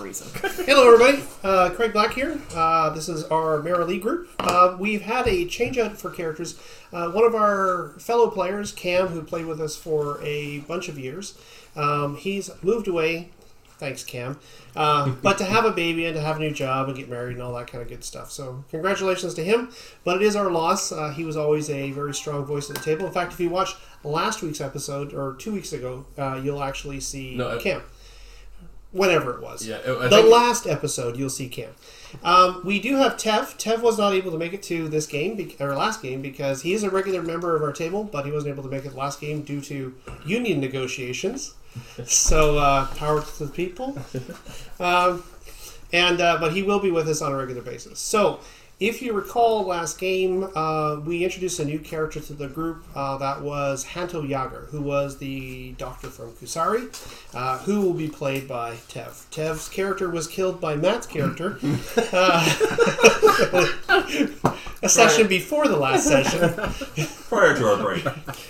reason. Hello, everybody. Craig Black here. This is our Mara Lee group. We've had a change out for characters. One of our fellow players, Cam, who played with us for a bunch of years, he's moved away. Thanks, Cam. But to have a baby and to have a new job and get married and all that kind of good stuff. So congratulations to him. But it is our loss. He was always a very strong voice at the table. In fact, if you watched last week's episode, or 2 weeks ago, you'll actually see Cam. Whenever it was. Yeah, the last episode, you'll see Cam. We do have Tev. Tev was not able to make it to this game, or last game, because he is a regular member of our table, but he wasn't able to make it last game due to union negotiations. So, power to the people. But he will be with us on a regular basis. So, if you recall last game, we introduced a new character to the group. That was Hanto Yager, who was the doctor from Kusari, who will be played by Tev. Tev's character was killed by Matt's character a session before the last session. Prior to our break.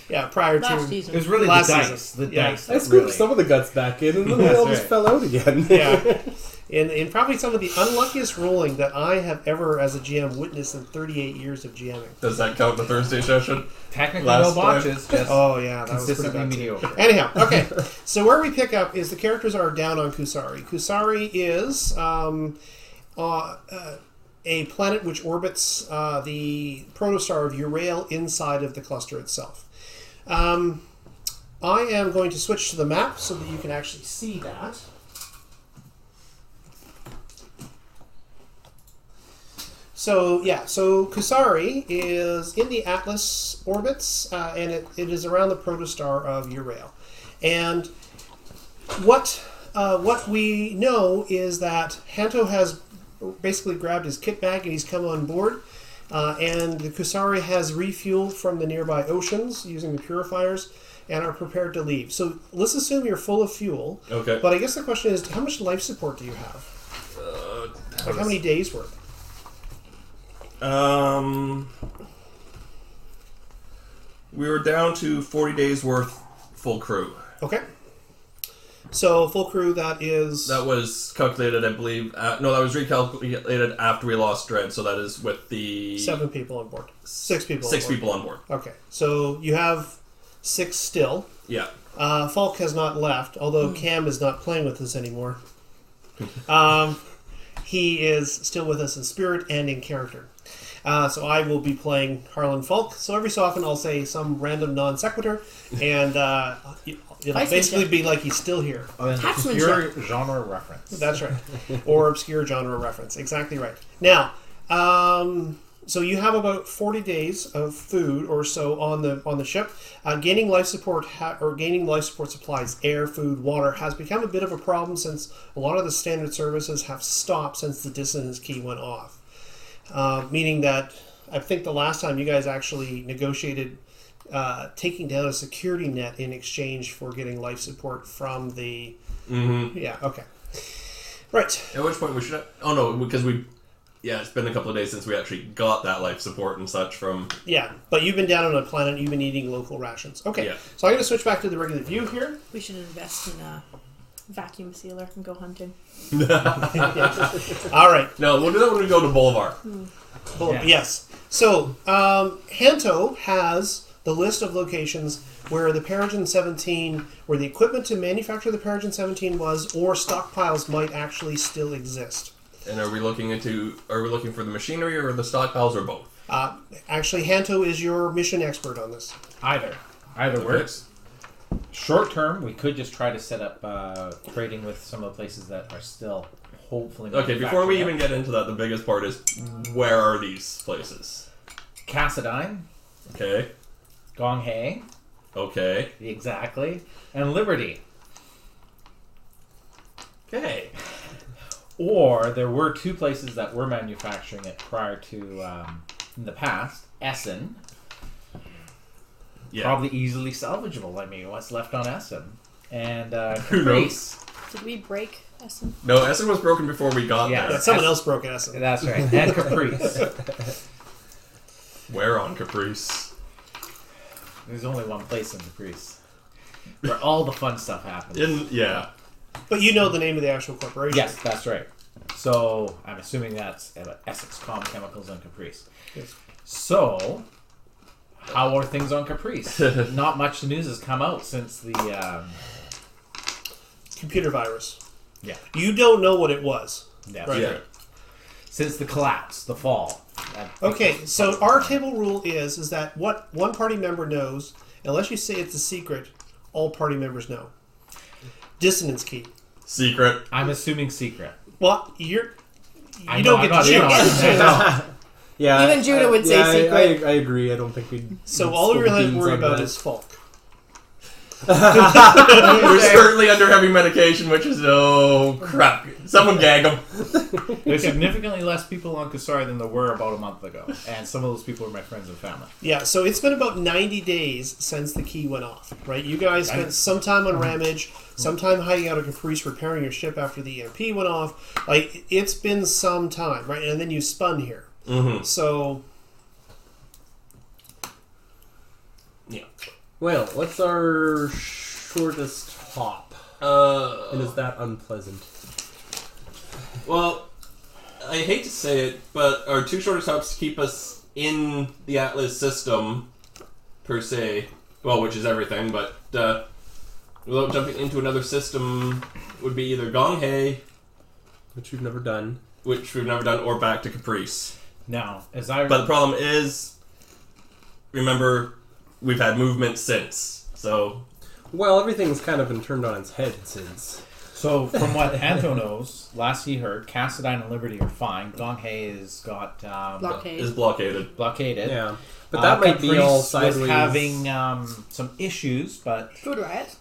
Yeah, prior last to... season. It was really last the dice. season. The Yeah. dice. I scooped some of the guts back in, and then they all just fell out again. Yeah. In probably some of the unluckiest rolling that I have ever, as a GM, witnessed in 38 years of GMing. Does that count the Thursday session? Technically Last no botches, just Oh, yeah, that was pretty consistently bad, too. mediocre. Anyhow, okay. So where we pick up is the characters are down on Kusari. Kusari is a planet which orbits the protostar of Urail inside of the cluster itself. I am going to switch to the map so that you can actually see that. So Kusari is in the Atlas orbits, and it is around the protostar of Urail. And what we know is that Hanto has basically grabbed his kit bag and he's come on board, and the Kusari has refueled from the nearby oceans using the purifiers and are prepared to leave. So let's assume you're full of fuel. Okay. But I guess the question is, how much life support do you have? Like how many days worth? We were down to 40 days worth full crew. Okay. So full crew, that is... That was calculated, I believe. That was recalculated after we lost Dread, so that is with the... 7 people on board. 6 people Six on board. people on board. Okay. So you have 6 still. Yeah. Falk has not left, although Cam is not playing with us anymore. He is still with us in spirit and in character. So I will be playing Harlan Falk. So every so often I'll say some random non sequitur, and it'll basically be like he's still here. Obscure genre reference. That's right. Or obscure genre reference. Exactly right. Now, so you have about 40 days of food or so on the ship. Gaining life support gaining life support supplies, air, food, water, has become a bit of a problem since a lot of the standard services have stopped since the dissonance key went off. Meaning that I think the last time you guys actually negotiated taking down a security net in exchange for getting life support from the... Mm-hmm. Yeah, okay. Right. At which point we should... Oh, no, because we... Yeah, it's been a couple of days since we actually got that life support and such from... Yeah, but you've been down on a planet, you've been eating local rations. Okay, Yeah. So I'm going to switch back to the regular view here. We should invest in a vacuum sealer and go hunting. All right. No, we'll do that when we go to Bolivar. Yes. So, Hanto has the list of locations where the Parogen 17, where the equipment to manufacture the Parogen 17 was, or stockpiles might actually still exist. And are we looking for the machinery or the stockpiles or both? Actually, Hanto is your mission expert on this. Either works. Short term, we could just try to set up trading with some of the places that are still hopefully... Okay, before we even get into that, the biggest part is, where are these places? Cassadine. Okay. Gonghae. Okay. Exactly. And Liberty. Okay. Or there were 2 places that were manufacturing it prior to, in the past. Essen. Yeah. Probably easily salvageable. I mean, what's left on Essen? And Caprice. Did we break Essen? No, Essen was broken before we got Yeah. there. Yeah, someone else broke Essen. That's right. And Caprice. Where on Caprice? There's only one place in Caprice where all the fun stuff happens. Yeah. But you know the name of the actual corporation. Yes, that's right. So I'm assuming that's Essex Com Chemicals and Caprice. Yes. So, how are things on Caprice? Not much news has come out since the Computer virus. Yeah. You don't know what it was. Yeah, Right. Yeah. Since the collapse, the fall. Okay, so our table rule is that what one party member knows, unless you say it's a secret, all party members know. Dissonance key. Secret. I'm assuming secret. Well, you I don't know, get I'm to not choose. in on it. Yeah, Even Judah would say yeah, secret. I agree. I don't think we'd. So we'd all we spill really have to beans worry on about that. is Falk. We're certainly under heavy medication, which is crap. Someone gag him. There's significantly less people on Kusari than there were about a month ago, and some of those people are my friends and family. Yeah, so it's been about 90 days since the key went off, right? You guys spent some time on Ramage, some time hiding out at Caprice, repairing your ship after the EMP went off. Like, it's been some time, right? And then you spun here. Mm-hmm. So, Yeah. Well, what's our shortest hop? And is that unpleasant? Well, I hate to say it, but our two shortest hops keep us in the Atlas system, per se. Well, which is everything, but without jumping into another system would be either Gonghae, Which we've never done. which we've never done, or back to Caprice. Now, as I But the problem is, remember, we've had movement since, so... Well, everything's kind of been turned on its head since. So, from what Anto knows, last he heard, Cassadine and Liberty are fine. Gonghae has got Blockade. Is blockaded. blockaded. Yeah. But that might be Caprice all sideways. was having some issues, but Food riot.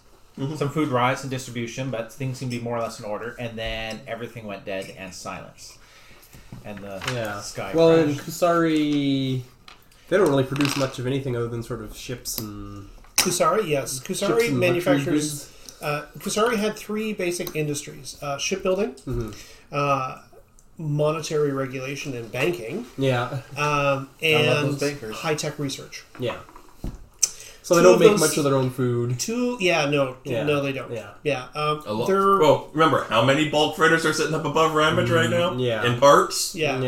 some food riots and distribution, but things seem to be more or less in order. And then everything went dead and silence. And the sky Well, in crashed. Kusari, they don't really produce much of anything other than sort of ships and... Kusari, yes. ships Kusari and manufactures... luxury goods. Kusari had three basic industries. Shipbuilding, Mhm. monetary regulation and banking, Yeah. love and those bankers. high-tech research. Yeah. So they Two don't of make those- much of their own food. No, they don't. Yeah. Yeah, A lot. they're Well, remember, how many bulk freighters are sitting up above Ramage right now? yeah. In parts? yeah.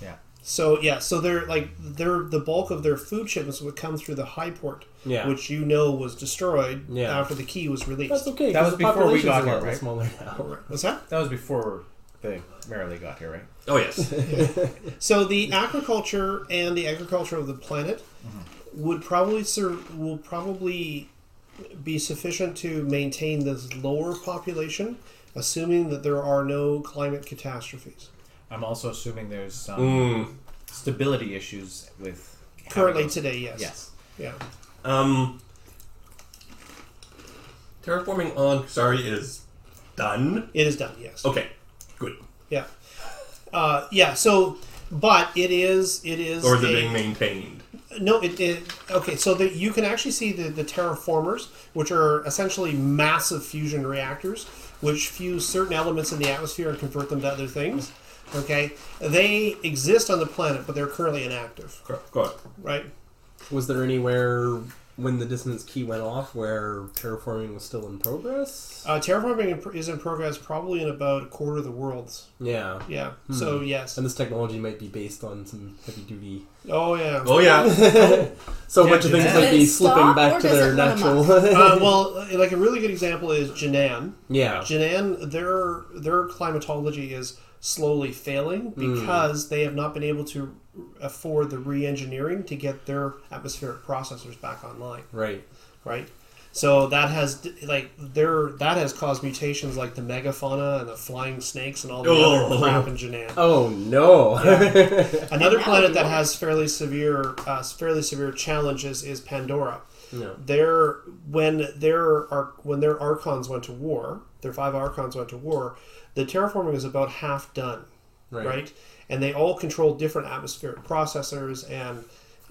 Yeah. So they're the bulk of their food shipments would come through the high port, Yeah. which was destroyed Yeah. after the key was released. That's okay. That 'cause was the before we population's got a here, lot right? Smaller now. What's that? That was before the Merrily got here, right? Oh, yes. So the agriculture and the agriculture of the planet will probably be sufficient to maintain this lower population, assuming that there are no climate catastrophes. I'm also assuming there's some Mm. stability issues with... Currently having- today, yes. Yes. Yeah. Terraforming on Kusari is done? It is done, yes. Okay, good. Yeah. So, but it is. Or is it being maintained? No, okay, so you can actually see the terraformers, which are essentially massive fusion reactors, which fuse certain elements in the atmosphere and convert them to other things. Okay? They exist on the planet, but they're currently inactive, Good. right? Was there anywhere when the dissonance key went off where terraforming was still in progress? Terraforming is in progress probably in about a quarter of the worlds. Yeah. Yeah, so yes. And this technology might be based on some heavy duty. Oh, yeah. Oh, yeah. So a bunch of things Does might be it slipping stop, back or to does their it run natural. Well, like a really good example is Janan. Yeah. Janan, their climatology is slowly failing because they have not been able to afford the re-engineering to get their atmospheric processors back online. Right. Right. So that has caused mutations like the megafauna and the flying snakes and all the other crap in Janan. Oh no. Another now planet we that know. has fairly severe challenges is Pandora. No. When their archons went to war, their 5 archons went to war, the terraforming is about half done, right? And they all control different atmospheric processors, and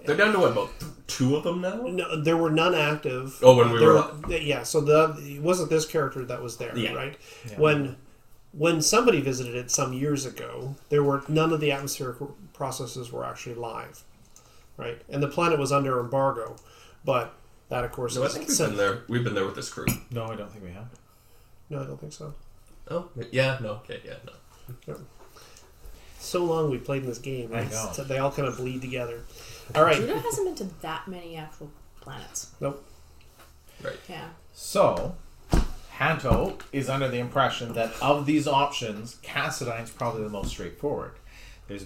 They're down to what, about 2 of them now? no, there were none active. Oh, when we There were... yeah. So it wasn't this character that was there, Yeah. right? Yeah. When somebody visited it some years ago, there were none of the atmospheric processes were actually live, right? And the planet was under embargo, but that, of course, No, I is think we've been there. We've been there with this crew. No, I don't think we have. No, I don't think so. Oh, yeah, no, okay, yeah, no. So long we played in this game. I know. So they all kind of bleed together. All right. Judah hasn't been to that many actual planets. Nope. Right. Yeah. So, Hanto is under the impression that of these options, Cassidyne's probably the most straightforward. There's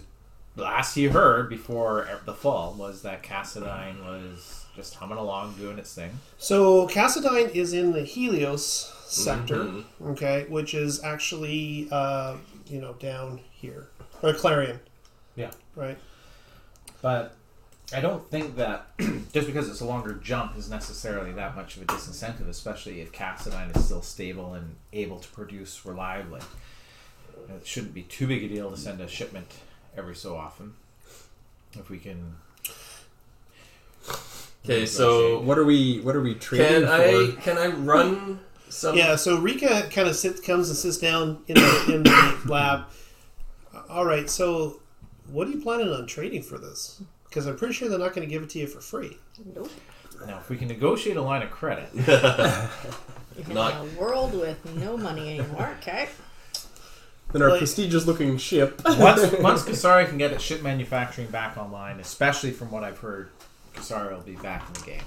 last he heard before the fall was that Cassidine was just humming along doing its thing. So Cassidine is in the Helios sector, Mm-hmm. okay, which is actually down here, or Clarion, Yeah. right? But I don't think that just because it's a longer jump is necessarily that much of a disincentive, especially if Cassidine is still stable and able to produce reliably. It shouldn't be too big a deal to send a shipment every so often. If we can... Okay, so What are we trading for? can I run some? Yeah. So Rika kind of comes and sits down in the lab. All right. So what are you planning on trading for this? Because I'm pretty sure they're not going to give it to you for free. Nope. Now, if we can negotiate a line of credit... In Not- a world with no money anymore, okay? Then our Like- prestigious looking ship. Once Kasari can get its ship manufacturing back online, especially from what I've heard, Kasari will be back in the game.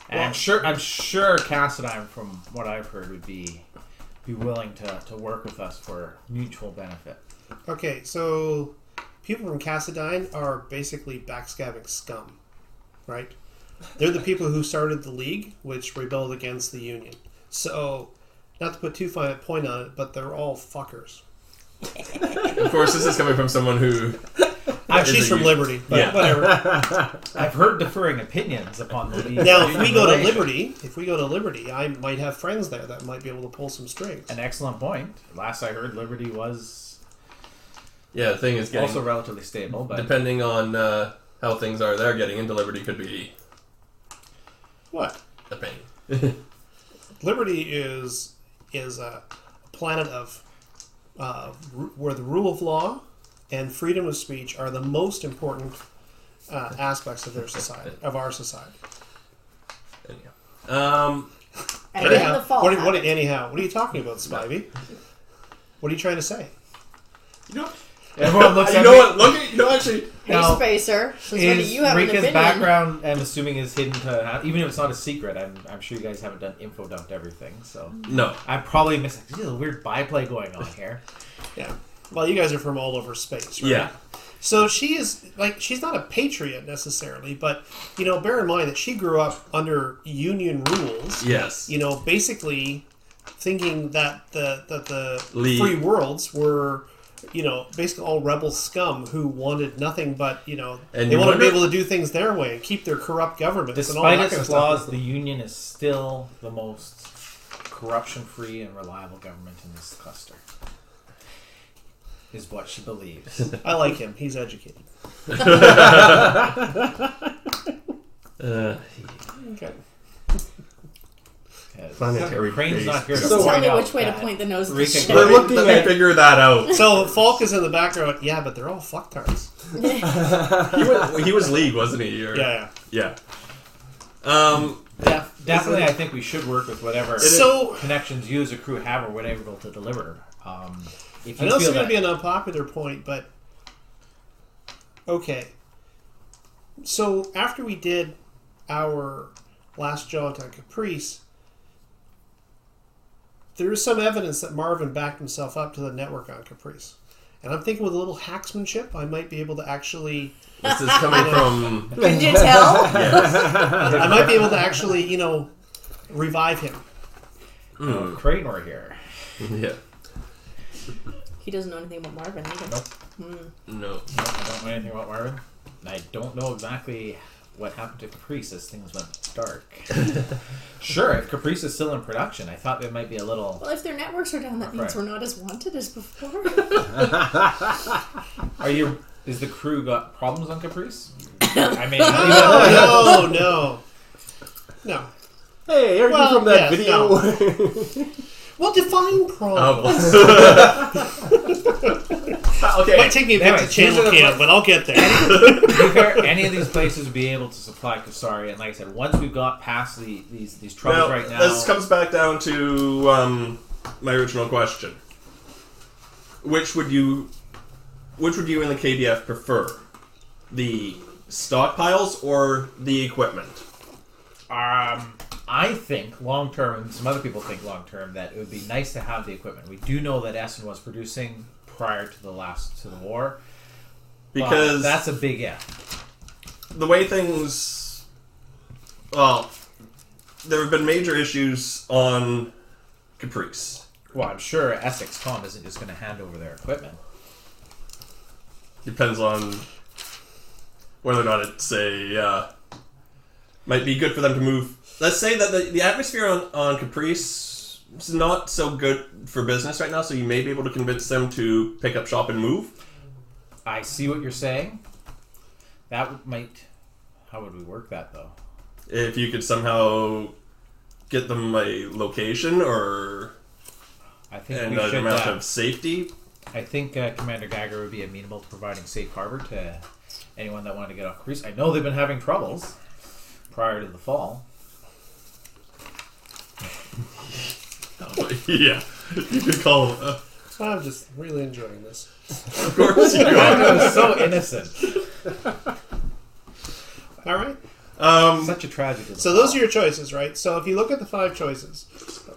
And Well- I'm sure Cassidine, from what I've heard, would be willing to work with us for mutual benefit. Okay. So people from Cassidine are basically backstabbing scum, right? They're the people who started the League, which rebelled against the Union. So, not to put too fine a point on it, but they're all fuckers. Of course, this is coming from someone who... She's from Liberty, but Yeah. whatever. I've heard differing opinions upon the lead. Now, if we go to Liberty, I might have friends there that might be able to pull some strings. An excellent point. Last I heard, Liberty was Yeah, the thing is getting... also relatively stable, but Depending on how things are there, getting into Liberty could be What? a pain. Liberty is a planet of where the rule of law and freedom of speech are the most important aspects of their society, of our society. Anyhow. And then the fall what happened. are you talking about, Spivey? What are you trying to say? You know, everyone looks at you know me. what? Look at... No, actually... Hey, Now, Spacer, since when do Is you have an Rika's opinion? background, I'm assuming, is hidden to... Even if it's not a secret, I'm sure you guys haven't done info dumped everything, so... No. I probably missed... There's a weird byplay going on here. Yeah. Well, you guys are from all over space, right? Yeah. So she is she's not a patriot necessarily, but bear in mind that she grew up under Union rules. Yes. Basically thinking that the League. free worlds were, basically all rebel scum who wanted nothing but, And they you wanted to be wonder- able to do things their way and keep their corrupt governments and all Despite that its kind of flaws, stuff. the Union is still the most corruption-free and reliable government in this cluster. Is what she believes. I like him. He's educated. Okay. Planetary Crane's base. not here to So- Tell point me out which way to that point the nose of the Rika ship. can- We're looking Let me at- figure that out. So Falk is in the background. Yeah, but they're all fucktards. He was League, wasn't he? Or, Yeah. Yeah. Definitely, I think we should work with whatever So connections you as a crew have or whatever able to deliver. If I you know this is feel going to that be an unpopular point, but okay. So after we did our last jaunt on Caprice, there is some evidence that Marvin backed himself up to the network on Caprice. And I'm thinking with a little hacksmanship, I might be able to actually... This is coming from... Can you tell? I might be able to actually, revive him. Crane were here. Yeah. He doesn't know anything about Marvin either. Nope. No. I don't know anything about Marvin. I don't know exactly what happened to Caprice as things went dark. Sure, if Caprice is still in production, I thought there might be a little... Well, if their networks are down, that means Right. we're not as wanted as before. Is the crew got problems on Caprice? I mean, No. Hey, are Well, you from that yes, video? Well, define problem. Okay. Might take me a bit Anyway, to channel these are the cam, but I'll get there. to be fair, any of these places would be able to supply Kasari, and like I said, once we've got past these troubles Now, right now... this comes back down to my original question. which would you in the KDF prefer? The stockpiles or the equipment? I think long term, and some other people think long term, that it would be nice to have the equipment. We do know that Essen was producing prior to the war, because that's a big if. The way things, well, there have been major issues on Caprice. Well, I'm sure Essex Com isn't just going to hand over their equipment. Depends on whether or not it's might be good for them to move. Let's say that the atmosphere on Caprice is not so good for business right now, so you may be able to convince them to pick up shop and move. I see what you're saying. That might... How would we work that, though? If you could somehow get them a location or I think an we should, amount of safety. I think Commander Gagger would be amenable to providing safe harbor to anyone that wanted to get off Caprice. I know they've been having troubles prior to the fall. Yeah, you could call them. I'm just really enjoying this. Of course you are. That was so innocent. All right. Such a tragedy. So those are your choices, right? So if you look at the 5 choices,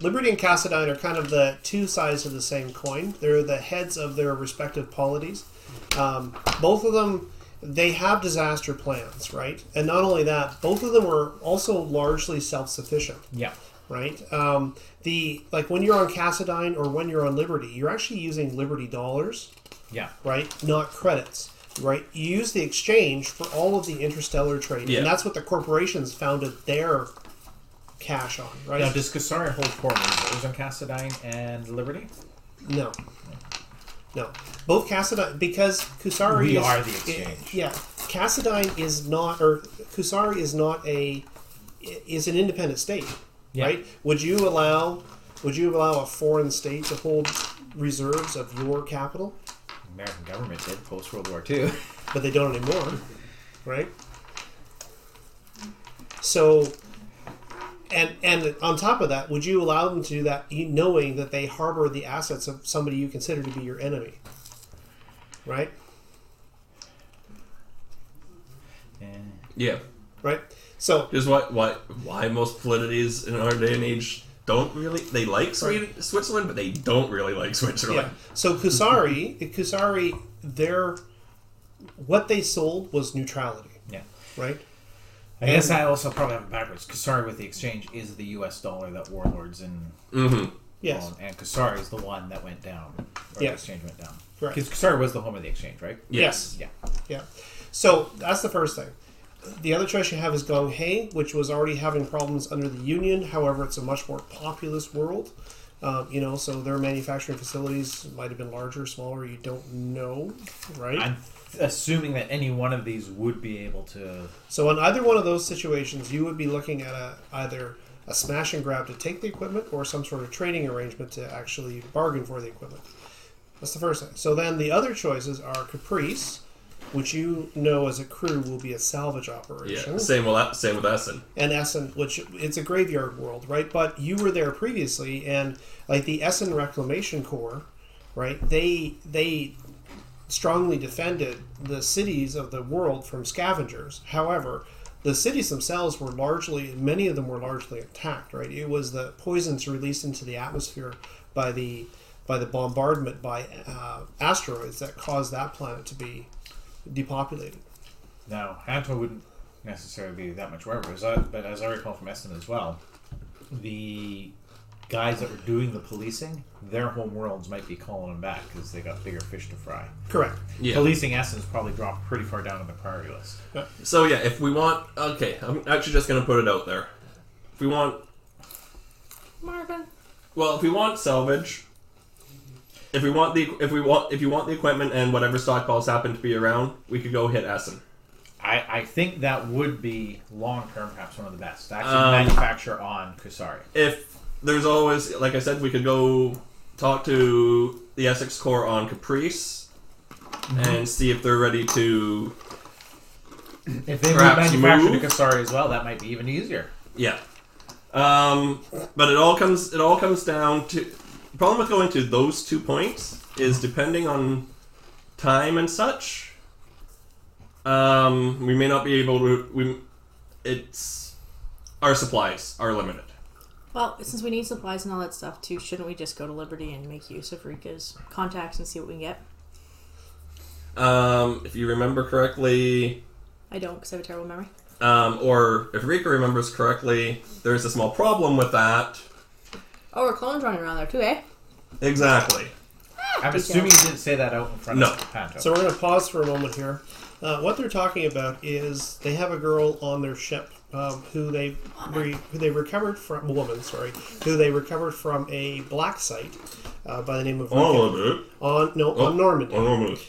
Liberty and Cassadine are kind of the two sides of the same coin. They're the heads of their respective polities. Both of them, they have disaster plans, right? And not only that, both of them are also largely self-sufficient. Yeah. Right? Like when you're on Cassadine or when you're on Liberty, you're actually using Liberty dollars. Yeah. Right? Not credits. Right? You use the exchange for all of the interstellar trade. Yeah. And that's what the corporations founded their cash on, right? Now, does Kusari hold core reserves on Cassadine and Liberty? No. Both Cassadine, because Kusari We is... are the exchange. Yeah. Cassadine is not, or Kusari is not is an independent state. Yeah. Right? Would you allow a foreign state to hold reserves of your capital? The American government did post World War II. But they don't anymore, right? So, and on top of that, would you allow them to do that, knowing that they harbor the assets of somebody you consider to be your enemy, right? Yeah. Right. So, Just why most polities in our day and age don't really... They like Switzerland, but they don't really like Switzerland. yeah. So Kusari, what they sold was neutrality. Yeah. Right. I guess I also probably have it backwards. Kusari with the exchange is the US dollar that warlords in Yes. own, and Kusari is the one that went down. Or Yeah. the exchange went down. Correct. Because Kusari was the home of the exchange, right? Yes. Yeah. Yeah. So that's the first thing. The other choice you have is Gong Hei, which was already having problems under the Union. However, it's a much more populous world. So their manufacturing facilities might have been larger, smaller. You don't know, right? I'm assuming that any one of these would be able to... So in either one of those situations, you would be looking at either a smash and grab to take the equipment or some sort of trading arrangement to actually bargain for the equipment. That's the first thing. So then the other choices are Caprice, which you know as a crew will be a salvage operation. Yeah. Same with Essen. And Essen, which it's a graveyard world, right? But you were there previously, and like the Essen Reclamation Corps, right? They strongly defended the cities of the world from scavengers. However, the cities themselves were many of them were largely intact, right? It was the poisons released into the atmosphere by the bombardment by asteroids that caused that planet to be depopulated. Now, Hanto wouldn't necessarily be that much warmer, but as I recall from Essen as well, the guys that were doing the policing, their home worlds might be calling them back because they got bigger fish to fry. Correct. Yeah. Policing Essen's probably dropped pretty far down on the priority list. So yeah, if we want... Okay, I'm actually just going to put it out there. If we want... Marvin. Well, if we want salvage... If you want the equipment and whatever stockpiles happen to be around, we could go hit Essen. I think that would be long term perhaps one of the best. To actually manufacture on Kusari. If there's always, like I said, we could go talk to the Essex Corps on Caprice and see if they're ready to. If they would perhaps manufacture move. to Kusari as well, that might be even easier. Yeah. But it all comes down to The problem with going to those 2 points is depending on time and such, we may not be able to. Our supplies are limited. Well, since we need supplies and all that stuff too, shouldn't we just go to Liberty and make use of Rika's contacts and see what we can get? If you remember correctly, I don't, because I have a terrible memory. or if Rika remembers correctly, there's a small problem with that. Oh, we're clones running around there too, eh? Exactly. I'm assuming you didn't say that out in front of Panto. So we're going to pause for a moment here. What they're talking about is they have a girl on their ship who they recovered from who they recovered from a black site by the name of On Normandy. Normandy.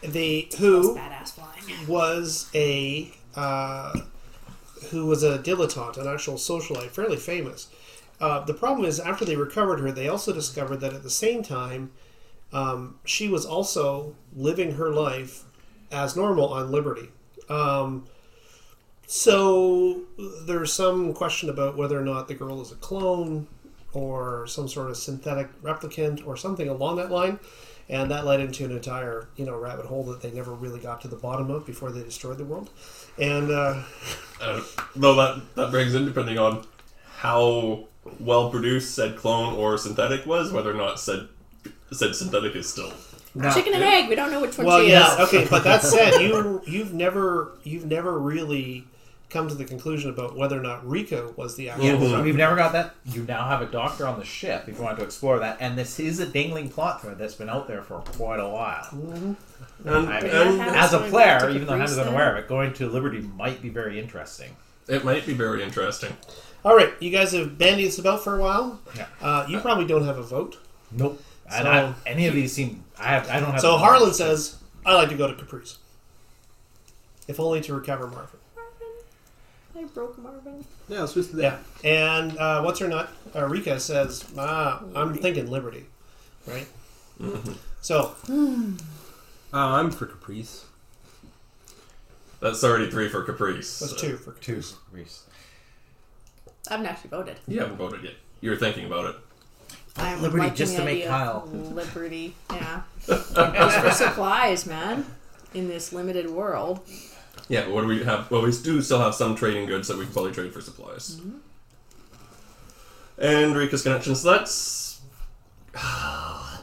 Badass flying. Was a dilettante, an actual socialite, fairly famous. The problem is, after they recovered her, they also discovered that at the same time, she was also living her life as normal on Liberty. So there's some question about whether or not the girl is a clone or some sort of synthetic replicant or something along that line. And that led into an entire, rabbit hole that they never really got to the bottom of before they destroyed the world. And though that brings in, depending on how well produced said clone or synthetic was, whether or not said synthetic is still chicken and egg. We don't know which one well, she yes, is. okay. But that said, you've never really come to the conclusion about whether or not Rika was the actual. So we've never got that. You now have a doctor on the ship if you want to explore that, and this is a dangling plot thread that's been out there for quite a while. Mm-hmm. And as a player, even though I haven't been aware of it, going to Liberty might be very interesting. it might be very interesting. All right, you guys have bandied this about for a while. Yeah. You probably don't have a vote. Nope. So, any of these seem. I don't have. So Harlan says, "I like to go to Caprice, if only to recover Marvin." I broke Marvin. Yeah, let's just do that. Yeah, and what's her nut? Rika says, "I'm thinking Liberty, right?" Mm-hmm. So, I'm for Caprice. That's already 3 for Caprice. that's 2 for Caprice. I haven't actually voted. You haven't voted yet. You were thinking about it. I'm Liberty liking just the to make idea Kyle. of Liberty, yeah. Just for supplies, man. In this limited world. Yeah, but what do we have? Well, we do still have some trading goods that we can probably trade for supplies. Mm-hmm. And Rika's connections, that's...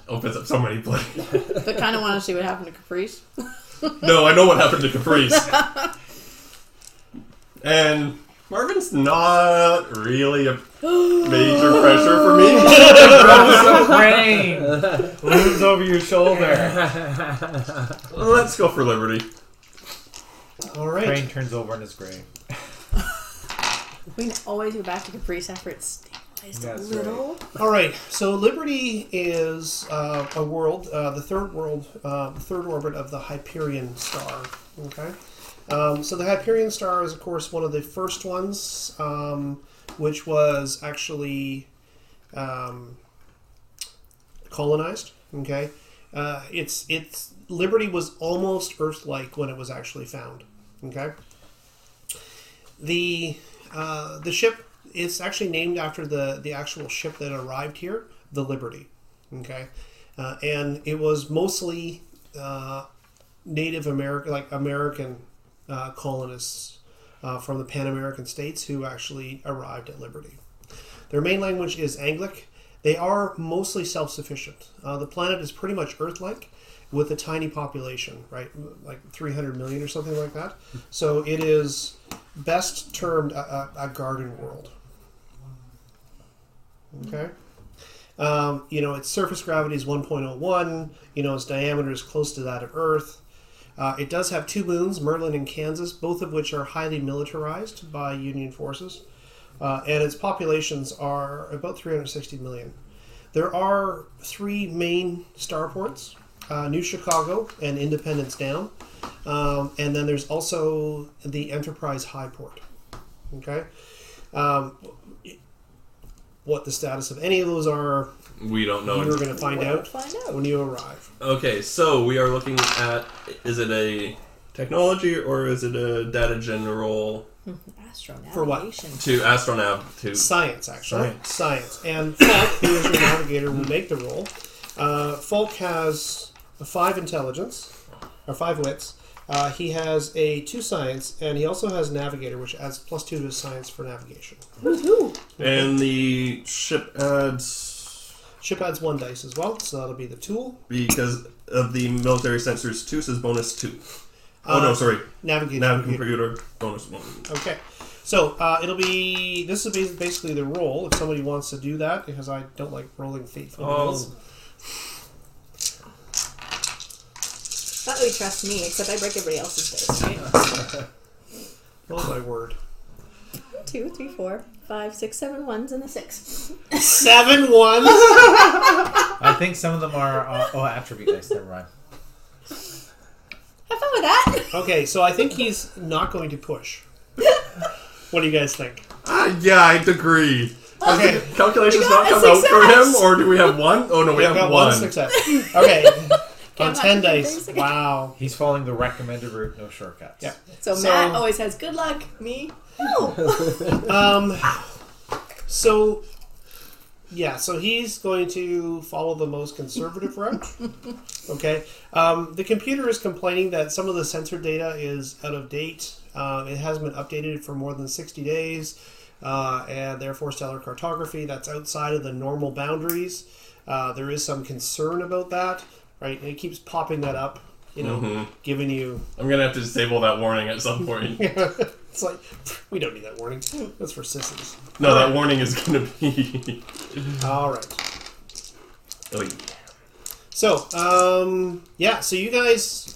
opens up so many places. But kind of want to see what happened to Caprice. No, I know what happened to Caprice. And Marvin's not really a major pressure for me. Some crane looms over your shoulder. Let's go for Liberty. All right. Crane turns over in his grave. We can always go back to Caprice after it's stabilized That's a little. All right. So Liberty is a world, the third orbit of the Hyperion star. Okay. So the Hyperion star is, of course, one of the first ones, which was actually colonized. Okay. It's Liberty was almost Earth-like when it was actually found. Okay. The ship is actually named after the actual ship that arrived here, the Liberty. Okay, and it was mostly Native American colonists from the Pan American states who actually arrived at Liberty. Their main language is Anglic. They are mostly self-sufficient. The planet is pretty much Earth-like, with a tiny population, right? Like 300 million or something like that. So it is best termed a garden world. Okay? Its surface gravity is 1.01. Its diameter is close to that of Earth. It does have 2 moons, Merlin and Kansas, both of which are highly militarized by Union forces. And its populations are about 360 million. There are 3 main starports. New Chicago and Independence Down. And then there's also the Enterprise High Port. Okay? What the status of any of those are, We don't know. you're going to find out Find out. when you arrive. Okay, so we are looking at... Is it a technology, or is it a data general Astronavigation. For what? to astronav to Science, actually. Science. And Falk, who is your navigator, will make the roll. Falk has a 5 intelligence, or 5 wits. He has a 2 science, and he also has navigator, which adds +2 to his science for navigation. Woohoo! and the ship adds Ship adds 1 dice as well, so that'll be the tool. because of the military sensors 2 says bonus 2. Oh no, sorry. Navigator. Nav computer bonus 1. Okay. So, it'll be... This is basically the roll, if somebody wants to do that, because I don't like rolling fateful rolls. Not that we trust me, except I break everybody else's dice, right? Oh, my word. 2, 3, 4, 5, 6, 7 ones and a 6. 7 ones? I think some of them are attribute dice. Never mind. Have fun with that! Okay, so I think he's not going to push. What do you guys think? Yeah, I'd agree. Okay. Calculations We not got a come out for success! him, or do we have 1? Oh no, we have got 1. 1 success. Okay. On Count 10 that dice. again. Wow. He's following the recommended route, no shortcuts. Yeah. So So- Matt always has good luck. Me? No. So, yeah, so he's going to follow the most conservative route. Okay. The computer is complaining that some of the sensor data is out of date. It hasn't been updated for more than 60 days. And therefore, stellar cartography, that's outside of the normal boundaries. There is some concern about that, right? And it keeps popping that up, giving you... I'm gonna have to disable that warning at some point. It's like, we don't need that warning. That's for sissies. No, that warning is gonna be. All right. Oh, yeah. So, so you guys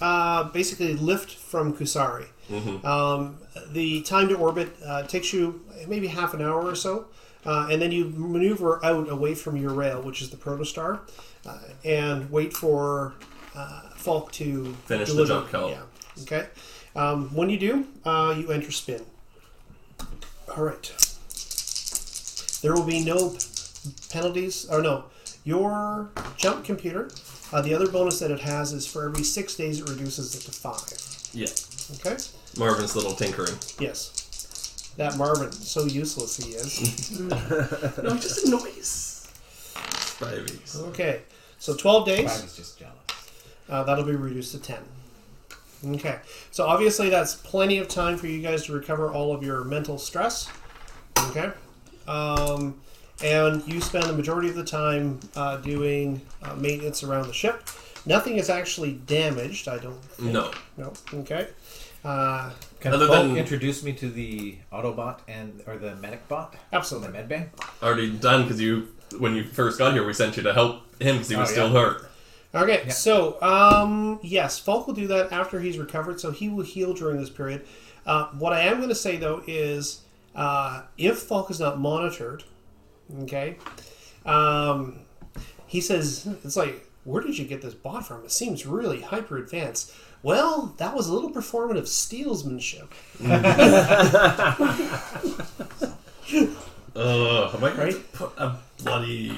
basically lift from Kusari. The time to orbit takes you maybe half an hour or so, and then you maneuver out away from your rail, which is the protostar, and wait for Falk to Finish the deliver. jump count. Yeah. Okay. When you do, you enter spin. All right. There will be no penalties, or no. Your jump computer, the other bonus that it has is for every 6 days it reduces it to 5. Yeah. Okay? Marvin's little tinkering. Yes. That Marvin, so useless he is. No, just a noise. Spivey's. Okay. So 12 days, Bobby's just jealous. that'll be reduced to 10. Okay. So obviously that's plenty of time for you guys to recover all of your mental stress. Okay? And you spend the majority of the time doing maintenance around the ship. Nothing is actually damaged, I don't think. No. No. Okay. Can Other Falk than- introduce me to the Autobot or the Medic bot? Absolutely. The medbay? Already done because when you first got here, we sent you to help him because he was still hurt. Okay, Yeah. so, yes, Falk will do that after he's recovered, so he will heal during this period. What I am going to say, though, is if Falk is not monitored, okay, he says, it's like, where did you get this bot from? It seems really hyper-advanced. Well, that was a little performative steelsmanship. Am I going to put a bloody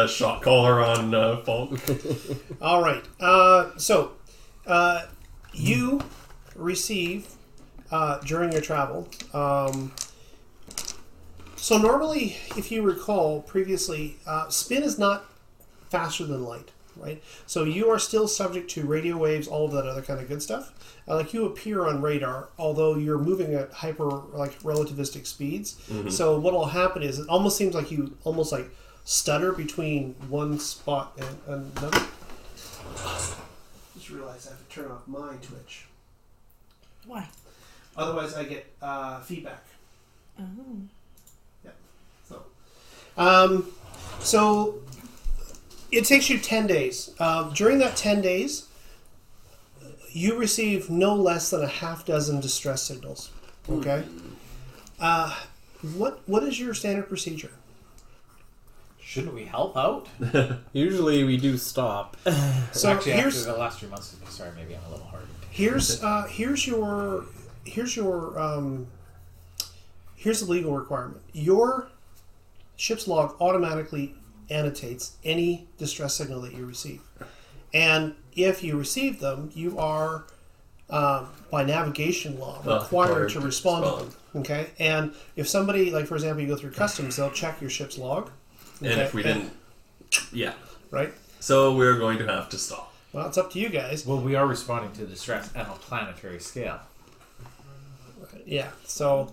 shot collar on Falk? All right. So, you receive during your travel. So normally, if you recall previously, spin is not faster than light, right? So you are still subject to radio waves, all of that other kind of good stuff. Like you appear on radar, although you're moving at relativistic speeds. So what will happen is it almost seems like you stutter between one spot and another. Just realized I have to turn off my Twitch. Why? Otherwise, I get feedback. Oh. Yeah. So it takes you 10 days. During that 10 days, you receive no less than a half dozen distress signals. Okay. What is your standard procedure? Shouldn't we help out? Usually we do stop. So Actually, after here's the last 3 months, sorry, maybe I'm a little hard. here's the legal requirement. Your ship's log automatically annotates any distress signal that you receive, and if you receive them, you are by navigation law, required to respond to them. Okay? And if somebody, like for example, you go through customs, they'll check your ship's log. Okay? And if we didn't... Yeah. Right? So we're going to have to stop. Well, it's up to you guys. Well, we are responding to distress at a planetary scale. Yeah, so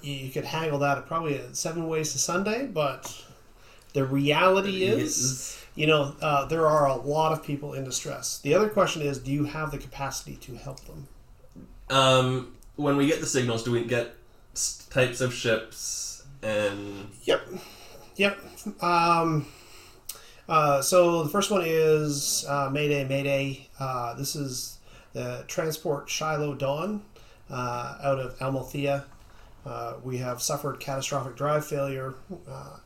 you could haggle that probably 7 ways to Sunday, but the reality is, there are a lot of people in distress. The other question is, do you have the capacity to help them? When we get the signals, do we get types of ships and... Yep. So the first one is Mayday, Mayday. This is the transport Shiloh Dawn out of Almothea. We have suffered catastrophic drive failure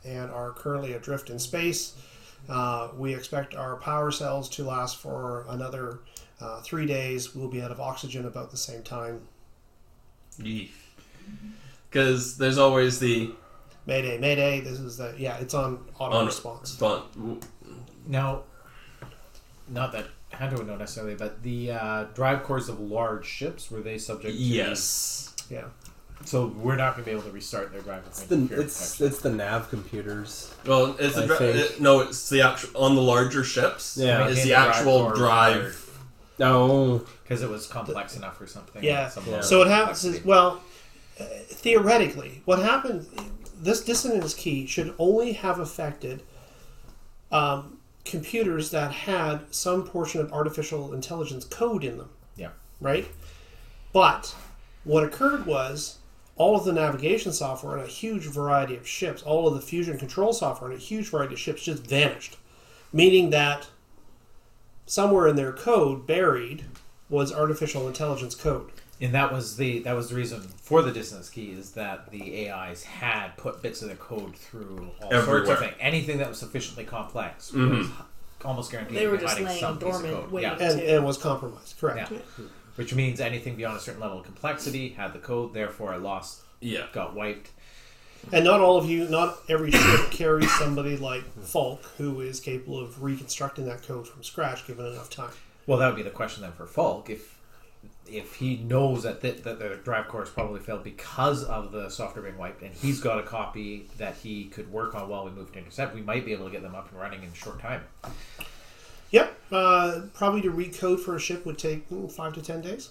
and are currently adrift in space. We expect our power cells to last for another 3 days. We'll be out of oxygen about the same time. Because there's always the... Mayday, Mayday. This is it's on auto response. Now, not that Hunter would know necessarily, but the drive cores of large ships, were they subject to... Yes. Yeah. So we're not going to be able to restart their drive. It's the nav computers. Well, it's it's the actual... On the larger ships, it's the actual drive. No. Because it was complex enough or something. Yeah. So what happens is, theoretically, what happened... This dissonance key should only have affected computers that had some portion of artificial intelligence code in them. Yeah. Right? But what occurred was all of the navigation software on a huge variety of ships, all of the fusion control software on a huge variety of ships just vanished. Meaning that somewhere in their code, buried, was artificial intelligence code. And that was the reason for the dissonance key, is that the AIs had put bits of their code through all sorts of things. Anything that was sufficiently complex was almost guaranteed they to were be just hiding laying some piece of dormant, code. waiting And was compromised, correct. Yeah. Which means anything beyond a certain level of complexity had the code, therefore it lost, got wiped. And not every ship carries somebody like Falk, who is capable of reconstructing that code from scratch given enough time. Well, that would be the question then for Falk. If he knows that the drive core has probably failed because of the software being wiped, and he's got a copy that he could work on while we move to intercept, we might be able to get them up and running in a short time. Yep. Probably to recode for a ship would take 5 to 10 days.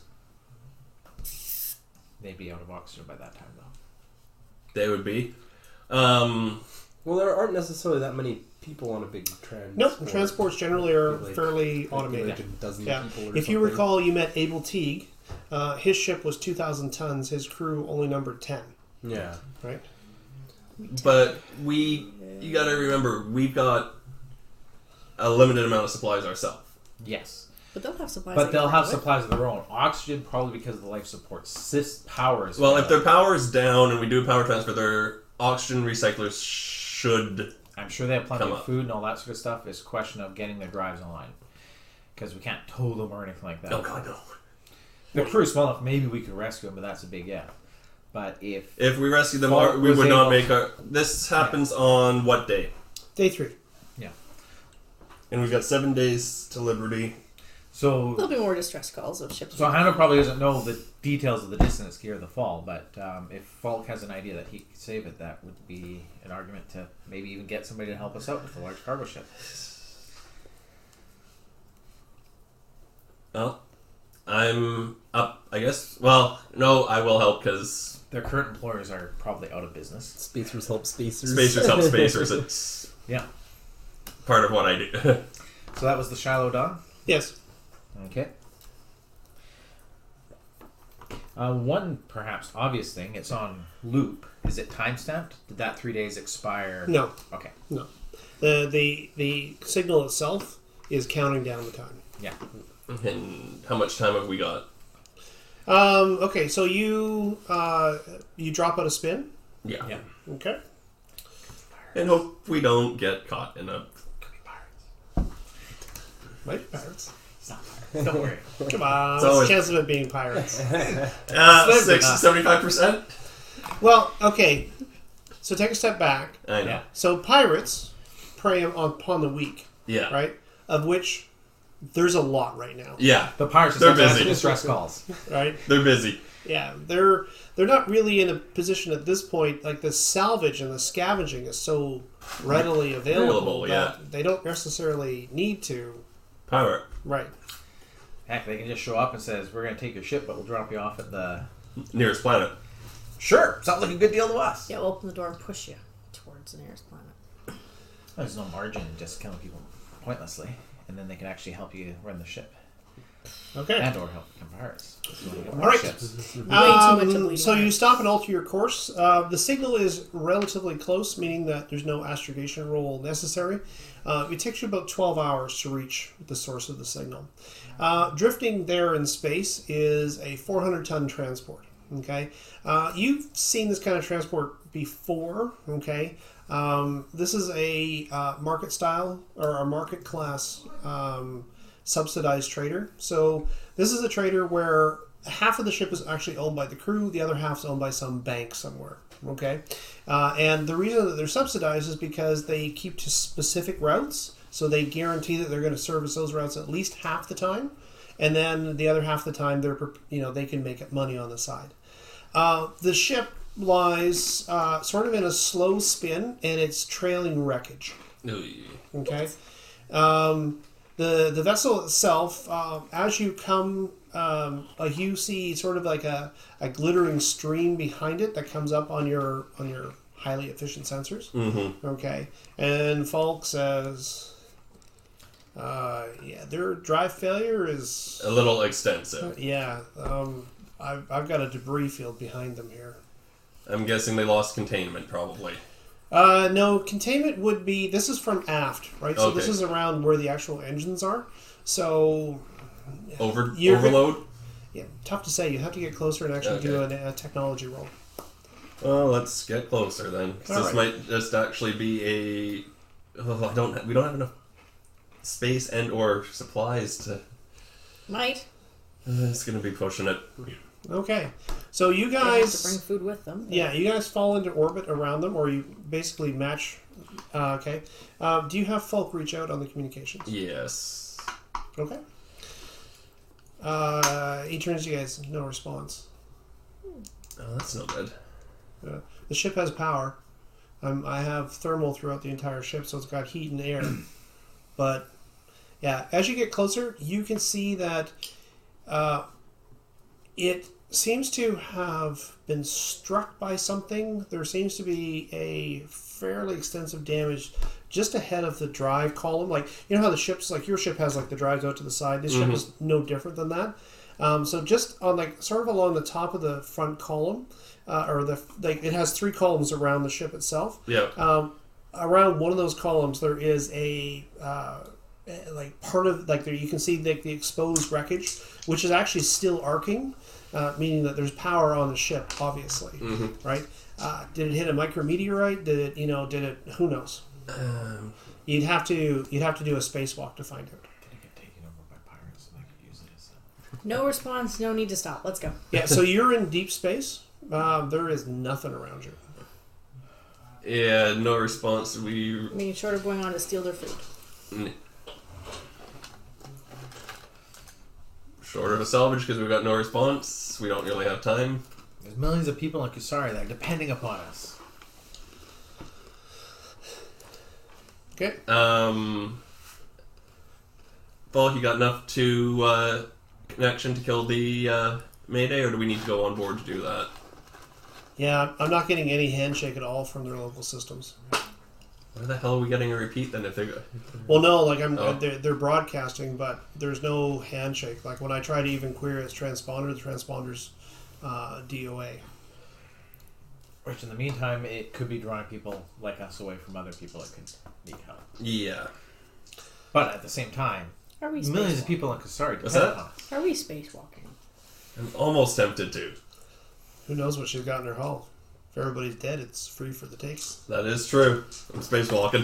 They'd be out of oxygen by that time, though. They would be. Well, there aren't necessarily that many people on a big transport. Nope, transports generally are fairly automated. If you recall, you met Abel Teague. His ship was 2,000 tons. His crew only numbered 10. Yeah. Right? But you got to remember, we've got a limited amount of supplies ourselves. Yes. But they'll have supplies. But they'll have supplies of their own. Oxygen, probably because of the life support power is... Well, if their power is down and we do a power transfer, their oxygen recyclers should... I'm sure they have plenty of food and all that sort of stuff. It's a question of getting their drives online. Because we can't tow them or anything like that. Oh, God, no. The crew is small enough, maybe we could rescue them, but that's a big if. But if we rescue them, we would not make our... This happens on what day? Day 3. Yeah. And we've got 7 days to Liberty. So there'll be more distress calls of ships. So Hannah probably doesn't know the details of the dissonance key or the fall, but if Falk has an idea that he could save it, that would be an argument to maybe even get somebody to help us out with a large cargo ship. Well, I'm up, I guess. Well, no, I will help because... Their current employers are probably out of business. Spacers help spacers. Spacers help spacers. It's part of what I do. So that was the Shiloh Dawn? Yes. Okay. One perhaps obvious thing, it's on loop. Is it time-stamped? Did that 3 days expire? No. Okay. No. The signal itself is counting down the time. Yeah. And how much time have we got? Okay, so you drop out a spin. Yeah. Okay. And hope we don't get caught in a... Could be pirates. Might be pirates. It's not pirates. Don't worry. Come on. What's the chance of it being pirates? 75%? Well, okay. So take a step back. I know. So pirates prey upon the weak. Yeah. Right? Of which there's a lot right now. Yeah, The pirates They're just have to answer busy. distress calls. Right? they're busy. Yeah, they're not really in a position at this point. Like the salvage and the scavenging is so readily available that they don't necessarily need to. Pirate. Right. Heck, they can just show up and says, "We're going to take your ship, but we'll drop you off at the." Nearest planet. Sure, sounds like a good deal to us. Yeah, we'll open the door and push you towards the nearest planet. There's no margin in just killing people pointlessly, and then they can actually help you run the ship, Okay. and or help become pirates. So you get more All right. ships. Way too much of bleeding So you heart. stop and alter your course. The signal is relatively close, meaning that there's no astrogation roll necessary. It takes you about 12 hours to reach the source of the signal. Drifting there in space is a 400-ton transport. Okay, you've seen this kind of transport before. Okay, this is a market style or a market class subsidized trader. So this is a trader where half of the ship is actually owned by the crew, the other half is owned by some bank somewhere. Okay, and the reason that they're subsidized is because they keep to specific routes, so they guarantee that they're going to service those routes at least half the time, and then the other half the time they can make money on the side. The ship lies sort of in a slow spin, and it's trailing wreckage. Okay. The vessel itself, as you come, you see sort of like a glittering stream behind it that comes up on your highly efficient sensors. Mm-hmm. Okay, and Falk says, their drive failure is A little extensive. yeah. I've got a debris field behind them here. I'm guessing they lost containment, probably. No, containment would be... This is from aft, right? So this Okay. is around where the actual engines are. So... You're Overload? Yeah, tough to say. You have to get closer and actually do a technology roll. Well, let's get closer then. 'Cause All this right. might just actually be a... we don't have enough space and or supplies to... Might. It's going to be pushing it. Okay. So you They have to guys... bring food with them. Yeah, you guys fall into orbit around them, or you basically match... okay. Do you have Falk reach out on the communications? Yes. Okay. He turns to you guys, no response. Oh, that's no good. The ship has power. I have thermal throughout the entire ship, so it's got heat and air. But, yeah, as you get closer, you can see that it seems to have been struck by something. There seems to be a fairly extensive damage just ahead of the drive column. Like, you know how the ships, like your ship has like the drives out to the side? This ship is no different than that. So just on like sort of along the top of the front column, it has 3 columns around the ship itself. Yeah. Around one of those columns, there is a like part of like there you can see the exposed wreckage, which is actually still arcing, meaning that there's power on the ship, obviously, right? Did it hit a micrometeorite? Did it? Who knows? You'd have to do a spacewalk to find out. Did it get taken over by pirates? So they could use it as No response, no need to stop. Let's go. Yeah, so you're in deep space. There is nothing around you. Yeah, no response. We... I mean, short of going on to steal their food. Short of a salvage because we've got no response. We don't really have time. There's millions of people in Kusari that are depending upon us. Okay. Paul, you got enough to connection to kill the Mayday, or do we need to go on board to do that? Yeah, I'm not getting any handshake at all from their local systems. Why the hell are we getting a repeat then if they go... Well, no, like Oh. they're broadcasting, but there's no handshake. Like when I try to even query its transponder, the transponder's DOA. Which, in the meantime, it could be drawing people like us away from other people that could need help. Yeah. But at the same time, Are we millions of spacewalking? people in Kusari What's depend that? upon us. Are we spacewalking? I'm almost tempted to. Who knows what she's got in her hull? If everybody's dead, it's free for the takes. That is true. I'm spacewalking.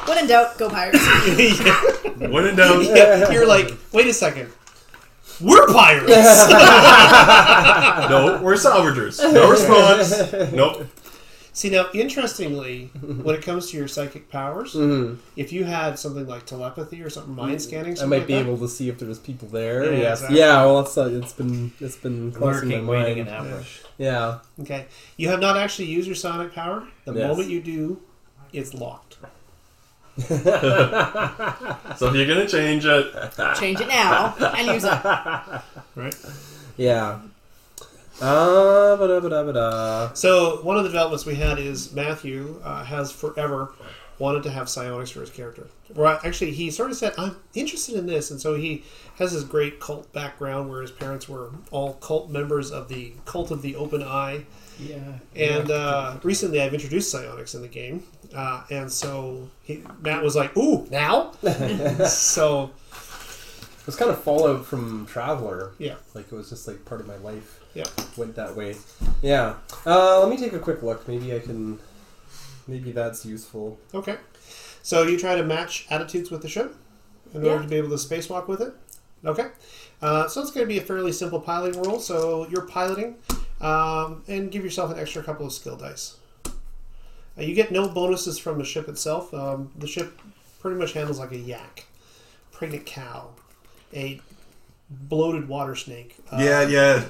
When in doubt, go pirates. When in doubt. Yeah, you're like, wait a second. We're pirates! No, we're salvagers. No response. Nope. See, now, interestingly, when it comes to your psychic powers, if you had something like telepathy or something, mind scanning, I might be able to see if there's people there. Yeah, Yes. exactly. Yeah. Well, it's been crossing my Lurking, waiting in mind. ambush. Yeah. Okay. You have not actually used your sonic power. The Yes. moment you do, it's locked. So if you're gonna change it, Change it now and use it. Right? Yeah. Ba-da-ba-da-ba-da. So, one of the developments we had is Matthew has forever wanted to have psionics for his character. Right? Actually, he sort of said, I'm interested in this. And so he has this great cult background where his parents were all cult members of the Cult of the Open Eye. Yeah. And recently I've introduced psionics in the game. And so Matt was like, ooh, now? So... It was kind of fallout from Traveler. Yeah. Like, it was just like part of my life. Yeah. Went that way. Yeah. Let me take a quick look. Maybe that's useful. Okay. So you try to match attitudes with the ship in order to be able to spacewalk with it? Okay. So it's going to be a fairly simple piloting roll. So you're piloting, and give yourself an extra couple of skill dice. You get no bonuses from the ship itself. The ship pretty much handles like a yak, pregnant cow, a bloated water snake. yeah.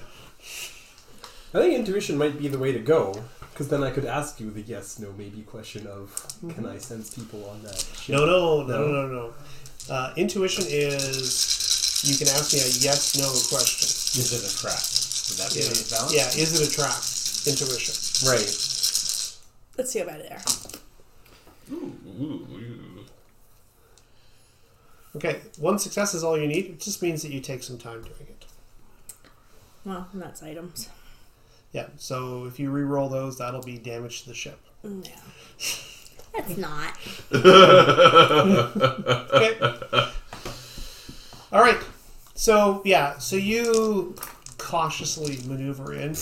I think intuition might be the way to go, because then I could ask you the yes, no, maybe question of, can I sense people on that ship? No. Intuition is, you can ask me a yes, no question. Is it a trap? Would that be a balance? Yeah, is it a trap? Intuition. Right. Let's see how bad they are. Ooh. Okay, one success is all you need. It just means that you take some time doing it. Well, and that's items. Yeah, so if you re-roll those, that'll be damage to the ship. No. That's not. Okay. All right. So, yeah, so you cautiously maneuver in.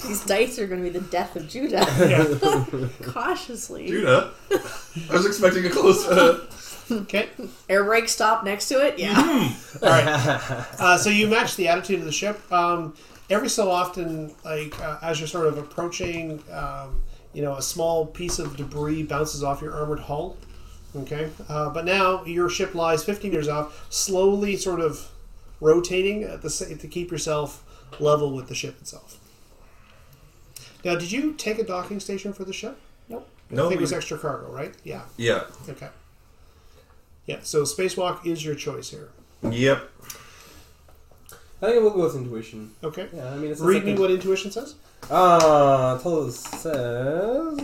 These dice are going to be the death of Judah. Yeah. Cautiously. Judah. I was expecting a close. Okay. Air brake stop next to it? Yeah. All right. So you match the attitude of the ship. Every so often, as you're sort of approaching, a small piece of debris bounces off your armored hull. Okay. But now your ship lies 50 meters off, slowly sort of rotating to keep yourself level with the ship itself. Now, did you take a docking station for the ship? Nope. I think it was extra cargo, right? Yeah. Yeah. Okay. Yeah, so spacewalk is your choice here. Yep. I think we'll go with intuition. Okay. Yeah, I mean, it's the Read me second- what intuition says. Tell us says.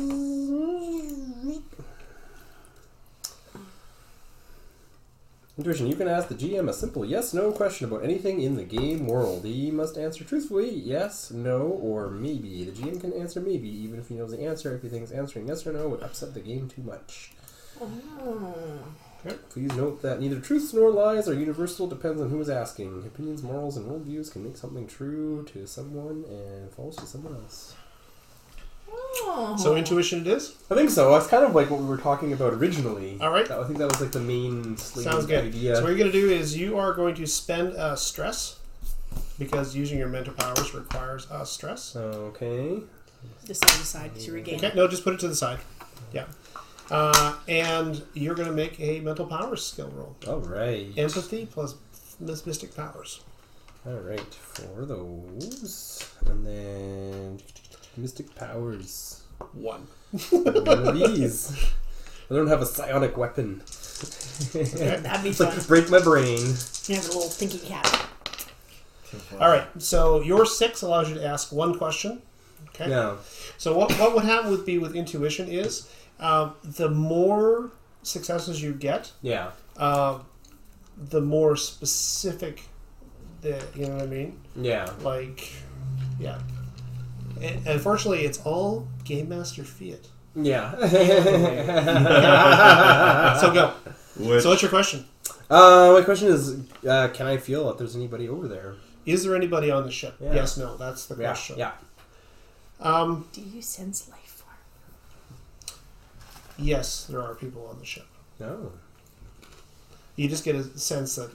Intuition, you can ask the GM a simple yes/no question about anything in the game world. He must answer truthfully, yes, no, or maybe. The GM can answer maybe, even if he knows the answer. If he thinks answering yes or no would upset the game too much. Okay. Please note that neither truths nor lies are universal, depends on who is asking. Opinions, morals, and worldviews can make something true to someone and false to someone else. So intuition it is? I think so. That's kind of like what we were talking about originally. All right. I think that was like the main Sounds good. idea. So what you're going to do is you are going to spend stress, because using your mental powers requires stress. Okay. Just set it aside to regain. Okay, no, just put it to the side. Yeah. And you're going to make a mental powers skill roll. All right. Empathy plus mystic powers. All right. For those. And then mystic powers. 1. One of these. I don't have a psionic weapon. That'd be It's fun. like break my brain. You have a little thinking cap. All right, so your 6 allows you to ask one question. Okay. Yeah. So what would happen with intuition is the more successes you get, Yeah. the more specific you know what I mean? Yeah. Yeah. And unfortunately, it's all Game Master fiat. Yeah. So go. So what's your question? My question is, can I feel that there's anybody over there? Is there anybody on the ship? Yeah. Yes, no. That's the question. Yeah. Do you sense life form? Yes, there are people on the ship. No. You just get a sense that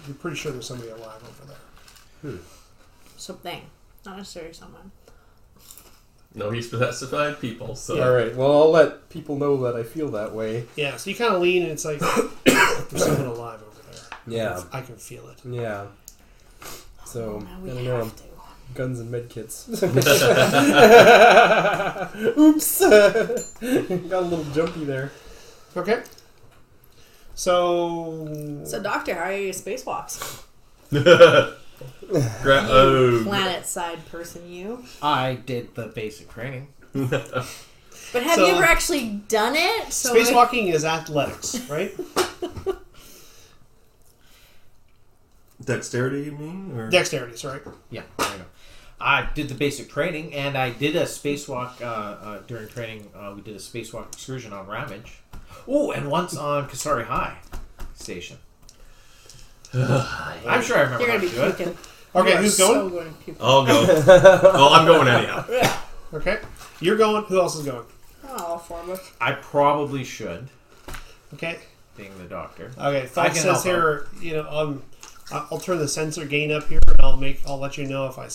you're pretty sure there's somebody alive over there. Something. Not necessarily someone. No, he specified people, so... All right. Well, I'll let people know that I feel that way. Yeah, so you kind of lean, and it's like, there's someone alive over there. Yeah. I can feel it. Yeah. So, Now I we don't know. have to. Guns and medkits. Oops. Got a little jumpy there. Okay. So... So, Doctor, how are your spacewalks? Planet side person, you. I did the basic training. But have So- you ever actually done it? So Spacewalking is athletics, right? Dexterity, you mean? Or? Dexterity, sorry. Yeah, there you go. I did the basic training, and I did a spacewalk during training. We did a spacewalk excursion on Ravage. Oh, and once on Kasari High Station. I'm sure I remember You're how going to to be do it. puking. Okay, You are who's going? So going to puke. I'll go. Well, I'm going anyhow. Okay. You're going. Who else is going? Oh, all four of us. I probably should, Okay. being the doctor. Okay. I Fox can says help here, I'll turn the sensor gain up here, and I'll let you know if I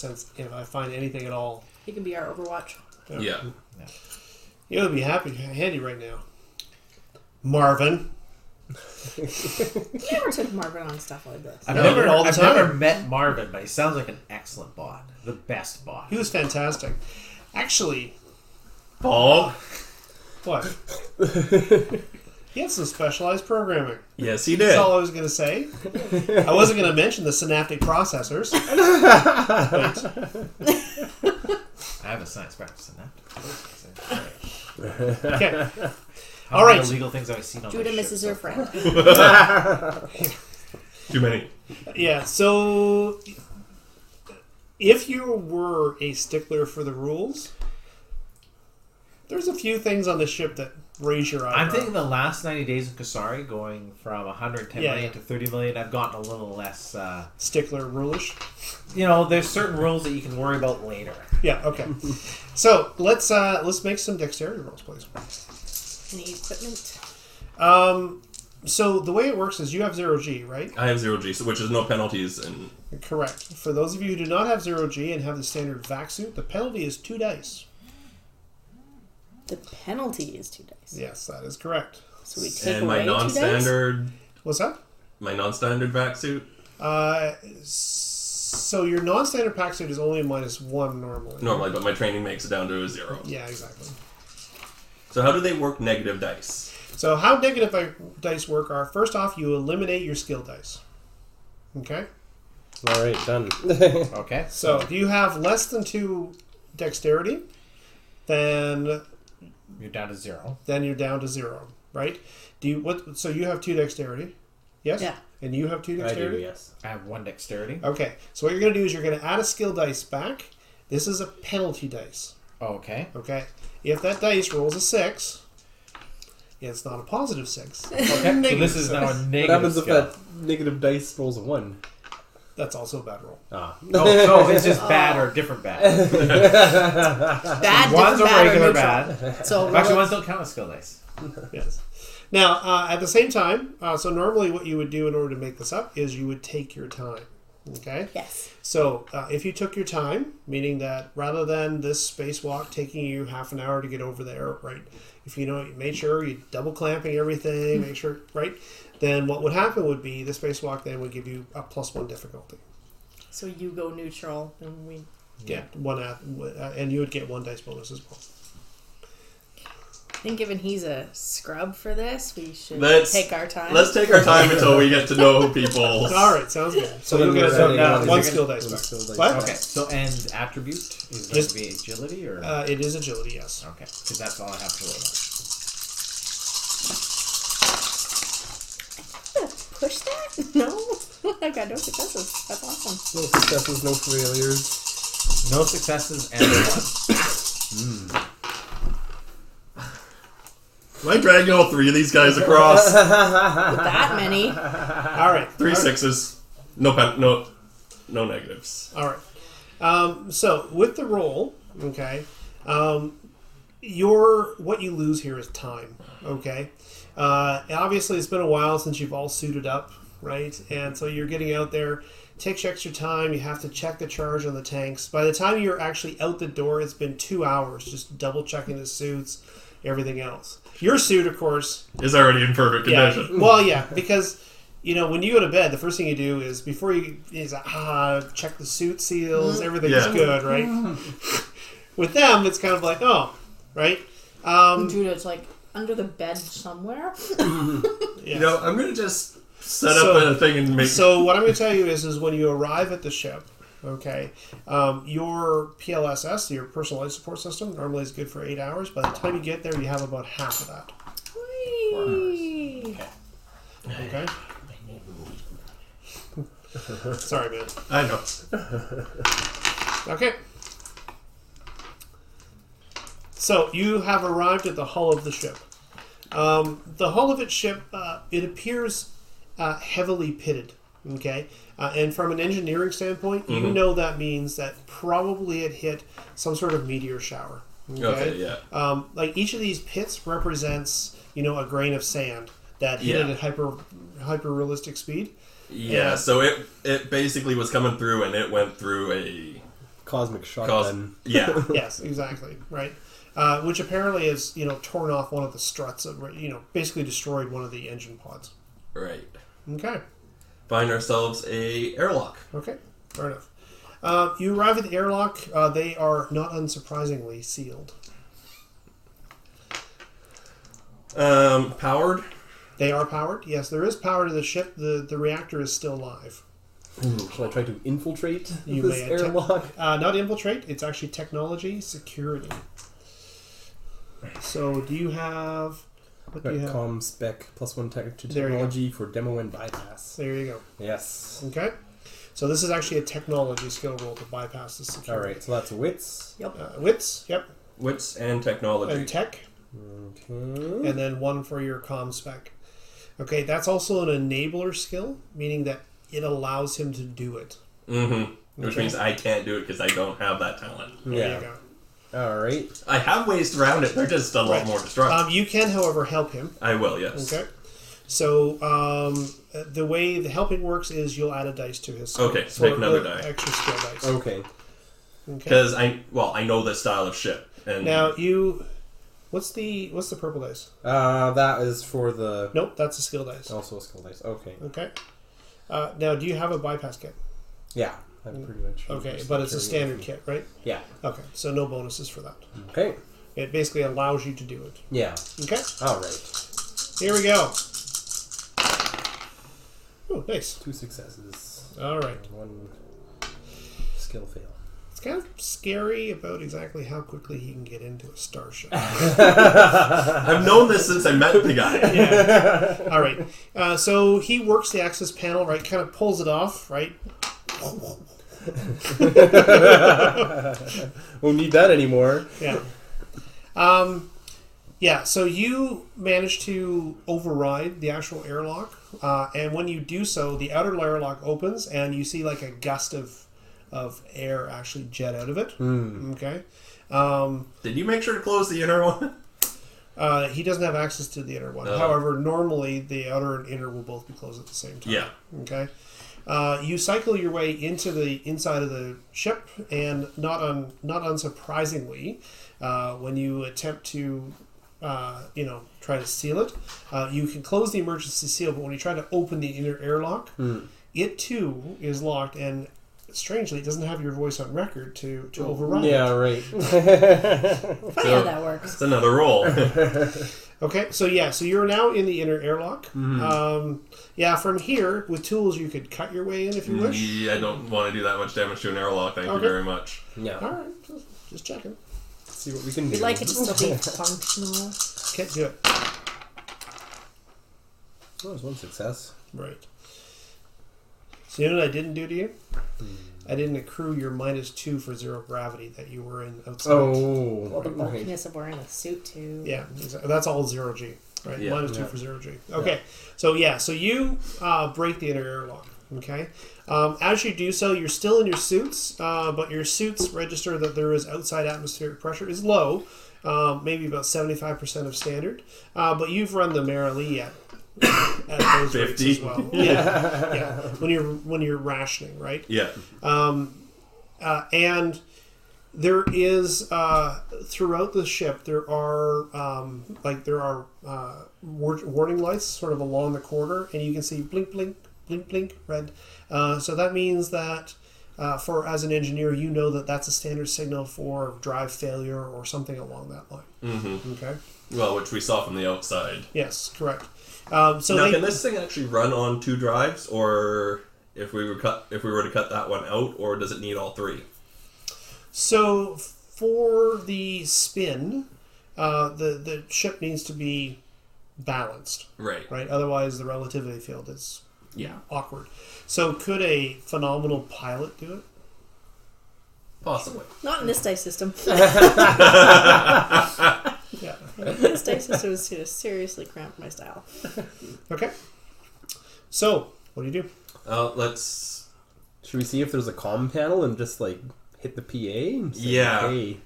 find anything at all. He can be our Overwatch. Yeah. You would be handy right now, Marvin. You never took Marvin on stuff like this. I've, No, never, all the I've time. never met Marvin, but he sounds like an excellent bot. The best bot. He was fantastic. Actually, Paul? what? He had some specialized programming. Yes, he That's did. all I was going to say. I wasn't going to mention the synaptic processors. But, I have a science practice in that. okay. How All many right. illegal things have I seen on Judah my misses ship her so far? friend. Too many. Yeah, so if you were a stickler for the rules, there's a few things on the ship that raise your eyebrow. I'm thinking the last 90 days of Kasari, going from 110 Yeah. million to 30 million, I've gotten a little less... Stickler rulish. there's certain rules that you can worry about later. Yeah, okay. So let's make some dexterity rolls, please. Any equipment? So the way it works is you have 0G, right? I have 0G, so which is no penalties, and Correct. For those of you who do not have 0G and have the standard vac suit, the penalty is 2 dice. The penalty is 2 dice. Yes, that is correct. So we take and my away 2 dice? non-standard What's that? vac suit. So your non-standard pack suit is only a -1 normally. Normally, but my training makes it down to a 0. Yeah, exactly. So how do they work negative dice? So how negative dice work are, first off, you eliminate your skill dice. Okay? All right, done. Okay. So if you have less than 2 dexterity, then You're down to 0. you're down to 0, right? So you have 2 dexterity. Yes? Yeah. And you have 2 I do, dexterity? yes. I have 1 dexterity. Okay. So what you're going to do is you're going to add a skill dice back. This is a penalty dice. Okay. Okay? If that dice rolls a 6, it's not a positive 6. Okay. So Negative this is now a 6. negative What happens if skill. that negative dice rolls a 1? That's also a bad roll. Ah. So it's just bad or different bad. Bad, One's a different, bad, or regular neutral. bad. So Actually, roll ones don't count as skill dice. Yes. Now, at the same time, so normally what you would do in order to make this up is you would take your time. Okay? Yes. So if you took your time, meaning that rather than this spacewalk taking you half an hour to get over there, right? If you made sure you double clamping everything, make sure, right? Then what would happen would be the spacewalk then would give you a +1 difficulty. So you go neutral, and we... Get one and you would get 1 dice bonus as well. I think given he's a scrub for this, we should Let's- take our time. Let's take our time until we get to know people. All right, sounds good. So then you'll get we're adding now- one is it skill gonna- dice one back. skill dice What? back. Okay. So, and attribute is going Just- to be agility, or It is agility, yes. okay, because that's all I have to roll. Push that? No? I've got no successes. That's awesome. No successes, no failures. No successes and 1. Am I dragging all 3 of these guys across? With that many. All right. 3 sixes. No negatives. All right. So with the roll, okay, what you lose here is time. Okay. Obviously, it's been a while since you've all suited up, right? And so you're getting out there. takes extra time. You have to check the charge on the tanks. By the time you're actually out the door, it's been 2 hours just double checking the suits, everything else. Your suit, of course, is already in perfect condition. Yeah, well, yeah, because when you go to bed, the first thing you do is before you check the suit seals, everything's good, right? With them, it's kind of like, oh, right. Dude, it's like under the bed somewhere. Yeah. I'm gonna just set up a thing and make. So what I'm going to tell you is when you arrive at the ship, okay, your PLSS, your personal life support system, normally is good for 8 hours. By the time you get there, you have about half of that. Okay. Sorry, man. I know. Okay. So you have arrived at the hull of the ship. The hull of its ship, it appears heavily pitted. Okay, and from an engineering standpoint, you know that means that probably it hit some sort of meteor shower. Okay, yeah. Like each of these pits represents, a grain of sand that hit it at hyper realistic speed. Yeah, so it basically was coming through, and it went through a cosmic shotgun. Yeah. Yes, exactly. Right. Which apparently has, torn off one of the struts of, basically destroyed one of the engine pods. Right. Okay. Find ourselves a airlock. Okay. Fair enough. You arrive at the airlock. They are not unsurprisingly sealed. Powered? They are powered. Yes, there is power to the ship. The reactor is still live. Shall I try to infiltrate You this may airlock? Not infiltrate. It's actually technology security. So, do you have... What do you have? Comm spec +1 to There you technology for demo and bypass. There you go. Yes. Okay. So this is actually a technology skill roll to bypass the security. Alright, so that's wits. Yep. Wits, yep. Wits and technology. And tech. Okay. And then 1 for your comm spec. Okay, that's also an enabler skill, meaning that it allows him to do it. Mm-hmm. Which Okay. means I can't do it because I don't have that talent. There you go. Alright. I have ways around it. They're just a lot more destructive. You can, however, help him. I will, yes. Okay. So the way the helping works is you'll add a dice to his skill. Okay, so make another die. Extra skill dice. Okay. Okay. Because I know this style of ship. And Now what's the purple dice? That is for the... Nope, that's a skill dice. Also a skill dice. Okay. Okay. Now, do you have a bypass kit? Yeah. I'm pretty much... Okay, but it's a standard kit, right? Yeah. Okay, so no bonuses for that. Okay. It basically allows you to do it. Yeah. Okay, Alright. here we go. Oh, nice. 2 successes. All right. And 1 skill fail. It's kind of scary about exactly how quickly he can get into a starship. I've known this since I met the guy. Yeah. All right. So he works the access panel, right? Kind of pulls it off, right? Won't need that anymore. Yeah. Yeah, so you manage to override the actual airlock, and when you do so, the outer airlock opens, and you see like a gust of air actually jet out of it. Okay. Did you make sure to close the inner one? He doesn't have access to the inner one. Oh. However, normally the outer and inner will both be closed at the same time. Yeah. Okay. You cycle your way into the inside of the ship, and not unsurprisingly, when you attempt to, try to seal it, you can close the emergency seal. But when you try to open the inner airlock, it too is locked, and strangely, it doesn't have your voice on record to override. Yeah, right. Funny how that works. It's another roll. Okay, so you're now in the inner airlock. From here, with tools, you could cut your way in if you wish. Yeah, I don't want to do that much damage to an airlock. Thank you very much. Yeah. All right, just checking. See what we can do. We'd like it to still be functional. Can't do it. Oh, there's 1 success. Right. So you know what I didn't do to you? I didn't accrue your -2 for 0 gravity that you were in outside. Well, the Oh, okay. bulkiness of wearing a suit too. Yeah, exactly. That's all 0G, right? Yeah. -2 for 0G. Okay, so you break the inner airlock. Okay, as you do so, you're still in your suits, but your suits register that there is outside atmospheric pressure is low, maybe about 75% of standard. But you've run the merrily yet. at those rates 50? as well. Yeah. When you're rationing, right? Yeah. And there is throughout the ship there are warning lights sort of along the corridor, and you can see blink, blink, blink, blink, red. So that means that as an engineer, you know that that's a standard signal for drive failure or something along that line. Mm-hmm. Okay. Well, which we saw from the outside. Yes, correct. Now, can this thing actually run on 2 drives, or if we were to cut that one out, or does it need all 3? So for the spin, the ship needs to be balanced. Right. Otherwise, the relativity field is Yeah. awkward. So could a phenomenal pilot do it? Possibly. Not in this dice system. Yeah. This dice system is going to seriously cramp my style. Okay. So what do you do? Let's... Should we see if there's a comm panel and just like hit the PA and say, Yeah. hey,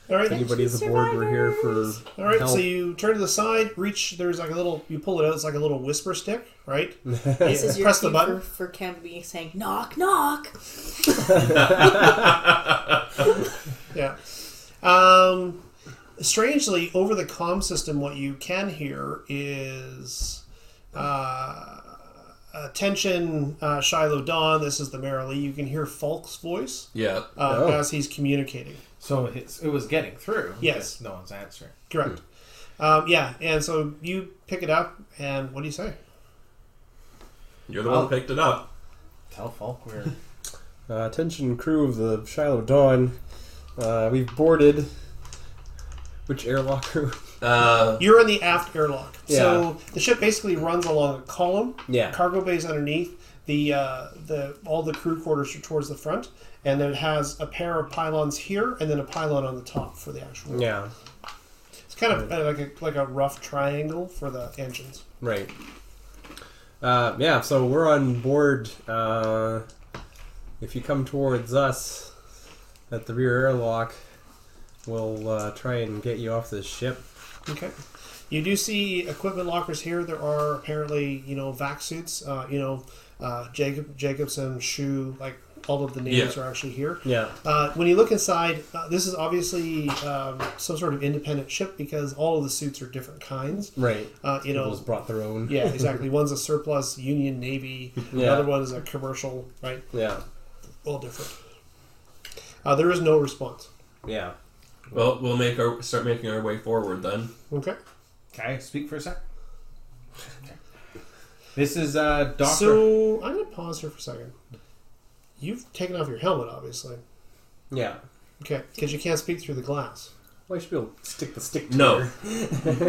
All right. if anybody's aboard, we're here for All right. help. So you turn to the side, reach. There's like a little. You pull it out. It's like a little whisper stick, right? This is your Press the cue button. for Cam to be saying, knock, knock. Yeah. Strangely, over the comm system, what you can hear is attention, Shiloh Dawn. This is the Merrily. You can hear Falk's voice Yeah. as he's communicating. So it was getting through. Yes. Just no one's answering. Correct. Yeah, and so you pick it up, and what do you say? You're the one who picked it up. Tell Falk we're... attention crew of the Shiloh Dawn. We've boarded. Which airlock crew? You're in the aft airlock. Yeah. So the ship basically runs along a column. Yeah. Cargo bays underneath. All the crew quarters are towards the front, and then it has a pair of pylons here, and then a pylon on the top for the actual. Yeah. It's kind of like a rough triangle for the engines. Right. Yeah, so we're on board. If you come towards us at the rear airlock, we'll try and get you off this ship. Okay. You do see equipment lockers here. There are apparently, vac suits. Jacobson, Shu, like all of the names are actually here. Yeah. When you look inside, this is obviously some sort of independent ship because all of the suits are different kinds. Right. People's brought their own. Yeah, exactly. One's a surplus Union Navy. The Yeah. other one is a commercial, right? Yeah. All different. There is no response. Yeah. Well, we'll start making our way forward then. Okay. Can I speak for a sec? Okay. This is Dr. So I'm going to pause here for a second. You've taken off your helmet, obviously. Yeah. Okay, because you can't speak through the glass. Well, I should be able to stick the stick to No. her.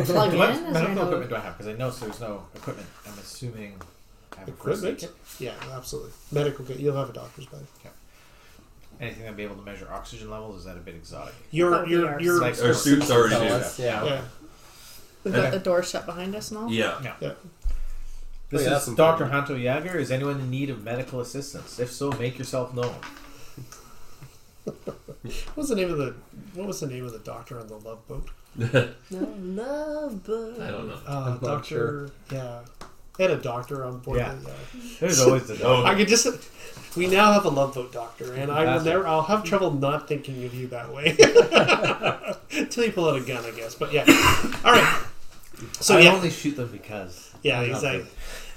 Plug in? What Is there medical no... equipment do I have? Because I know there's no equipment. I'm assuming I have a first Equipment? aid kit. Yeah, absolutely. Medical kit. You'll have a doctor's bag. Anything that'd be able to measure oxygen levels? Is that a bit exotic? Your Like Our suits already Tell do. us. Yeah. yeah. We've got Okay. the door shut behind us and all? Yeah. This yeah, that's is Dr. important. Hanto Jager. Is anyone in need of medical assistance? If so, make yourself known. What was the name of the doctor on the Love Boat? The love boat. I don't know. not Doctor. sure. Yeah. They had a doctor on board. Yeah. The, There's always the Oh. I could just. We now have a Love Boat doctor, and I will That's never. I'll have trouble not thinking of you that way until you pull out a gun, I guess. But yeah. All right. So I yeah. only shoot them because. Yeah, they're not exactly.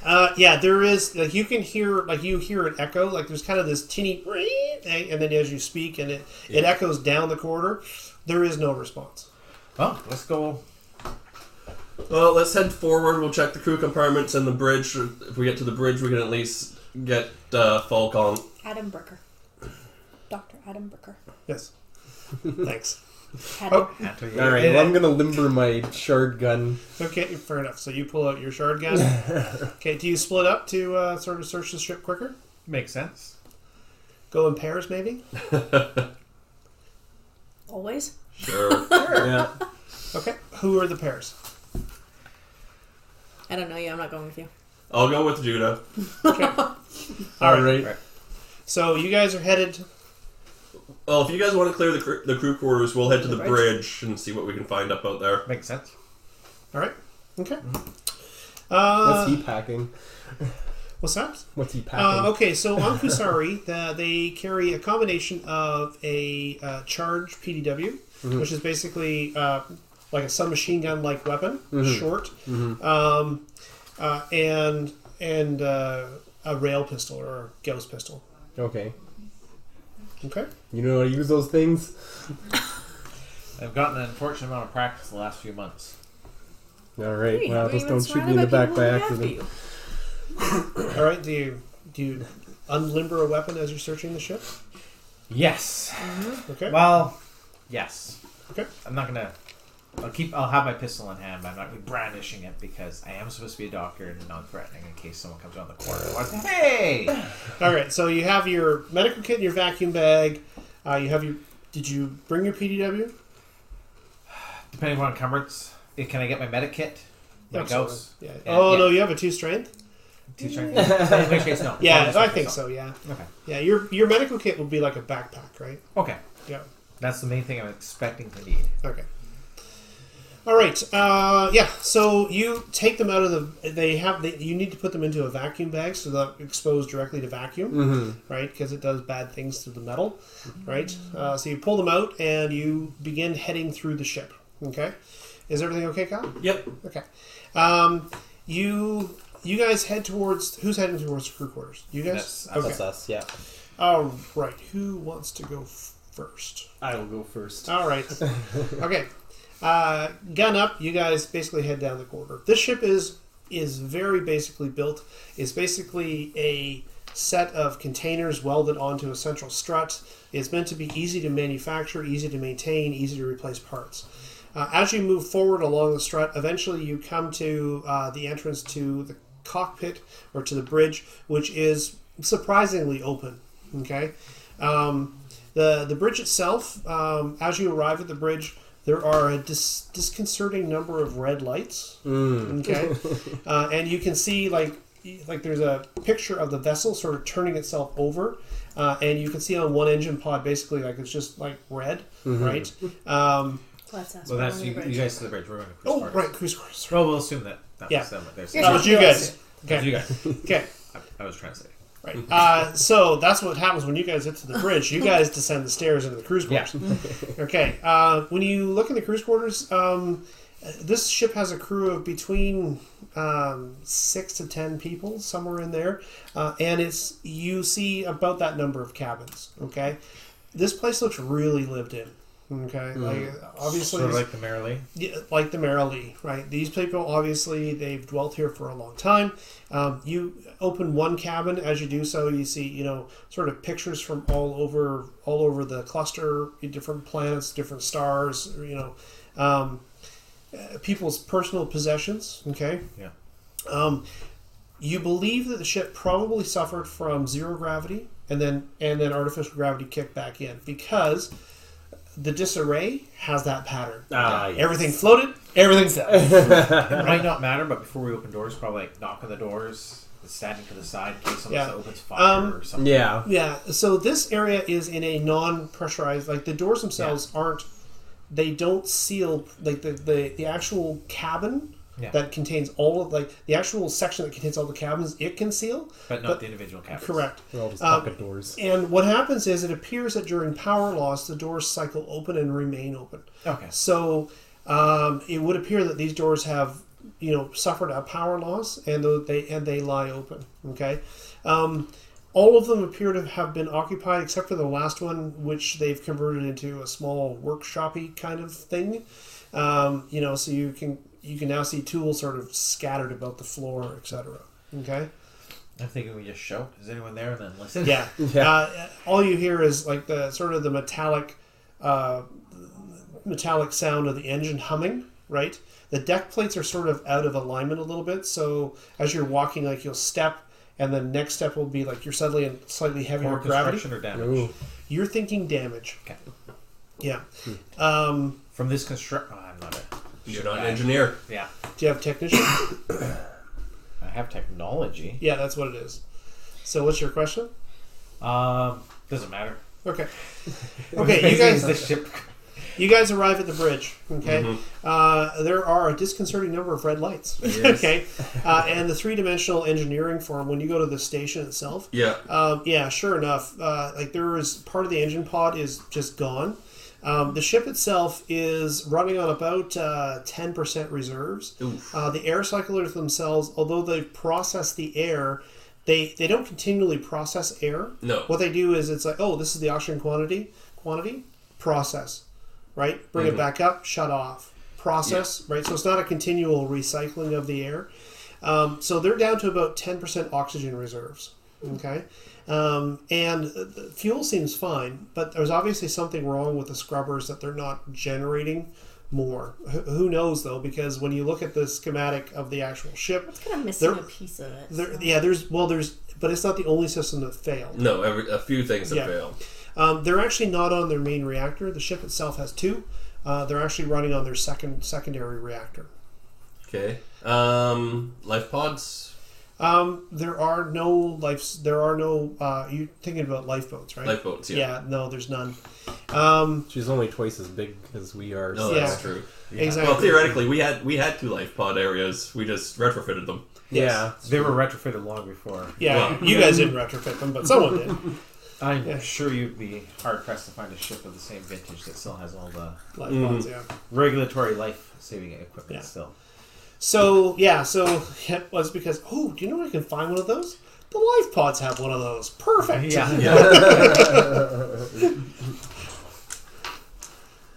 good. Yeah, there is like you can hear you hear an echo, like there's kind of this teeny and then as you speak and it echoes down the corridor. There is no response. Well, let's go. Well, let's head forward. We'll check the crew compartments and the bridge. If we get to the bridge, we can at least get Falk on. Adam Brooker. Dr. Adam Brooker. Yes. Thanks. Adam. Hanto Jager. All right. Well, I'm gonna limber my shard gun. Okay, fair enough. So you pull out your shard gun. Okay, do you split up to sort of search the ship quicker? Makes sense. Go in pairs, maybe? Always? Sure. Yeah. Okay. Who are the pairs? I don't know you. I'm not going with you. I'll go with Judah. Okay. All right. So you guys are headed. Well, if you guys want to clear the crew quarters, we'll head to the Right. bridge and see what we can find up out there. Makes sense. All right. Okay. What's he packing? What's that? What's he packing? Okay, so on Kusari, they carry a combination of a charged PDW, which is basically like a submachine gun-like weapon, short, and a rail pistol or a gauss pistol. Okay. Okay. You know how to use those things? I've gotten an unfortunate amount of practice the last few months. All right. Hey, Well, how just even don't shoot surrounded me in the by back people by who have accident. you? All right. Do you unlimber a weapon as you're searching the ship? Yes. Okay. Well, yes. Okay. I'm not gonna. I'll have my pistol in hand, but I'm not gonna be brandishing it because I am supposed to be a doctor and non-threatening in case someone comes around the corner. Like, hey! All right. So you have your medical kit in your vacuum bag. You have your. Did you bring your PDW? Depending on encumbrance, can I get my medic kit? My Absolutely. ghost? Yeah. And- Oh yeah. no, you have a 2 strength. 2 strength? In which case, no. Yeah, I'll just I my think pistol. so. Yeah. Okay. Yeah. Your medical kit will be like a backpack, right? Okay. Yeah. That's the main thing I'm expecting to need. Okay. All right. Yeah. So you take them out of the. You need to put them into a vacuum bag so they're exposed directly to vacuum, right? Because it does bad things to the metal, right? So you pull them out and you begin heading through the ship. Okay. Is everything okay, Kyle? Yep. Okay. You guys head towards. Who's heading towards the crew quarters? You guys. That's us, yeah. All right. Who wants to go first? I will go first. All right. Okay. Gun up. You guys basically head down the corridor. This ship is very basically built. It's basically a set of containers welded onto a central strut. It's meant to be easy to manufacture, easy to maintain, easy to replace parts. As you move forward along the strut, eventually you come to the entrance to the cockpit or to the bridge, which is surprisingly open. Okay. The bridge itself, as you arrive at the bridge, there are a disconcerting number of red lights. Okay, and you can see like there's a picture of the vessel sort of turning itself over, and you can see on one engine pod basically like it's just like red, right? Let's ask Well, that's about you, the you bridge. guys to the bridge. We're going to cruise Oh, quarters. right, cruise course. Well, we'll assume that Yeah. was them what they're You're saying. That was you guys. That was you Okay, guys. okay. I was translating. Right. So that's what happens when you guys get to the bridge. You guys descend the stairs into the cruise quarters. Okay. When you look in the cruise quarters, this ship has a crew of between 6 to 10 people, somewhere in there, and you see about that number of cabins. Okay. This place looks really lived in. Okay, like obviously, Sort of like the Merrily. yeah, like the Merrily, right? These people obviously they've dwelt here for a long time. You open one cabin. As you do so, you see sort of pictures from all over the cluster, different planets, different stars. People's personal possessions. Okay. Yeah. You believe that the ship probably suffered from zero gravity and then artificial gravity kicked back in because the disarray has that pattern. Yes. Everything floated, everything fell. It might not matter, but before we open doors, probably like knock on the doors, standing to the side in case someone opens fire or something. Yeah. Yeah, so this area is in a non-pressurized, like the doors themselves they don't seal, like the actual cabin that contains all of, like the actual section that contains all the cabins, it can seal. But not the individual cabins. Correct. They're all just pocket doors. And what happens is it appears that during power loss, the doors cycle open and remain open. Okay. So it would appear that these doors have, suffered a power loss and they lie open. Okay. All of them appear to have been occupied except for the last one, which they've converted into a small workshop-y kind of thing. So you can now see tools sort of scattered about the floor, etc. Okay. I'm thinking we just shout. Is anyone there? And then listen. Yeah. All you hear is like the sort of the metallic sound of the engine humming. Right. The deck plates are sort of out of alignment a little bit, so as you're walking, like you'll step, and the next step will be like you're suddenly in slightly heavier More gravity. construction or damage? Ooh. You're thinking damage. Okay. Yeah. From this construct... Oh, I'm not a... You're not an engineer. Yeah. Do you have technician? I have technology. Yeah, that's what it is. So what's your question? Doesn't matter. Okay. Okay, you guys. Is this ship... You guys arrive at the bridge. Okay, there are a disconcerting number of red lights. Okay, and the three-dimensional engineering form. When you go to the station itself, sure enough, like there is part of the engine pod is just gone. The ship itself is running on about 10% reserves. The air cyclers themselves, although they've processed the air, they don't continually process air. No. What they do is it's like, oh, this is the oxygen quantity, process, right? Bring it back up, shut off, process, right? So it's not a continual recycling of the air. So they're down to about 10% oxygen reserves, okay? And the fuel seems fine, but there's obviously something wrong with the scrubbers that they're not generating more. Who knows, though, because when you look at the schematic of the actual ship... It's kind of missing a piece of it. So. But it's not the only system that failed. No, a few things have failed. They're actually not on their main reactor. The ship itself has two. They're actually running on their secondary reactor. Okay. Life pods? There are no you're thinking about lifeboats, right? Lifeboats, yeah. Yeah, no, there's none. She's only twice as big as we are. No, that's true. Yeah. Exactly. Well, theoretically, we had two life pod areas. We just retrofitted them. Yeah. They were retrofitted long before. Yeah, you guys didn't retrofit them, but someone did. I'm sure you'd be hard-pressed to find a ship of the same vintage that still has all the Lifeboats, yeah. regulatory life-saving equipment still. So it was because, do you know where I can find one of those? The life pods have one of those. Perfect. Yeah.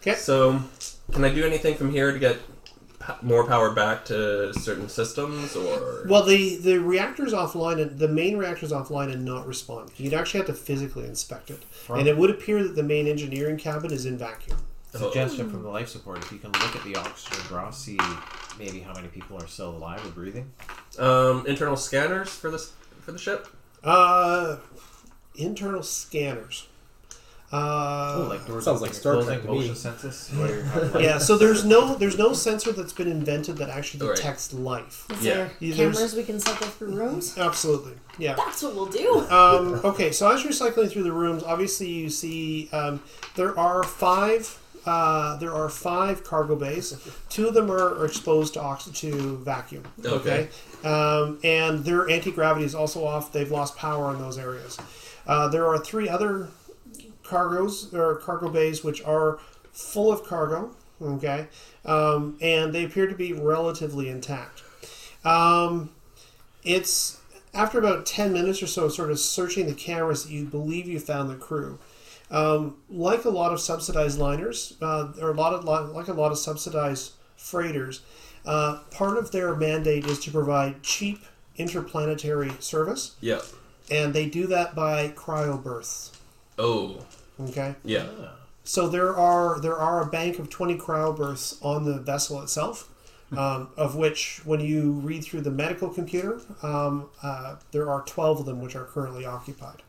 Okay. So, can I do anything from here to get more power back to certain systems, or? Well, the reactor's offline, and the main reactor's offline and not responding. You'd actually have to physically inspect it, and it would appear that the main engineering cabin is in vacuum. Suggestion from the life support: if you can look at the oxygen draw, see maybe how many people are still alive or breathing. Internal scanners for the ship. Internal scanners. Like doors sounds like Star Trek to me. Motion census. Where So there's no sensor that's been invented that actually detects life. Is there cameras we can cycle through rooms? Absolutely. Yeah. That's what we'll do. Okay, so as you're cycling through the rooms, obviously you see there are five cargo bays. Two of them are exposed to vacuum. Okay. And their anti-gravity is also off. They've lost power in those areas. There are three other cargo bays which are full of cargo. Okay. And they appear to be relatively intact. It's after about 10 minutes or so, sort of searching the cameras, that you believe you found the crew. Like a lot of subsidized liners, like a lot of subsidized freighters, part of their mandate is to provide cheap interplanetary service. Yeah. And they do that by cryoberths. Oh. Okay. Yeah. So there are a bank of 20 cryoberths on the vessel itself, of which, when you read through the medical computer, there are 12 of them which are currently occupied.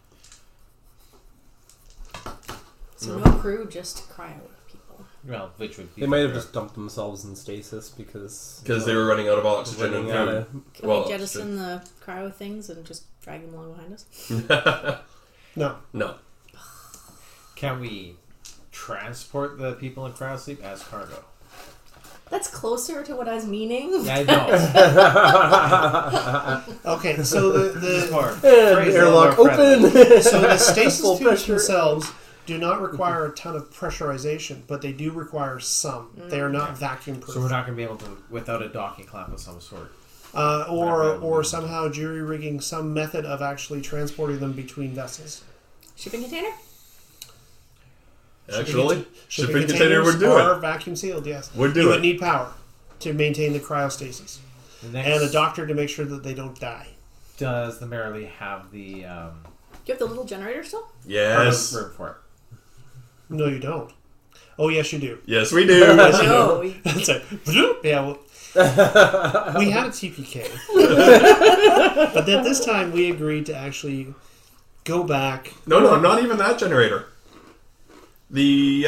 So no crew, just cryo people. Well, which would be They might have just dumped themselves in stasis because they were running out of oxygen and food. Can we jettison the cryo things and just drag them along behind us? No. Can we transport the people in cryo sleep as cargo? That's closer to what I was meaning. Yeah, I know. Okay, so the airlock open. So the stasis tubes themselves do not require a ton of pressurization, but they do require some. They are not vacuum proof. So we're not going to be able to, without a docking clamp of some sort. Or somehow jury rigging some method of actually transporting them between vessels. Shipping container? Actually, shipping container would do are it. Vacuum sealed, yes. You would need power to maintain the cryostasis. And a doctor to make sure that they don't die. Does the Merrily have the... Do you have the little generator still? Yes. Room for it? No, you don't. Oh, yes, you do. Yes, we do. No. That's it. Yeah, well, we had a TPK. But then this time we agreed to actually go back. No, not even that generator. The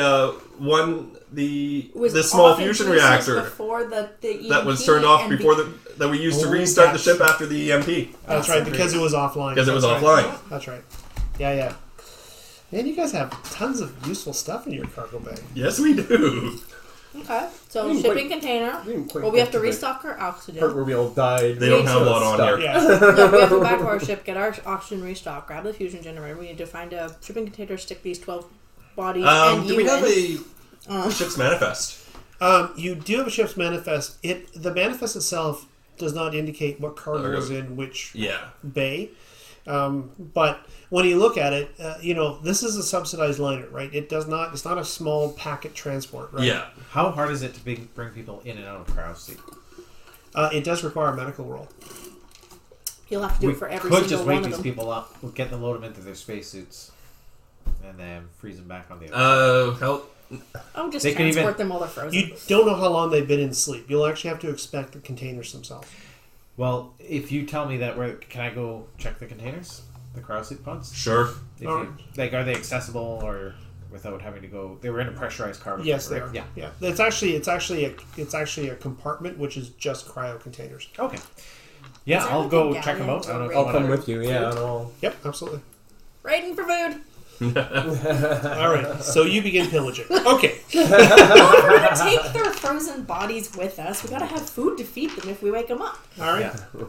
small fusion reactor before the EMP that was turned off before that we used to restart the ship after the EMP. That's right, because it was offline. Because it was offline. That's right. Yeah. Man, you guys have tons of useful stuff in your cargo bag. Yes, we do. Okay, so didn't shipping quite- container. didn't quite Well, we have get to to the restock our oxygen. Part where we all died. They don't have a lot on Stuff. here. Yeah. No, we have to go back to our ship, get our oxygen restock, grab the fusion generator. We need to find a shipping container, stick these 12 bodies and Do you we have in. a ship's manifest? You do have a ship's manifest. The manifest itself does not indicate what cargo is in which Yeah. bay. But when you look at it, this is a subsidized liner, right? It's not a small packet transport, right? Yeah. How hard is it to bring people in and out of cryo sleep? It does require a medical roll. You'll have to do We it for every could single just one wake of these them. people up, we'll get them, load them into their spacesuits, and then freeze them back on the other. How? Oh, just They could transport even- them while they're frozen. You don't know how long they've been in sleep. You'll actually have to inspect the containers themselves. Well, if you tell me that, can I go check the containers, the cryo sleep pods? Sure. Alright. Are they accessible or without having to go? They were in a pressurized cargo. Yes, tank, they right? are. Yeah. Yeah. It's actually a compartment which is just cryo containers. Okay. Yeah, Is there I'll like go a check them out. galleon I don't know if or you I'll wanna- come with you. Yeah, and I'll. Yep, absolutely. Raiding for food. All right, so you begin pillaging. Okay. Well, if we're going to take their frozen bodies with us, we got to have food to feed them if we wake them up. All right. Yeah.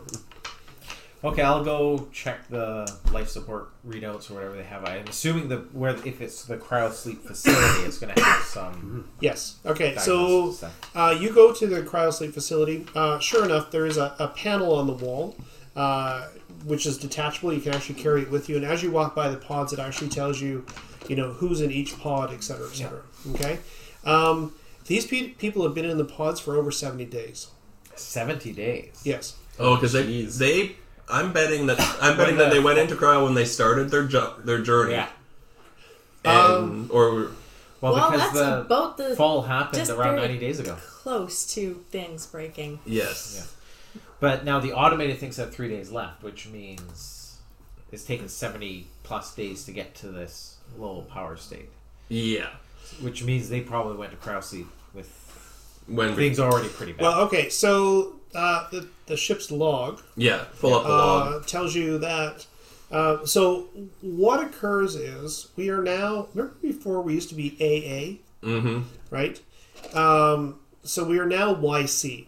Okay, I'll go check the life support readouts or whatever they have. I'm assuming if it's the cryo sleep facility, it's going to have some. Yes. Okay. diagnosis So stuff. you go to the cryosleep facility. Sure enough, there is a panel on the wall, which is detachable. You can actually carry it with you, and as you walk by the pods, it actually tells you, who's in each pod, et cetera, et cetera. Okay. These people have been in the pods for over 70 days. 70 days. Yes. Oh, because they. I'm betting that they went into cryo when they started their journey. Yeah. And, Well, Well, because that's the about the fall happened just around very 90 days ago. close to things breaking. yes. But now the automated things have 3 days left, which means it's taken 70 plus days to get to this low power state. Yeah. Which means they probably went to cryo sleep with When things already pretty bad. Well, okay. So the ship's log pull up the log. tells you that. So what occurs is we are now. Remember before we used to be AA, Mm-hmm. right? So we are now YC.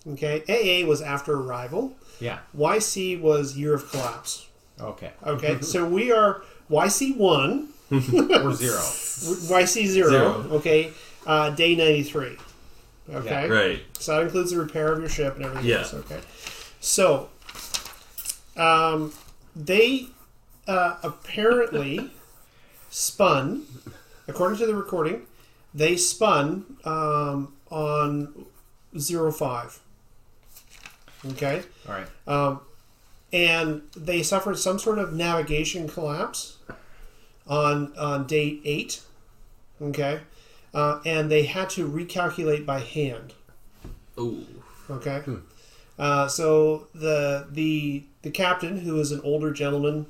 Okay, AA was after arrival. yeah. YC was year of collapse. Okay. Okay, so we are YC1, Or 0. YC0. Zero. Okay, day 93. Okay, Right. so that includes the repair of your ship and everything Yeah. else. Okay, so they apparently spun, according to the recording, they spun on 05. Okay. All right. And they suffered some sort of navigation collapse on day 8. Okay. And they had to recalculate by hand. Ooh. Okay. So the captain, who is an older gentleman,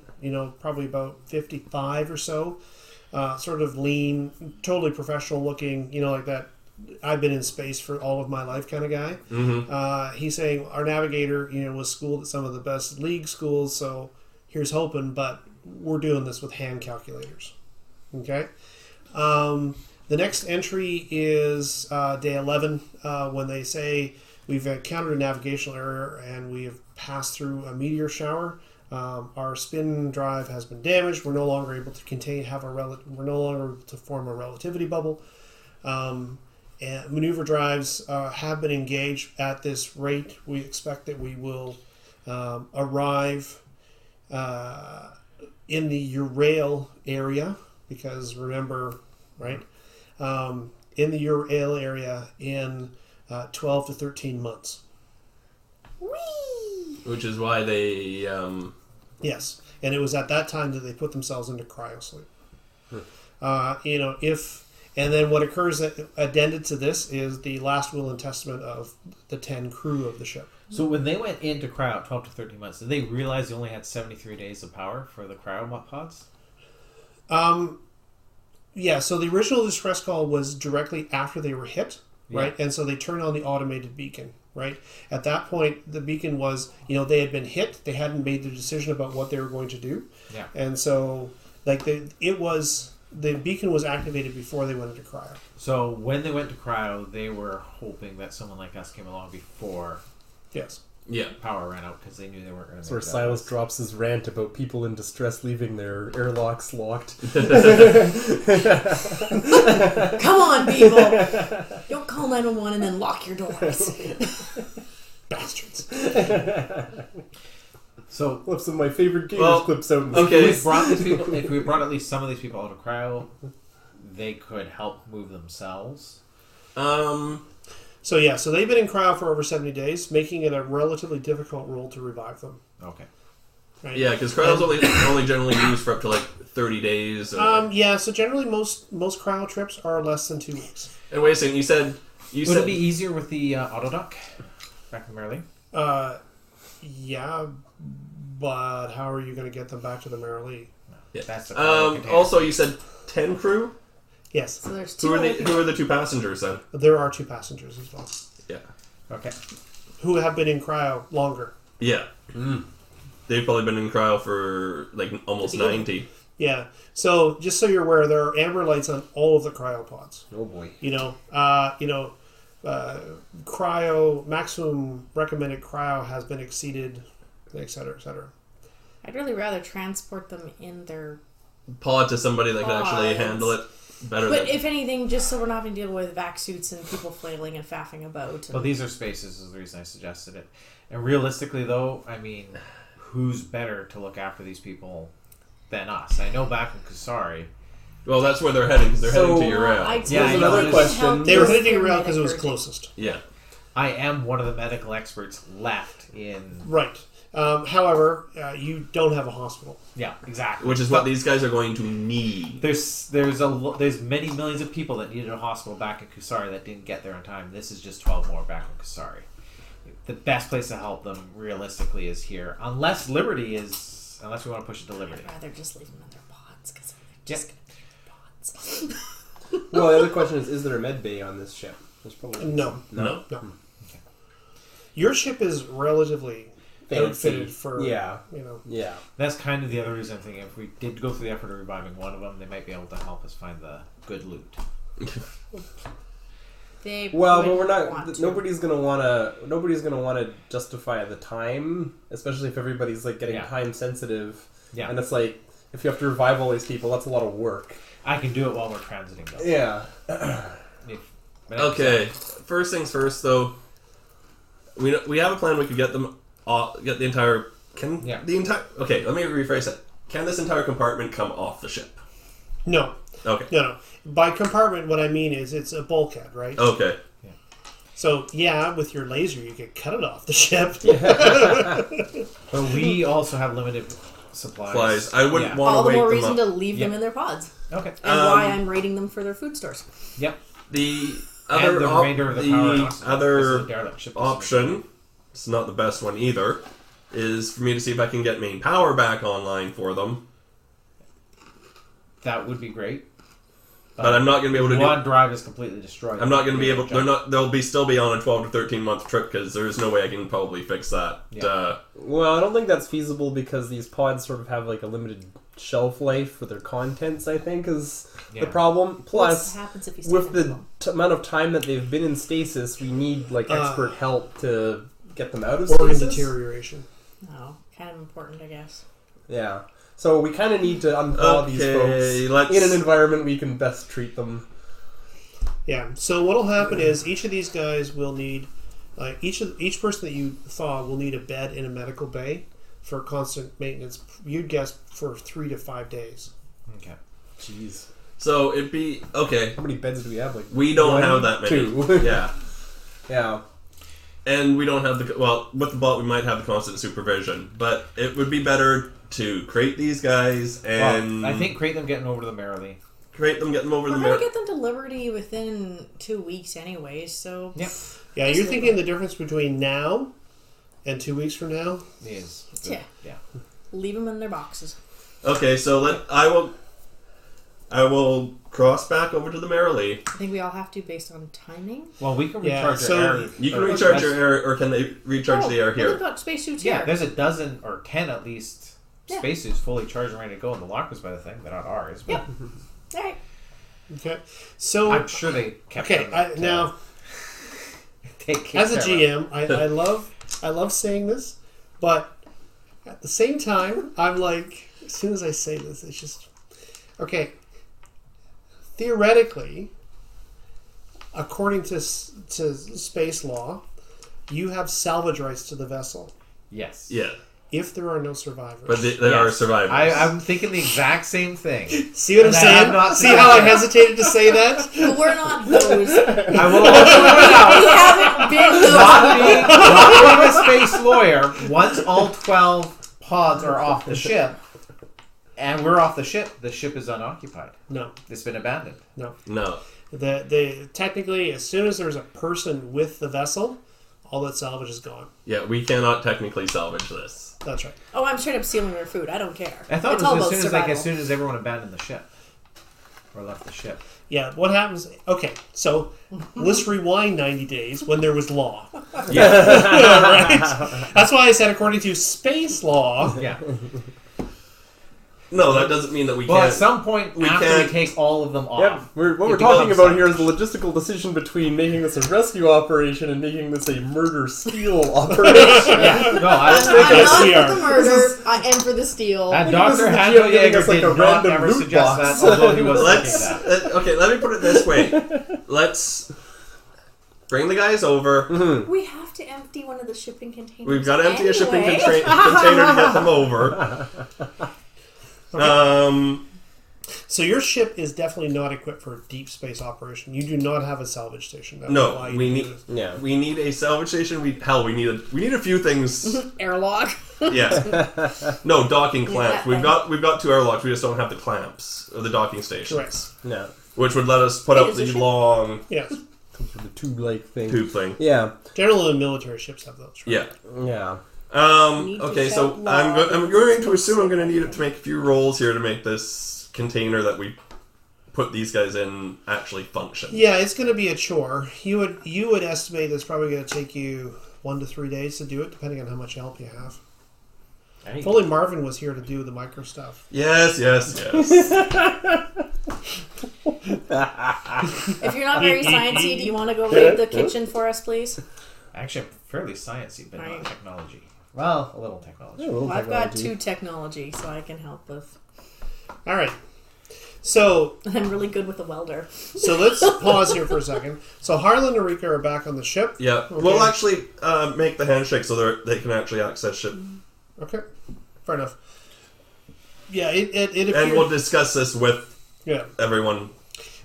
probably about 55 or so, sort of lean, totally professional looking, like that. I've been in space for all of my life kind of guy. Mm-hmm. He's saying our navigator, was schooled at some of the best league schools, so here's hoping, but we're doing this with hand calculators. Okay. The next entry is day 11, when they say we've encountered a navigational error and we have passed through a meteor shower. Our spin drive has been damaged. We're no longer able to we're no longer able to form a relativity bubble. And maneuver drives have been engaged at this rate. We expect that we will arrive in the Ural area, because remember, right? In the Ural area in 12 to 13 months. Whee! Which is why they. Yes, and it was at that time that they put themselves into cryosleep. And then what occurs addended to this is the last will and testament of the 10 crew of the ship. So when they went into cryo 12 to 13 months, did they realize they only had 73 days of power for the cryo pods? Yeah, so the original distress call was directly after they were hit, right? And so they turned on the automated beacon, right? At that point, the beacon was, they had been hit. They hadn't made the decision about what they were going to do. Yeah. And so Like the beacon was activated before they went into cryo. So when they went to cryo, they were hoping that someone like us came along before Yes. Yeah. power ran out because they knew they weren't going to That's where make it. Silas drops his rant about people in distress leaving their airlocks locked. Come on, people! Don't call 911 and then lock your doors. Bastards. So Clips of my favorite gamers Well, clips out. okay. if we brought at least some of these people out of cryo, they could help move themselves. So yeah, so they've been in cryo for over 70 days, making it a relatively difficult role to revive them. Okay. Right? Yeah, because cryo's only generally used for up to like 30 days. Or... Yeah, so generally most cryo trips are less than 2 weeks. And wait a second, you said Would it be easier with the autodock back in Merrily? Yeah, but how are you going to get them back to the Merrily? Yeah. That's the container. Also, you said 10 crew? Yes, So there's Who two. are the 2 passengers then? there are 2 passengers as well Yeah. Okay. who have been in cryo longer. Yeah. They've probably been in cryo for like almost 90. Yeah, so just so you're aware, there are amber lights on all of the cryopods. Oh boy. Cryo maximum recommended cryo has been exceeded, et cetera, et cetera. I'd really rather transport them in their... Pod to somebody that can actually Pods. handle it better But than... if anything, just so we're not having to deal with vac suits and people flailing and faffing about. And... Well, these are spaces is the reason I suggested it. And realistically, though, I mean, who's better to look after these people than us? I know back in Kusari. Well, that's where they're heading, because they're heading to Ural. Yeah, I know. Another question. They were heading to Ural because it was closest. Yeah. I am one of the medical experts left in... Right. However, you don't have a hospital. Yeah, exactly. Which is what these guys are going to need. There's many millions of people that needed a hospital back in Kusari that didn't get there in time. This is just 12 more back in Kusari. The best place to help them realistically is here, unless we want to push it to Liberty. I'd rather just leave them in their pods because they're just going to be pods. Well, the other question is there a med bay on this ship? There's probably No. No? No. Your ship is relatively outfitted for, Yeah. Yeah. That's kind of the other reason I'm thinking if we did go through the effort of reviving one of them, they might be able to help us find the good loot. They Well, but would we're want not. to. Nobody's gonna wanna justify the time, especially if everybody's like getting Yeah. time sensitive. Yeah. And it's like if you have to revive all these people, that's a lot of work. I can do it while we're transiting though. Yeah. Okay, first things first, though. We have a plan. We could get them, get the entire. Okay, let me rephrase that. Can this entire compartment come off the ship? No. Okay. No. By compartment, what I mean is it's a bulkhead, right? Okay. So, yeah, with your laser, you could cut it off the ship. But we also have limited supplies. I wouldn't want All to the wake more them reason up. to leave them in their pods. Okay. And why I'm rating them for their food stores. Yep. The And other the remainder of the power and oxygen. This is other a derelict ship. option, it's not the best one either, is for me to see if I can get main power back online for them. That would be great. But I'm not going to be able to do. One drive is completely destroyed. I'm not going to be able. They'll still be on a 12 to 13 month trip because there's no way I can probably fix that. Yeah. Well, I don't think that's feasible because these pods sort of have like a limited shelf life for their contents. I think is the problem. Plus, what happens if you with the amount of time that they've been in stasis, we need like expert help to get them out of Organ stasis. deterioration. No, kind of important, I guess. Yeah. So we kind of need to unthaw these folks in an environment we can best treat them. Yeah. So what'll happen is each of these guys will need, each person that you thaw will need a bed in a medical bay for constant maintenance. You'd guess for 3 to 5 days. Okay. Jeez. So it'd be okay. How many beds do we have? Like We don't one, have that many. 2. Yeah. Yeah. And we don't have the with the bot we might have the constant supervision, but it would be better to crate these guys and I think crate them getting over to the Merrily. Crate them, get them over We're the going to get them to Liberty within 2 weeks anyways, so... Yep. Yeah, you're thinking the difference between now and 2 weeks from now? Is Yeah. Yeah. Leave them in their boxes. Okay, so I will cross back over to the Merrily. I think we all have to based on timing. Well, we can Yeah, recharge so our air. You can recharge your air, or can they recharge the air Well, here? they've got spacesuits Yeah, here. there's a dozen or 10 at least spacesuits fully charged and ready to go, and the lockers by the thing. They're not ours. But Yep. All right. Okay. So I'm sure they kept okay. them to Now, take care as a of. GM, I love saying this, but at the same time, I'm like, as soon as I say this, it's just okay. Theoretically, according to space law, you have salvage rights to the vessel Yes. Yeah. if there are no survivors. But there are Yes. survivors. I'm thinking the exact same thing. See what I'm And saying? I'm not See how I surprised. hesitated to say that? But we're not those. I will also point out, We haven't been those. not being a space lawyer, once all 12 pods are off the ship, and we're off the ship is unoccupied. No, It's been abandoned. no. No. Technically, as soon as there's a person with the vessel, all that salvage is gone. Yeah, we cannot technically salvage this. That's right. Oh, I'm straight up stealing their food. I don't care. I thought It's it all was about as survival. soon as everyone abandoned the ship. Or left the ship. Yeah, what happens? Okay, so let's rewind 90 days when there was law. Yeah. Right? That's why I said according to space law. Yeah. No, that doesn't mean that we Well, at can't. some point we after can't- we take all of them off. Yep. What we're it talking becomes about here is salvage. the logistical decision between making this a rescue operation and making this a murder-steal operation. Yeah. No, I was I'm thinking. Yes, not we for are. the murder. I am for the steal. And This is Dr. the Handel GM giving Yeager us, like, did a not random ever loot suggest box. that, although he was Let's. thinking that. Okay, let me put it this way. Let's bring the guys over. We have to empty one of the shipping containers. We've got to empty a shipping anyway. container to get them over. So your ship is definitely not equipped for a deep space operation. You do not have a salvage station. That would No, allow you we to need. do this. Yeah. We need a salvage station. We need a few things. Airlock. Yeah. No docking clamps. Yeah. We've got 2 airlocks. We just don't have the clamps or the docking stations, Correct. No. which would let us put Wait, up is the the ship- long Yes. Comes with the tube-like thing. tube thing. Yeah. Generally, the military ships have those. Right? Yeah. Yeah. Need to Okay, so set I'm law. going to assume I'm going to need it to make a few rolls here to make this container that we put these guys in actually function. Yeah, it's going to be a chore. You would estimate it's probably going to take you 1 to 3 days to do it, depending on how much help you have. If only Marvin was here to do the micro stuff. Yes. If you're not very sciencey, do you want to go raid the kitchen for us, please? Actually, I'm fairly sciencey, but Right. not technology. Well, a little technology. Yeah, a little Well, I've got technology. 2 technology, so I can help with. All right. So I'm really good with the welder. let's pause here for a second. So Harlan and Rika are back on the ship. Yeah. Okay. We'll actually make the handshake so they can actually access ship. Okay, fair enough. Yeah, it appeared. And we'll discuss this with Yeah, everyone.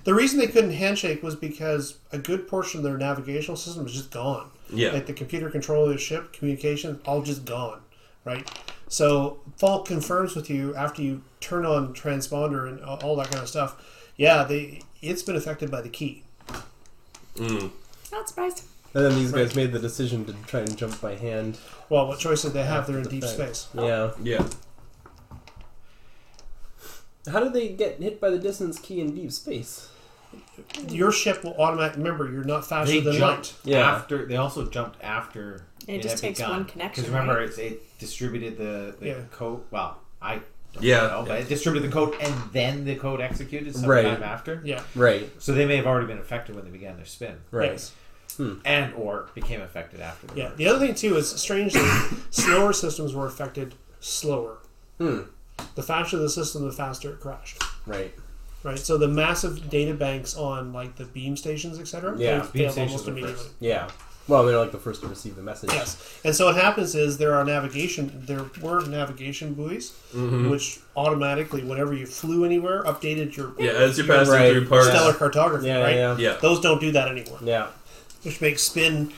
the reason they couldn't handshake was because a good portion of their navigational system was just gone. Yeah. Like the computer control of the ship, communication, all just gone. Right. So Falk confirms with you after you turn on transponder and all that kind of stuff. Yeah, it's been affected by the key. Not surprised. And then these guys made the decision to try and jump by hand. Well, what choice did they have? They're in The deep thing. space. Yeah. Yeah. How did they get hit by the distance key in deep space? Your ship will automatically. Remember, you're not faster They than jumped light. Yeah. after. They also jumped after. It just takes one connection, Because remember, right? it distributed the Yeah. code. Well, I don't Yeah. know, but it distributed the code and then the code executed sometime Right. after. Yeah. Right. So they may have already been affected when they began their spin, Right. Yes. and or became affected after. Yeah. The other thing too is strangely, slower systems were affected slower. The faster the system, the faster it crashed. Right. Right. So the massive data banks on like the beam stations, etc. Yeah, they beam failed stations almost were immediately. first. Yeah. Well, they're like the first to receive the message. Yes. And so what happens is there were navigation buoys which automatically, whenever you flew anywhere, updated your Yeah, as you're passing Right. through parts. stellar cartography. Yeah, right. yeah. Yeah. Those don't do that anymore, Yeah. which makes spin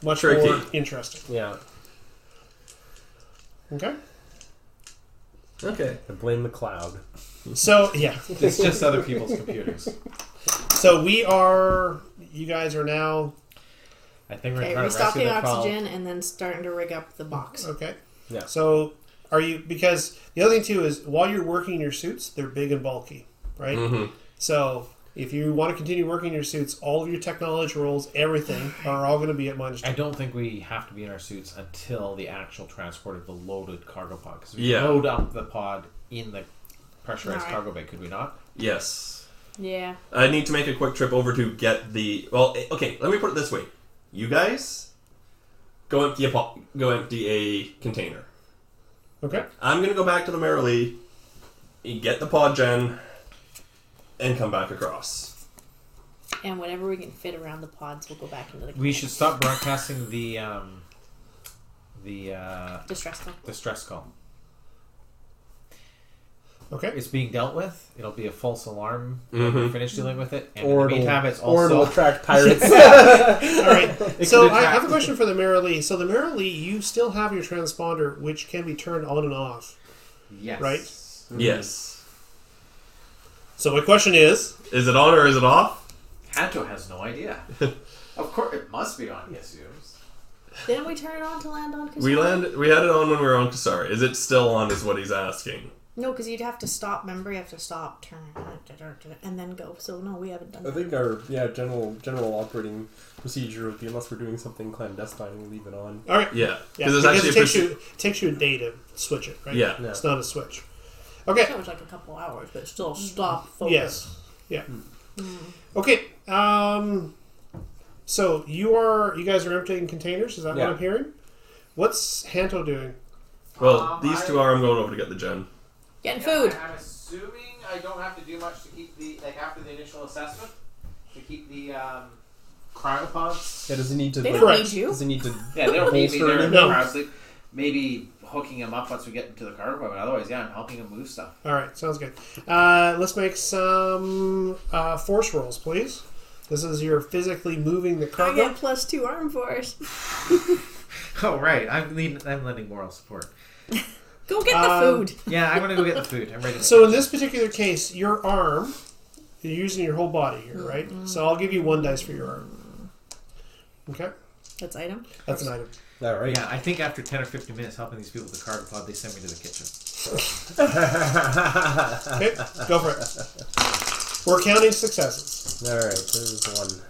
much Tricky. more interesting. Yeah. Okay. Okay. I blame the cloud. So yeah. It's just other people's computers. So you guys are now I think we're Okay, trying to rescue restocking the 12. oxygen and then starting to rig up the box. okay. Yeah. So are you, because the other thing too is while you're working your suits, they're big and bulky, right? Mm-hmm. So If you want to continue working your suits, all of your technology rolls, everything, are all going to be at -2. I don't think we have to be in our suits until the actual transport of the loaded cargo pod. Because we Yeah. load up the pod in the pressurized Alright. cargo bay, could we not? Yes. Yeah. I need to make a quick trip over to get the... Well, okay, let me put it this way. You guys go empty a container. Okay. I'm going to go back to the Merrily, get the pod gen, and come back across. And whatever we can fit around the pods, we'll go back into the We should stop broadcasting the distress call. call. Okay. It's being dealt with. It'll be a false alarm when Mhm. we finish dealing with it. And Or in the meantime, it's or it'll also... attract pirates. All right. So could I have a attract- question for the Merrily. So the Merrily, you still have your transponder, which can be turned on and off. Yes. Right? Yes. So my question is, Is it on or is it off? Hanto has no idea. Of course, it must be on, he assumes. Didn't we turn it on to land on Kasari? We had it on when we were on Kasari. Is it still on is what he's asking. No, because you'd have to stop. Remember, you have to stop, turn, and then go. So no, we haven't done I that. think our general operating procedure would be, unless we're doing something clandestine, we leave it on. all right. Yeah. Yeah, Because because it's it actually takes you a day to switch it, right? Yeah. Yeah. It's not a switch. Okay. It was like a couple hours, but still stop, focus. Yes. Yeah. Okay. So you guys are emptying containers. Is that Yeah. what I'm hearing? What's Hanto doing? Well, these two are. I'm going over to get the gen. Getting food. I'm assuming I don't have to do much to keep the, like, after the initial assessment, to keep the cryopods. Yeah, does he need to? They like, don't Correct. need you. Does he need to? Yeah, they don't need me. Holster They're it? No. cryo-sleep. Maybe hooking them up once we get into the cargo pod, but otherwise, yeah, I'm helping them move stuff. All right. Sounds good. Let's make some force rolls, please. This is your physically moving the I cargo. get +2 arm force. Oh, right. I'm lending moral support. Go get the food. Yeah, I'm gonna go get the food. I'm ready. So in this particular case, your arm, you're using your whole body here, right? So I'll give you 1 dice for your arm. Okay? That's item. That's an item. All right. Yeah, I think after 10 or 15 minutes helping these people with the cargo pod, they send me to the kitchen. Okay, go for it. We're counting successes. All right. There's one.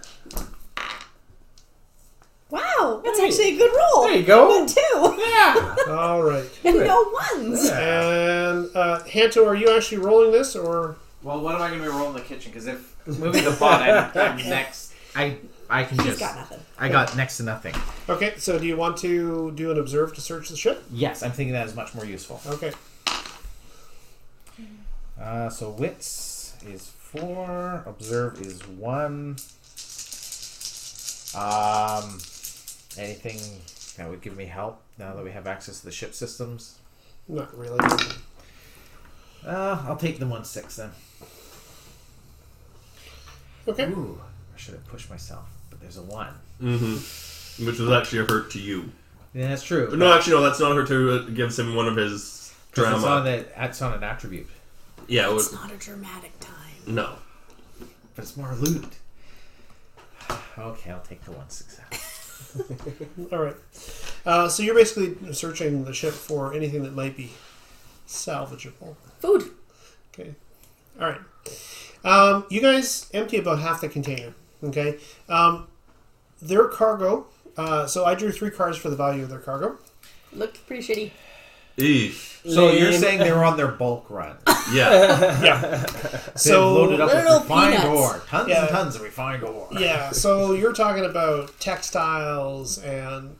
Wow, that's Hey. actually a good roll. There you go. Good too. Yeah. All right. And no ones. And Hanto, are you actually rolling this, or Well, what am I gonna be rolling in the kitchen? Because if moving the pod, I'm next. I can He's just. got nothing. I got next to nothing. okay? So do you want to do an observe to search the ship? Yes, I'm thinking that is much more useful. Okay. So wits is 4. Observe is 1. Anything that would give me help now that we have access to the ship systems? Not really. I'll take the 1/6 then. Okay. Ooh, I should have pushed myself, but there's a 1. Mm-hmm. Which was actually a hurt to you. Yeah, that's true. No, actually, no, that's not a hurt to. It gives him one of his 'Cause drama. it's on an attribute, Yeah, it It's was, not a dramatic time. no. but it's more loot. Okay, I'll take the 1 success. All right. So you're basically searching the ship for anything that might be salvageable. Food. Okay. All right. You guys empty about half the container. Okay. Their cargo. So I drew 3 cards for the value of their cargo. Looked pretty shitty. Eesh. So you're Lame. saying they were on their bulk run? Yeah. Yeah. They've So loaded up with little refined peanuts. ore, tons Yeah. and tons of refined ore. yeah. So you're talking about textiles and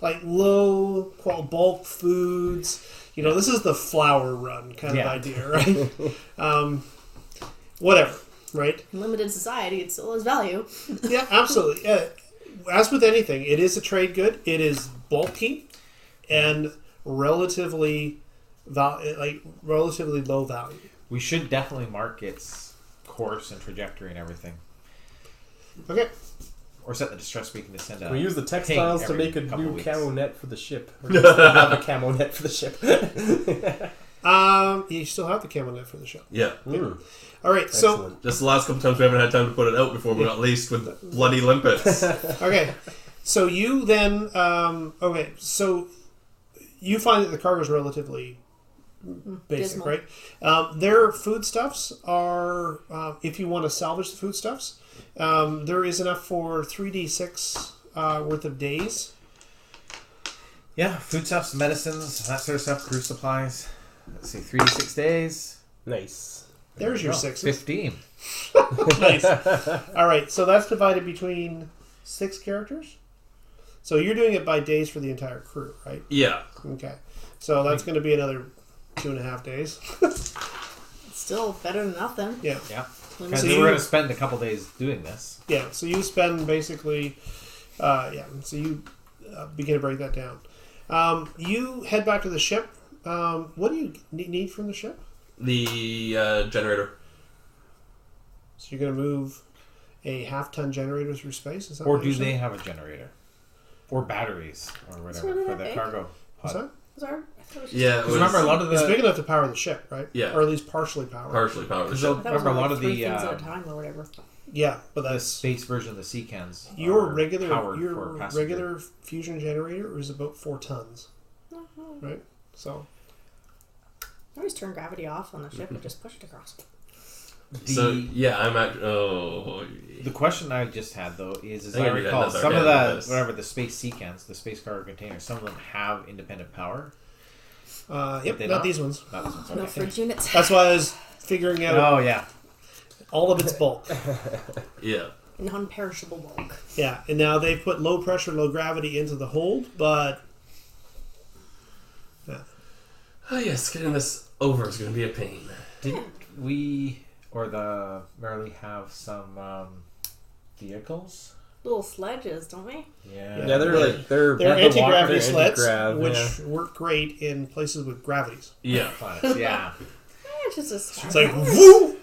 like low bulk foods. This is the flour run kind of Yeah. idea, right? Whatever, right? In limited society, it still has value. Yeah, absolutely. As with anything, it is a trade good. It is bulky and relatively low value. We should definitely mark its course and trajectory and everything. Okay. Or set the distress beacon to send out. We use the textiles to every make a couple new weeks. camo net for the ship. Or just have a camo net for the ship. You still have the camo net for the show. Yeah. Mm, All right. So excellent. Just the last couple times we haven't had time to put it out before we got laced with bloody limpets. okay. So you then so you find that the cargo is relatively basic, Dismal. right? Their foodstuffs are, if you want to salvage the foodstuffs, there is enough for 3d6 worth of days. Yeah, foodstuffs, medicines, that sort of stuff, crew supplies. Let's see, 3 to 6 days. Nice. There's your 6. 15. Nice. All right, so that's divided between 6 characters. So you're doing it by days for the entire crew, right? Yeah. Okay. So that's going to be another 2.5 days. Still better than nothing. Yeah. Yeah. Let me Because see. we're going to spend a couple days doing this. Yeah. So you spend basically, So you begin to break that down. You head back to the ship. What do you need from the ship? The generator. So you're going to move a half-ton generator through space? Is that Or what do you're they saying? have a generator? Or batteries, or whatever, really for that the big? cargo What's pod. that? Sorry, I thought it was just- Yeah, it Because was remember, a lot of It's big the... enough to power the ship, right? Yeah. Or at least partially powered. partially powered the Because ship. I thought it was remember, a lot like of 3 the... things at a time or whatever. Yeah, but The that's space version of the sea cans your are regular powered for passenger. regular fusion generator is about 4 tons, right? So I always turn gravity off on the ship and just push it across. So yeah, I'm at. Oh, The question I just had though is, as I I think I need recall, another some of hand the with this. whatever the space sea cans, the space cargo containers, some of them have independent power. yep, They not don't? these ones. Not this one's No okay. fridge units. That's why I was figuring out Oh yeah, all of its bulk. yeah. Non-perishable bulk. Yeah, and now they've put low pressure, low gravity into the hold, but Oh yes, getting this over is going to be a pain. didn't we or the Merrily have some vehicles? Little sledges, don't we? Yeah, Yeah, they're they're the anti-gravity they're sleds, anti-grav, which yeah. work great in places with gravities. Yeah. planets. Yeah. It's just a small It's like power. woo!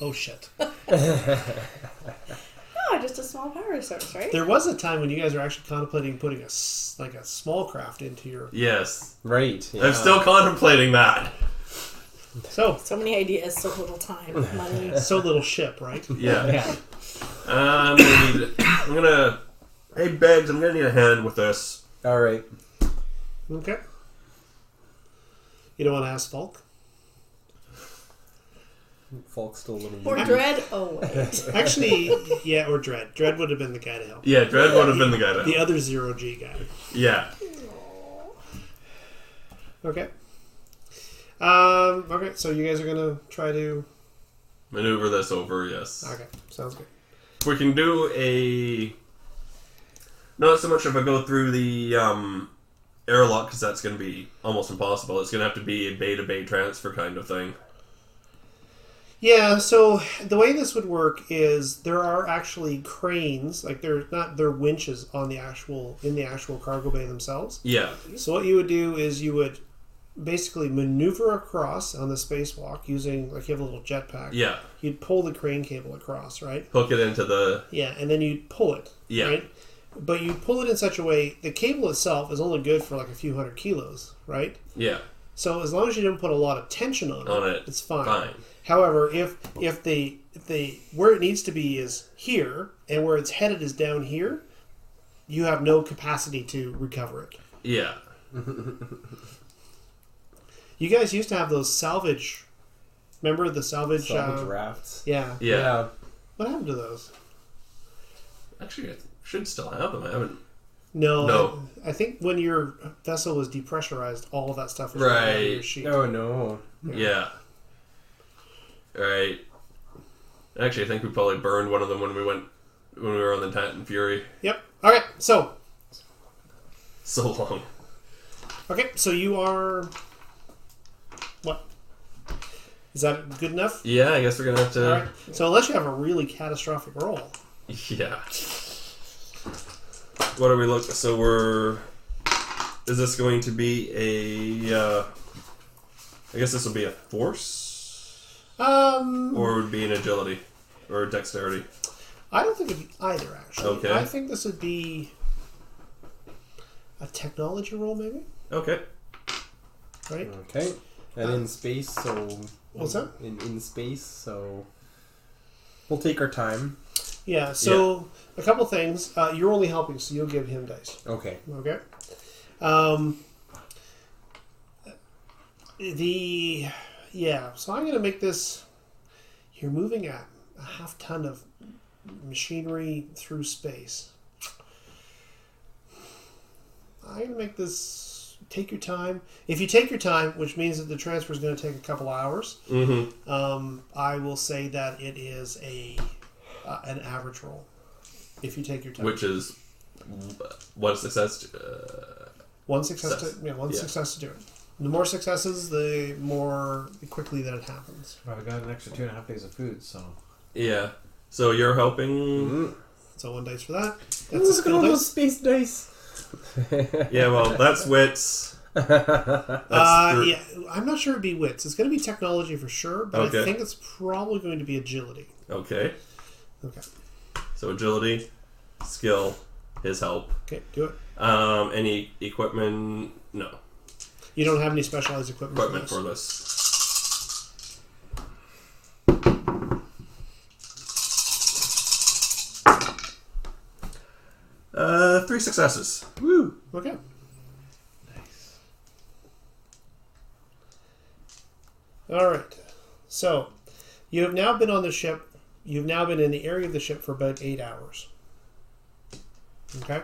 Oh shit! No, just a small power source, right? There was a time when you guys were actually contemplating putting a small craft into your. Yes. right. Yeah. I'm still contemplating that. So So many ideas, so little time, money. so little ship, right? Yeah. Yeah. I'm gonna need. I'm gonna. Hey, Beggs, I'm gonna need a hand with this. All right. Okay. You don't want to ask Falk? Falk's still a little. Or weak. dread. Oh wait. Actually, yeah, or Dread. Dread would have been the guy to help. Yeah, Dread would have been the guy to. The other 0G guy. Yeah. Okay. Okay, so you guys are gonna try to. Maneuver this over. Yes. Okay, sounds good. We can do a. Not so much if I go through the airlock, because that's going to be almost impossible. It's going to have to be a bay-to-bay transfer kind of thing. Yeah, so the way this would work is there are actually cranes, like they're winches in the actual cargo bay themselves. Yeah. So what you would do is you would basically maneuver across on the spacewalk using, like, you have a little jetpack. Yeah. You'd pull the crane cable across, right? Hook it into the... Yeah, and then you'd pull it. Yeah. Right? But you pull it in such a way, the cable itself is only good for like a few hundred kilos, right? Yeah. So as long as you don't put a lot of tension on it, it's fine. Fine. However, if the where it needs to be is here and where it's headed is down here, you have no capacity to recover it. Yeah. You guys used to have those salvage. Remember the salvage? Salvage rafts. Yeah. Yeah. What happened to those? Actually, I should still have them. I haven't... No. No. I think when your vessel was depressurized, all of that stuff was Right. on your sheet. Oh no. Yeah. Right. Actually, I think we probably burned one of them when we were on the Titan Fury. Yep. Okay. So. So long. Okay. So you are. What? Is that good enough? Yeah, I guess we're gonna have to... All right. So unless you have a really catastrophic roll. Yeah. What are we looking... So we're... Is this going to be a... I guess this will be a force? Or would it be an agility? Or dexterity? I don't think it'd be either, actually. Okay. I think this would be a technology roll, maybe? Okay. Right? Okay. And in space, so What's that? in space, so we'll take our time. Yeah, so a couple things. You're only helping, so you'll give him dice. Okay. Okay? So I'm going to make this. You're moving a half ton of machinery through space. I'm going to make this. Take your time. If you take your time, which means that the transfer is going to take a couple hours, I will say that it is an average roll. If you take your time, Which is one success. one success to do it. The more successes, the more quickly that it happens. Well, we got an extra 2.5 days of food, so. Yeah. So you're helping. So 1 dice for that. That's Let's a skill go dice. those space dice. Yeah, well, that's wits. Yeah, I'm not sure it'd be wits. It's going to be technology for sure, but Okay. I think it's probably going to be agility. Okay. Okay. So agility, skill, his help. Okay, do it. Any equipment? No. You don't have any specialized equipment For this. Three successes. Woo! Okay. Nice. All right. So, you have now been on the ship. You've now been in the area of the ship for about 8 hours. Okay?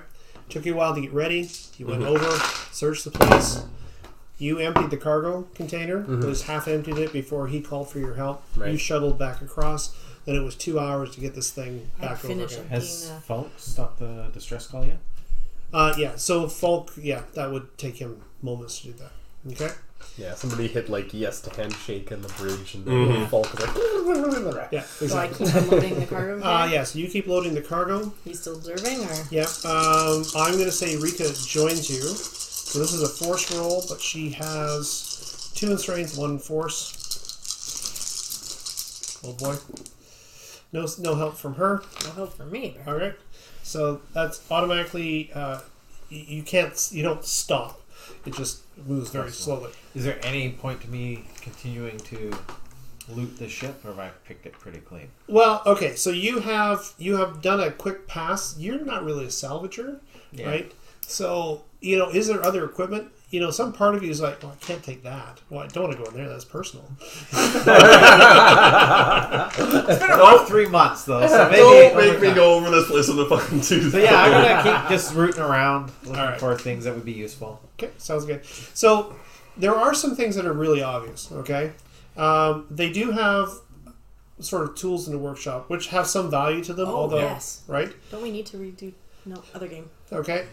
Took you a while to get ready. You went over, searched the place. You emptied the cargo container. It was half emptied it before he called for your help. Right. You shuttled back across. Then it was 2 hours to get this thing back over finish again. it. Has Being, Falk stopped the distress call yet? Yeah, so Falk, that would take him moments to do that. Okay? Yeah, somebody hit like yes to handshake on the bridge, and then Falk was like, Yeah, So I exactly. keep unloading the cargo. Yeah, so you keep loading the cargo. He's still observing, or Yeah, I'm going to say Rika joins you. So this is a force roll, but she has 2 in strength, 1 in force. Oh boy. No help from her. no help for me. All right. So that's automatically, you don't stop. It just moves very slowly. Is there any point to me continuing to loot the ship, or have I picked it pretty clean? Well, okay, so you have done a quick pass. You're not really a salvager, right? So, is there other equipment? Some part of you is like, well, I can't take that. Well, I don't want to go in there. That's personal. It's been about 3 months, though, so maybe... Don't make me go over this place on the fucking Tuesday. So yeah, I'm going to keep just rooting around, looking Alright. for things that would be useful. Okay, sounds good. So, there are some things that are really obvious, okay? They do have sort of tools in the workshop, which have some value to them, Oh, although... yes. Right? Don't we need to redo? No, other game. Okay.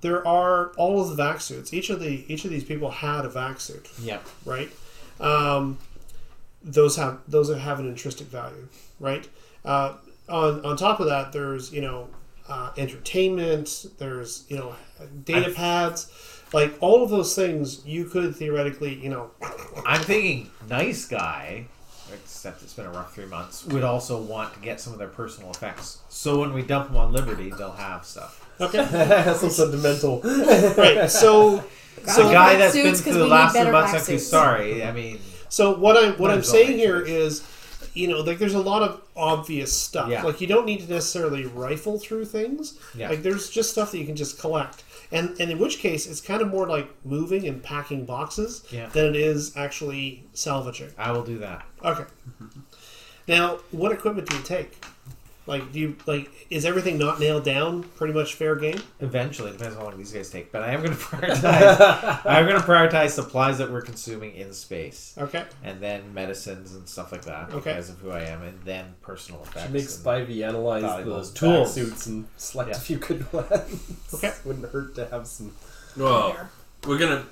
There are all of the vac suits. Each of these people had a vac suit, Yep. right? Those have an intrinsic value, right? On top of that, there's entertainment. There's data pads, like all of those things. You could theoretically, I'm thinking nice guy, except it's been a rough 3 months, would also want to get some of their personal effects. So when we dump them on Liberty, they'll have stuff. Okay, so sentimental. right. So The guy that's been suits, 'cause through we the need last 2 better months, I'm vac too suits. sorry. I mean, what I'm Might as well saying make here choice. is, like there's a lot of obvious stuff. Yeah. Like you don't need to necessarily rifle through things. Yeah. Like there's just stuff that you can just collect. And in which case it's kind of more like moving and packing boxes Yeah. than it is actually salvaging. I will do that. Okay. Now, what equipment do you take? Is everything not nailed down? Pretty much fair game? Eventually, depends on how long these guys take. But I am going to prioritize. I'm going to prioritize supplies that we're consuming in space, Okay. and then medicines and stuff like that Okay. because of who I am, and then personal effects. Should make and- Spivey analyze valuables. those Tools. suits and select Yeah. a few good ones. Okay. Wouldn't hurt to have some. Well, we're gonna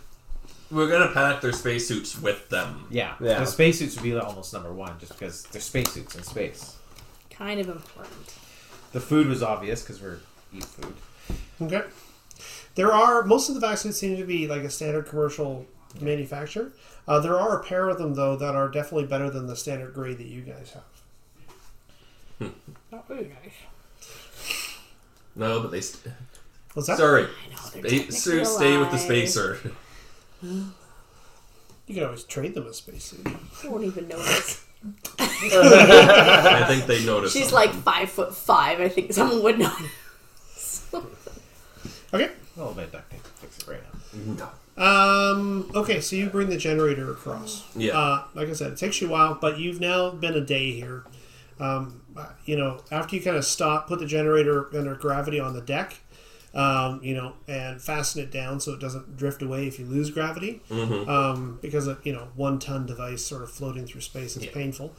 pack their spacesuits with them. Yeah, Yeah. the spacesuits would be almost number one, just because they're spacesuits in space. Kind of important. The food was obvious because we're eat food. Okay. Most of the vaccines seem to be like a standard commercial manufacturer. There are a pair of them, though, that are definitely better than the standard grade that you guys have. Not really nice. No, but they. What's that? Sorry, I know they're technically suits stay with the alive. spacer. You can always trade them a spacesuit. I won't even notice. I think they noticed. She's something. like 5'5". I think someone would notice. Okay. A little bit of duct tape to fix it right now. No. Okay, so you bring the generator across. Yeah. Like I said, it takes you a while, but you've now been a day here. After you kind of stop, put the generator under gravity on the deck, and fasten it down so it doesn't drift away if you lose gravity. Mm-hmm. Because a 1 ton device sort of floating through space is painful.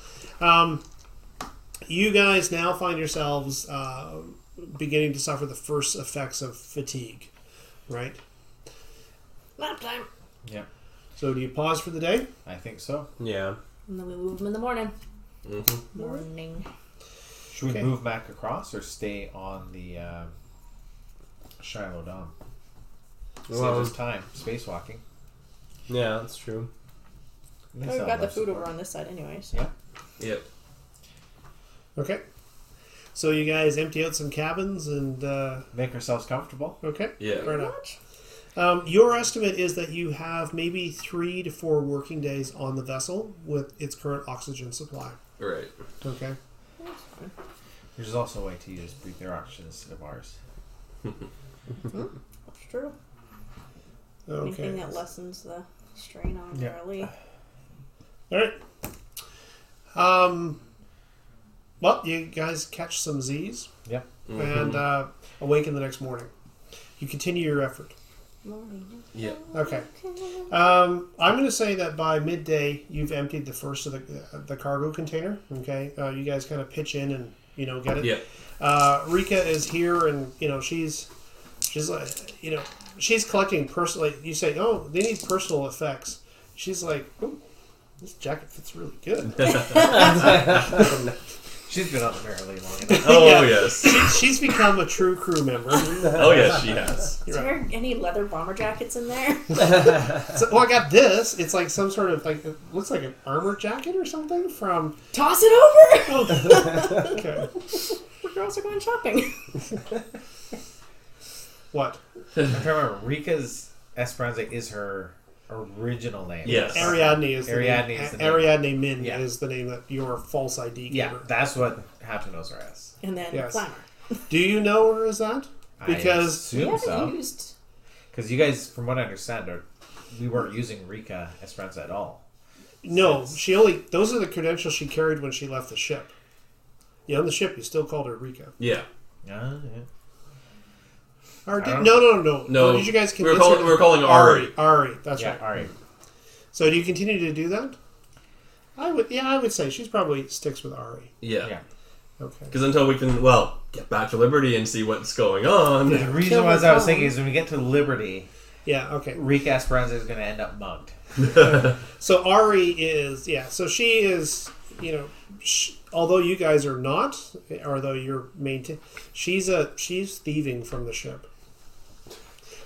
You guys now find yourselves beginning to suffer the first effects of fatigue, right? Nap time. Yeah, So do you pause for the day? I think so. Yeah. And then we move them in the morning. Mm-hmm. Morning. Should we Okay. move back across or stay on the Shiloh Dome? Well, Saves us time. Spacewalking. Yeah, that's true. Oh, we've got the food over on this side anyways. Yeah. Yep. Okay. So you guys empty out some cabins and Make ourselves comfortable. okay. Yeah. Fair enough. Your estimate is that you have maybe 3 to 4 working days on the vessel with its current oxygen supply. Right. Okay. There's also a way to use breathe their oxygen instead of ours. That's true. Okay. Anything that lessens the strain on Yeah. early. All right. Well, you guys catch some Z's Yep. and awaken the next morning. You continue your effort. Morning. Yeah. Okay. I'm going to say that by midday, you've emptied the first of the cargo container. Okay. You guys kind of pitch in and get it. Yeah. Rika is here, and she's like, she's collecting personal. You say, oh, they need personal effects. She's like, oh, this jacket fits really good. She's been on the Merrily long enough. Oh, Yeah. yes. She's become a true crew member. Oh, yes, she has. Is there any leather bomber jackets in there? So, I got this. It's like some sort of it looks like an armor jacket or something from. Toss it over! Oh, okay. The girls are going shopping. What? I'm trying to remember. Rika's Esperanza is her original name. Yes. Ariadne is the Ariadne name. is the name. Ariadne Min Yeah. is the name that your false ID gave Yeah, her. that's what Hampton knows her as. And then Yes. Glamour. Do you know her as that? I Because We assume haven't so. used... Because you guys, from what I understand, we weren't using Rika Esperanza at all. no, those are the credentials she carried when she left the ship. Yeah, on the ship you still called her Rika. Yeah. Yeah. Or I don't- no. No. Or did you guys We were convince her? we were calling Ari. Ari, that's Yeah, right. alright. So do you continue to do that? I would say she's probably sticks with Ari. Yeah. Yeah. Okay. Because until we can, get back to Liberty and see what's going on. The reason Kill was her I was phone. thinking is when we get to Liberty, Yeah, okay. Rika Esperanza is going to end up mugged. So Ari is, so she is, although you guys are not, although you're she's thieving from the ship.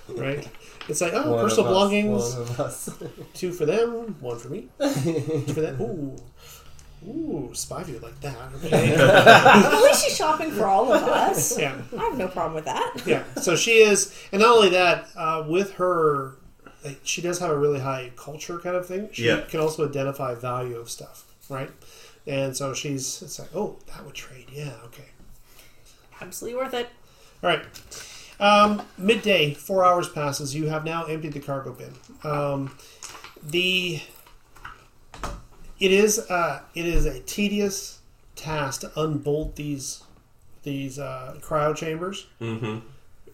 Right? It's like, oh, One personal of us, belongings, one of us. 2 for them, 1 for me. 2 for them. Ooh, spy view like that. Okay. At least she's shopping for all of us. Yeah. I have no problem with that. Yeah, so she is, and not only that, with her, she does have a really high culture kind of thing. She can also identify value of stuff, right? And so it's like, oh, that would trade, yeah, okay. Absolutely worth it. All right. Midday, 4 hours passes. You have now emptied the cargo bin. It is a tedious task to unbolt these cryo chambers. Mm-hmm.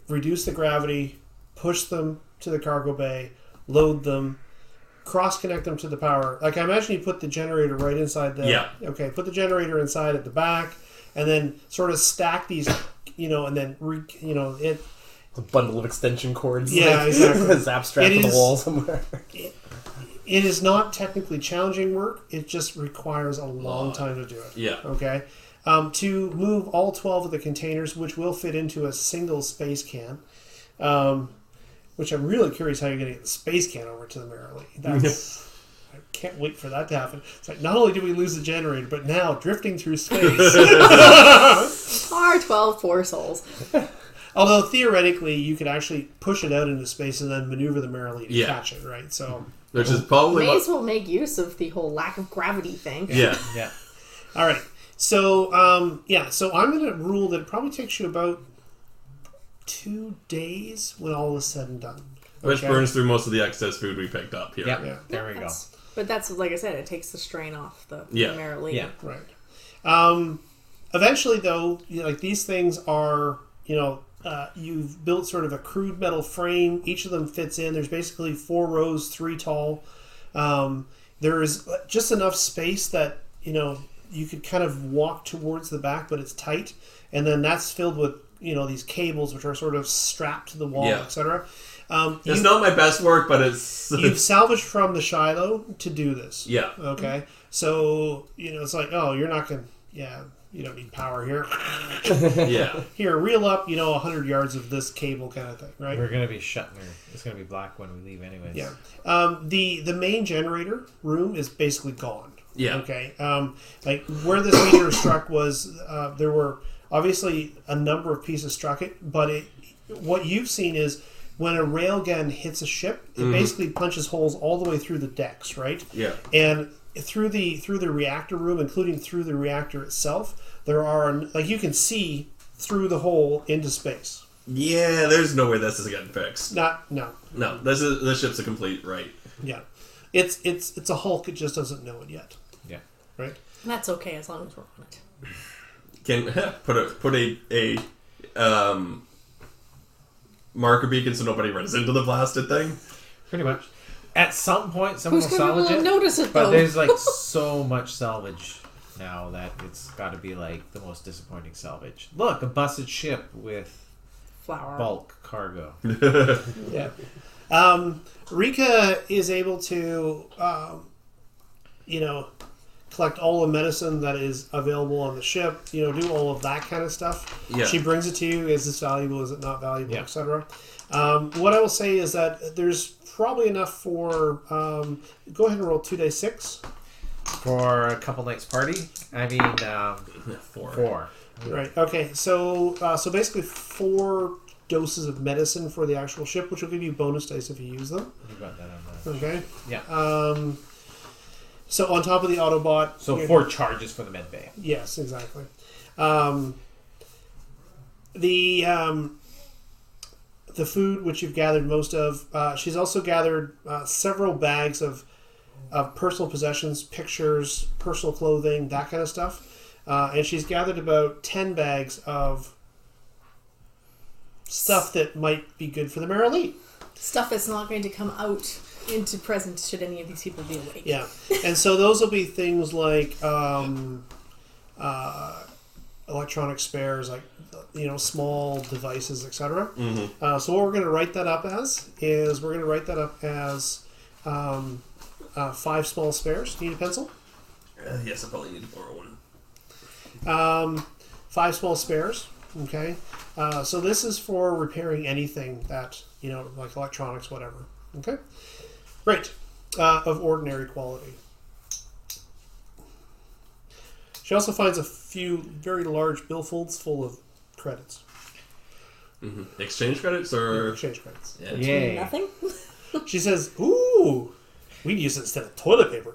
Reduce the gravity, push them to the cargo bay, load them, cross-connect them to the power. Like, I imagine you put the generator right inside the... Yeah. Okay, put the generator inside at the back, and then sort of stack these, and then, A bundle of extension cords. Yeah, exactly. Zap strap It to the is- wall somewhere. It is not technically challenging work. It just requires a long time to do it. Yeah. Okay? To move all 12 of the containers, which will fit into a single space can, which I'm really curious how you're going to get the space can over to the Merrily. That's... I can't wait for that to happen. It's like, not only did we lose the generator, but now drifting through space. Our 12 poor souls. Although, theoretically, you could actually push it out into space and then maneuver the Merrily to catch it, right? So... Which is probably May as well make use of the whole lack of gravity thing. Yeah. Yeah. All right. So, so I'm going to rule that it probably takes you about 2 days when all is said and done. Which Okay. burns through most of the excess food we picked up here. Yep. Yeah. There we go. But that's like I said, it takes the strain off the Yeah. Merrill. Yeah. Right. Eventually, though, like these things are, you've built sort of a crude metal frame. Each of them fits in. There's basically 4 rows, 3 tall. There is just enough space that you could kind of walk towards the back, but it's tight. And then that's filled with these cables, which are sort of strapped to the wall, Yeah. etc. It's not my best work, but it's... You've salvaged from the Shiloh to do this. yeah. Okay. So, it's like, oh, you're not going to... Yeah, you don't need power here. Yeah. Here, reel up, 100 yards of this cable kind of thing, right? We're gonna be shutting her. It's gonna be black when we leave, anyways. Yeah. The main generator room is basically gone. Yeah. Okay. Like where this meteor struck was there were obviously a number of pieces struck it, but what you've seen is when a railgun hits a ship, it basically punches holes all the way through the decks, right? Yeah. And through the reactor room, including through the reactor itself, there are like you can see through the hole into space. Yeah, there's no way this is getting fixed. No. No, this ship's a complete right. Yeah. It's a Hulk, it just doesn't know it yet. Yeah. Right? And that's okay as long as we're on it. Can put a marker beacon so nobody runs into the blasted thing. Pretty much. At some point, someone Who's will gonna salvage it. notice it But though? there's like so much salvage now that it's got to be like the most disappointing salvage. Look, a busted ship with Flour. bulk cargo. Yeah. Rika is able to, collect all the medicine that is available on the ship, do all of that kind of stuff. Yeah. She brings it to you. Is this valuable? Is it not valuable? Yeah. Etc. What I will say is that there's probably enough for, go ahead and roll 2d6. For a couple nights party? I mean, 4. Right. Okay. So basically 4 doses of medicine for the actual ship, which will give you bonus dice if you use them. You got that on the... Okay. Yeah. So on top of the Autobot... So 4 charges for the med bay. Yes, exactly. The food, which you've gathered most of, she's also gathered several bags of personal possessions, pictures, personal clothing, that kind of stuff. And she's gathered about 10 bags of stuff that might be good for the Merrill. Stuff that's not going to come out into presence should any of these people be awake. Yeah. And so those will be things like electronic spares, like small devices, etc. So what we're going to write that up as is 5 small spares. Need a pencil? Yes, I probably need to borrow one. 5 small spares. Okay. So this is for repairing anything that like electronics, whatever. Okay. Great. Of ordinary quality. She also finds a few very large billfolds full of credits. Exchange credits or... Exchange credits. Yeah. Yay. Nothing? She says, ooh, we'd use it instead of toilet paper.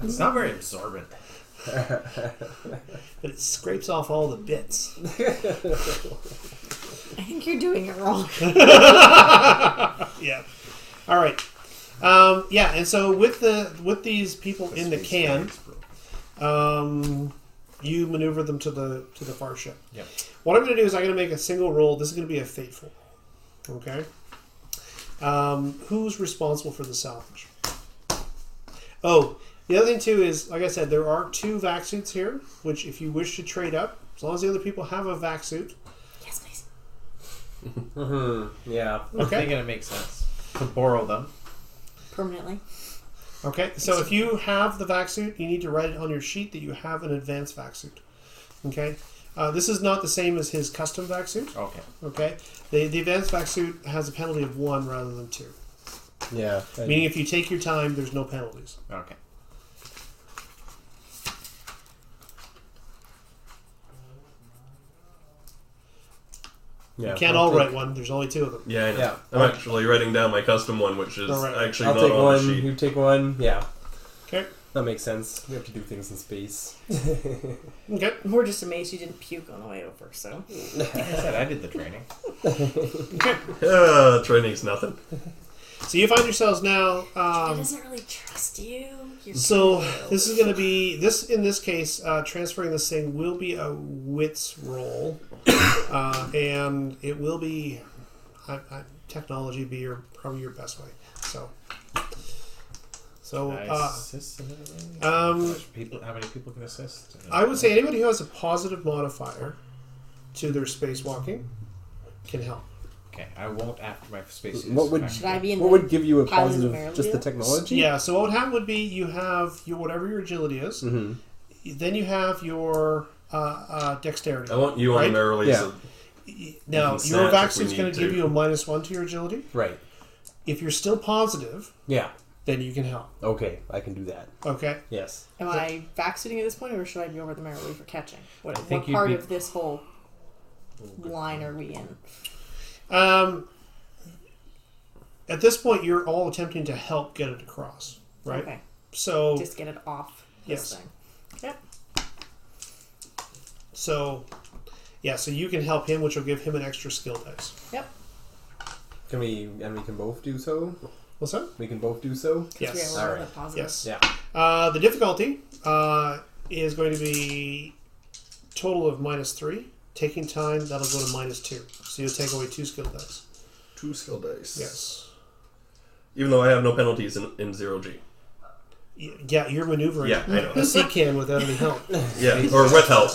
It's not very absorbent. But it scrapes off all the bits. I think you're doing it wrong. Yeah. All right. Yeah, and so with these people in the can, you maneuver them to the far ship. Yep. What I'm going to do is I'm going to make a single roll. This is going to be a fateful. Okay. Who's responsible for the salvage? Oh, the other thing too is, like I said, there are 2 vac suits here, which if you wish to trade up, as long as the other people have a vac suit. Yes, please. Yeah. I'm thinking it makes sense to borrow them. Permanently. Okay, so if you have the vac suit, you need to write it on your sheet that you have an advanced vac suit. Okay, this is not the same as his custom vac suit. Okay. Okay, the advanced vac suit has a penalty of 1 rather than 2. Yeah. Meaning, if you take your time, there's no penalties. Okay. Yeah. You can't all write one. There's only 2 of them. Yeah, I know. Yeah. I'm actually writing down my custom one, which is All right. actually I'll not take on one. the sheet. You take one. Yeah. Okay. That makes sense. We have to do things in space. Okay. We're just amazed you didn't puke on the way over, so. Like I said, I did the training. Training's nothing. So you find yourselves now. He doesn't really trust you. So this is going to be this. In this case, transferring this thing will be a wits roll, and it will be technology be probably your best way. So, assist how many people can assist? I would say anybody who has a positive modifier to their spacewalking can help. Okay, I won't after my space. What would Should I be in what the would give you a pilot positive? Merrily Just the deal? technology? Yeah. So what would happen would be you have your whatever your agility is. Mm-hmm. Then you have your dexterity. I want you on Right? the Merrily. Yeah. So Now, can your snatch vaccine if is we going to need give to. you a -1 to your agility. Right. If you're still positive, Yeah. then you can help. Okay, I can do that. Okay. Yes. Am I vaccinating at this point, or should I be over the Merrily for catching? What think you'd part be- of this whole line are we in? At this point, you're all attempting to help get it across, right? Okay, So, just get it off this Yes. thing. Yep. so you can help him, which will give him an extra skill dice. Yep. Can we? And we can both do so. What's that? We can both do so. Yes. Yeah, we're All all right. the positive. Yes. Yeah. The difficulty is going to be total of -3. Taking time, that'll go to -2. So you'll take away 2 skill dice. 2 skill dice. Yes. Even though I have no penalties in 0G. Yeah, you're maneuvering Yeah, I know. the sea can without any help. Yeah, or with help.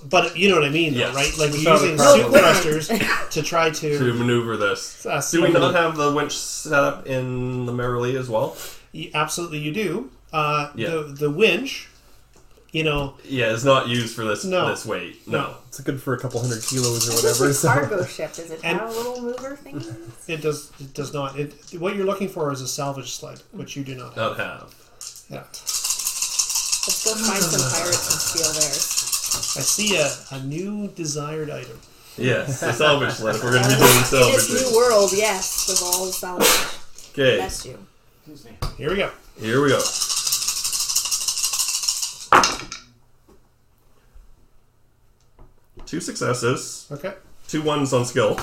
But you know what I mean, though, Yes. right? Like you're Without using a problem. suit thrusters to try To to... maneuver this. see Do we what not you- have the winch set up in the Merrily as well? Absolutely, you do. Yeah. The winch, you know... Yeah, it's not used for this No. this weight. No. It's good for a couple hundred kilos or This whatever. is a So. cargo ship. Does it And- have a little mover thingy? It does not. What you're looking for is a salvage sled, which you do not have. Not have. Yeah. Let's go find some pirates and steal theirs. I see a new desired item. Yes, the salvage sled. If we're going to be doing In this new salvage. world, yes, of all salvage. Okay, Bless you. Excuse me. Here we go. here we go. Two successes, Okay. 2 1s on skill.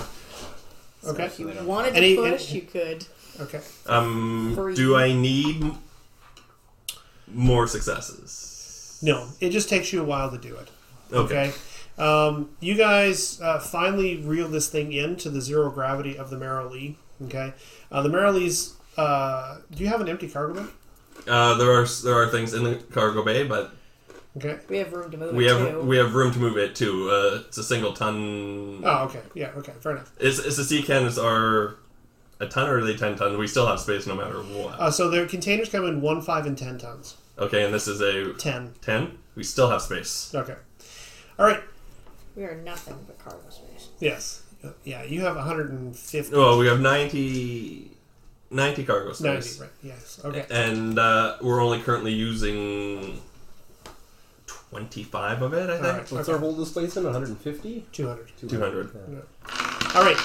Okay. If you wanted to Any- push, you could. Okay. Free. Do I need more successes? No, it just takes you a while to do it. Okay. You guys finally reel this thing into the zero gravity of the Merrily. Okay. The Merrily's. Do you have an empty cargo bay? There are things in the cargo bay, but Okay. We have room to move we it have too. we have room to move it too. It's a single ton. Oh, okay. Yeah. Okay. Fair enough. Is the sea cannons are a ton or are they 10 tons? We still have space no matter what. So their containers come in 1, 5, and 10 tons. Okay, and this is a 10. 10. We still have space. Okay. All right. We are nothing but cargo space. Yes. Yeah. You have 150. Well, we have 90 cargo space. 90. Right. Yes. Okay. And we're only currently using 25 of it, I think. All right. What's Okay. our whole displacement? 150? 200. 200. Yeah. All right.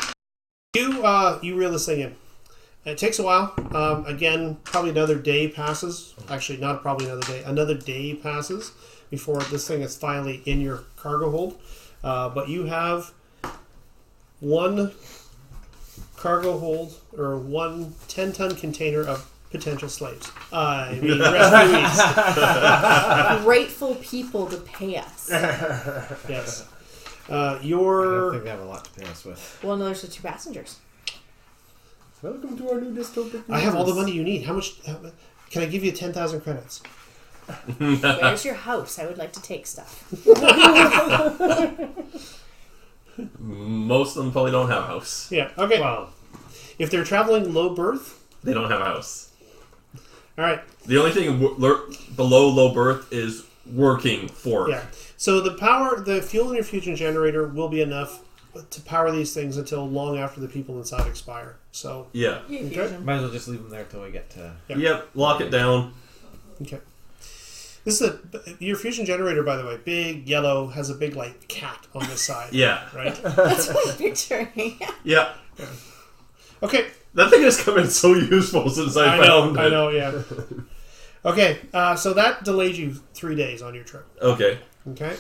You reel this thing in. It takes a while. Again, probably another day passes. Actually, not probably another day. Another day passes before this thing is finally in your cargo hold. But you have one cargo hold or one 10-ton container of potential slaves. I mean, refugees. Grateful people to pay us. Yes. I don't Your think they have a lot to pay us with. Well, no, there's the 2 passengers. Welcome to our new dystopic. I have all the universe. money you need. How much? Can I give you 10,000 credits? Where's your house? I would like to take stuff. Most of them probably don't have a house. Yeah. Okay. Well, If they're traveling low berth, They don't have a house. all right. The only thing below low berth is working for. Yeah. So the fuel in your fusion generator will be enough to power these things until long after the people inside expire. So, Yeah. Fusion. might as well just leave them there till we get to. Yeah. Yep. Lock it down. okay. This is your fusion generator, by the way, big yellow, has a big like cat on the side. Yeah. Right. That's what I'm picturing. Yeah. Okay. That thing has come in so useful since I found it. I know. Yeah. Okay. So that delayed you 3 days on your trip. Okay. Okay.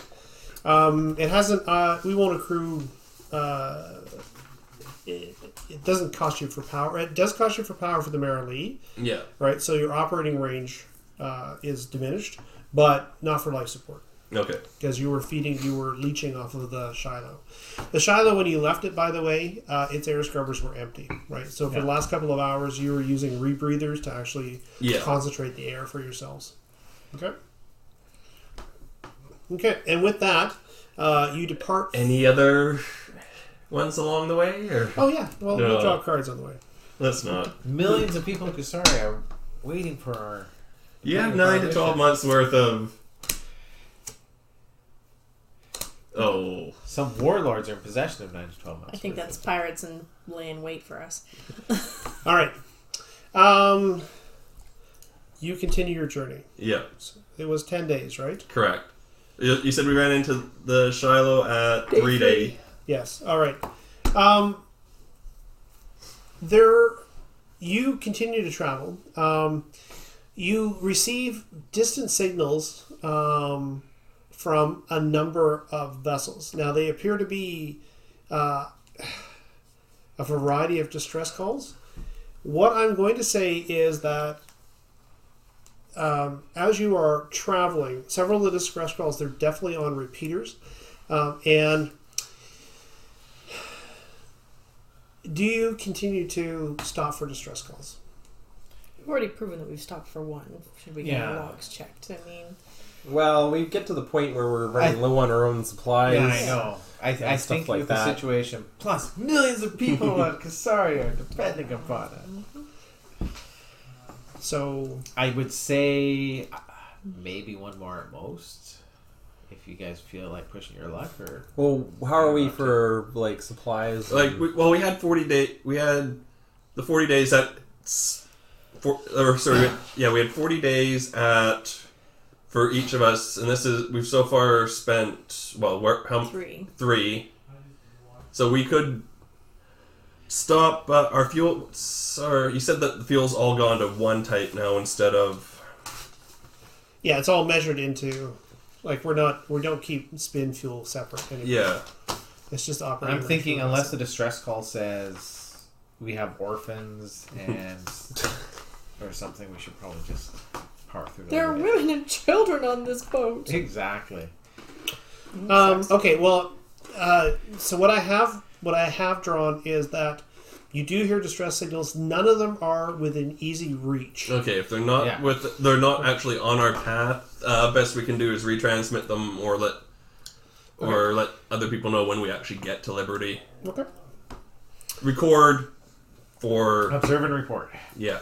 It hasn't. We won't accrue it doesn't cost you for power. It does cost you for power for the Marilee, Yeah. right? So your operating range is diminished, but not for life support. Okay. Because you were leeching off of the Shiloh. The Shiloh, when you left it, by the way, its air scrubbers were empty, right? So for the last couple of hours, you were using rebreathers to actually concentrate the air for yourselves. Okay? Okay, and with that, you depart... Any other ones along the way? Or? Oh, yeah. Well, No. we'll draw cards on the way. Let's not. Millions of people in Kusari are waiting for our... You have 9 to 12 months worth of... Oh. Some warlords are in possession of 9 to 12 months. I think that's pirates and lay in wait for us. All right. You continue your journey. Yeah. It was 10 days, right? Correct. You said we ran into the Shiloh at 3 day. Yes. All right. You continue to travel. You receive distant signals from a number of vessels. Now, they appear to be a variety of distress calls. What I'm going to say is that as you are traveling, several of the distress calls, they're definitely on repeaters. And do you continue to stop for distress calls? We've already proven that we've stopped for one. Should we get our logs checked? I mean... Well, we get to the point where we're running low on our own supplies. Yeah, I know. I think like with that. the situation, plus millions of people at Kusari are depending upon it. So I would say maybe one more at most. If you guys feel like pushing your luck, or Well, how are we for like supplies? Like, we had 40 day. We had the 40 days at. We had 40 days at. For each of us, and we've so far spent 3. So we could stop our fuel. Sorry, you said that the fuel's all gone to one type now instead of. yeah, it's all measured into like we don't keep spin fuel separate anymore. Yeah. It's just operating. I'm thinking unless the distress call says we have orphans and or something, we should probably just power through. There are women and children on this boat. Exactly. Okay, well, so what I have drawn is that you do hear distress signals. None of them are within easy reach. Okay, if they're not they're not actually on our path. Best we can do is retransmit them or let other people know when we actually get to Liberty. Okay. Record for Observe and report. Yeah.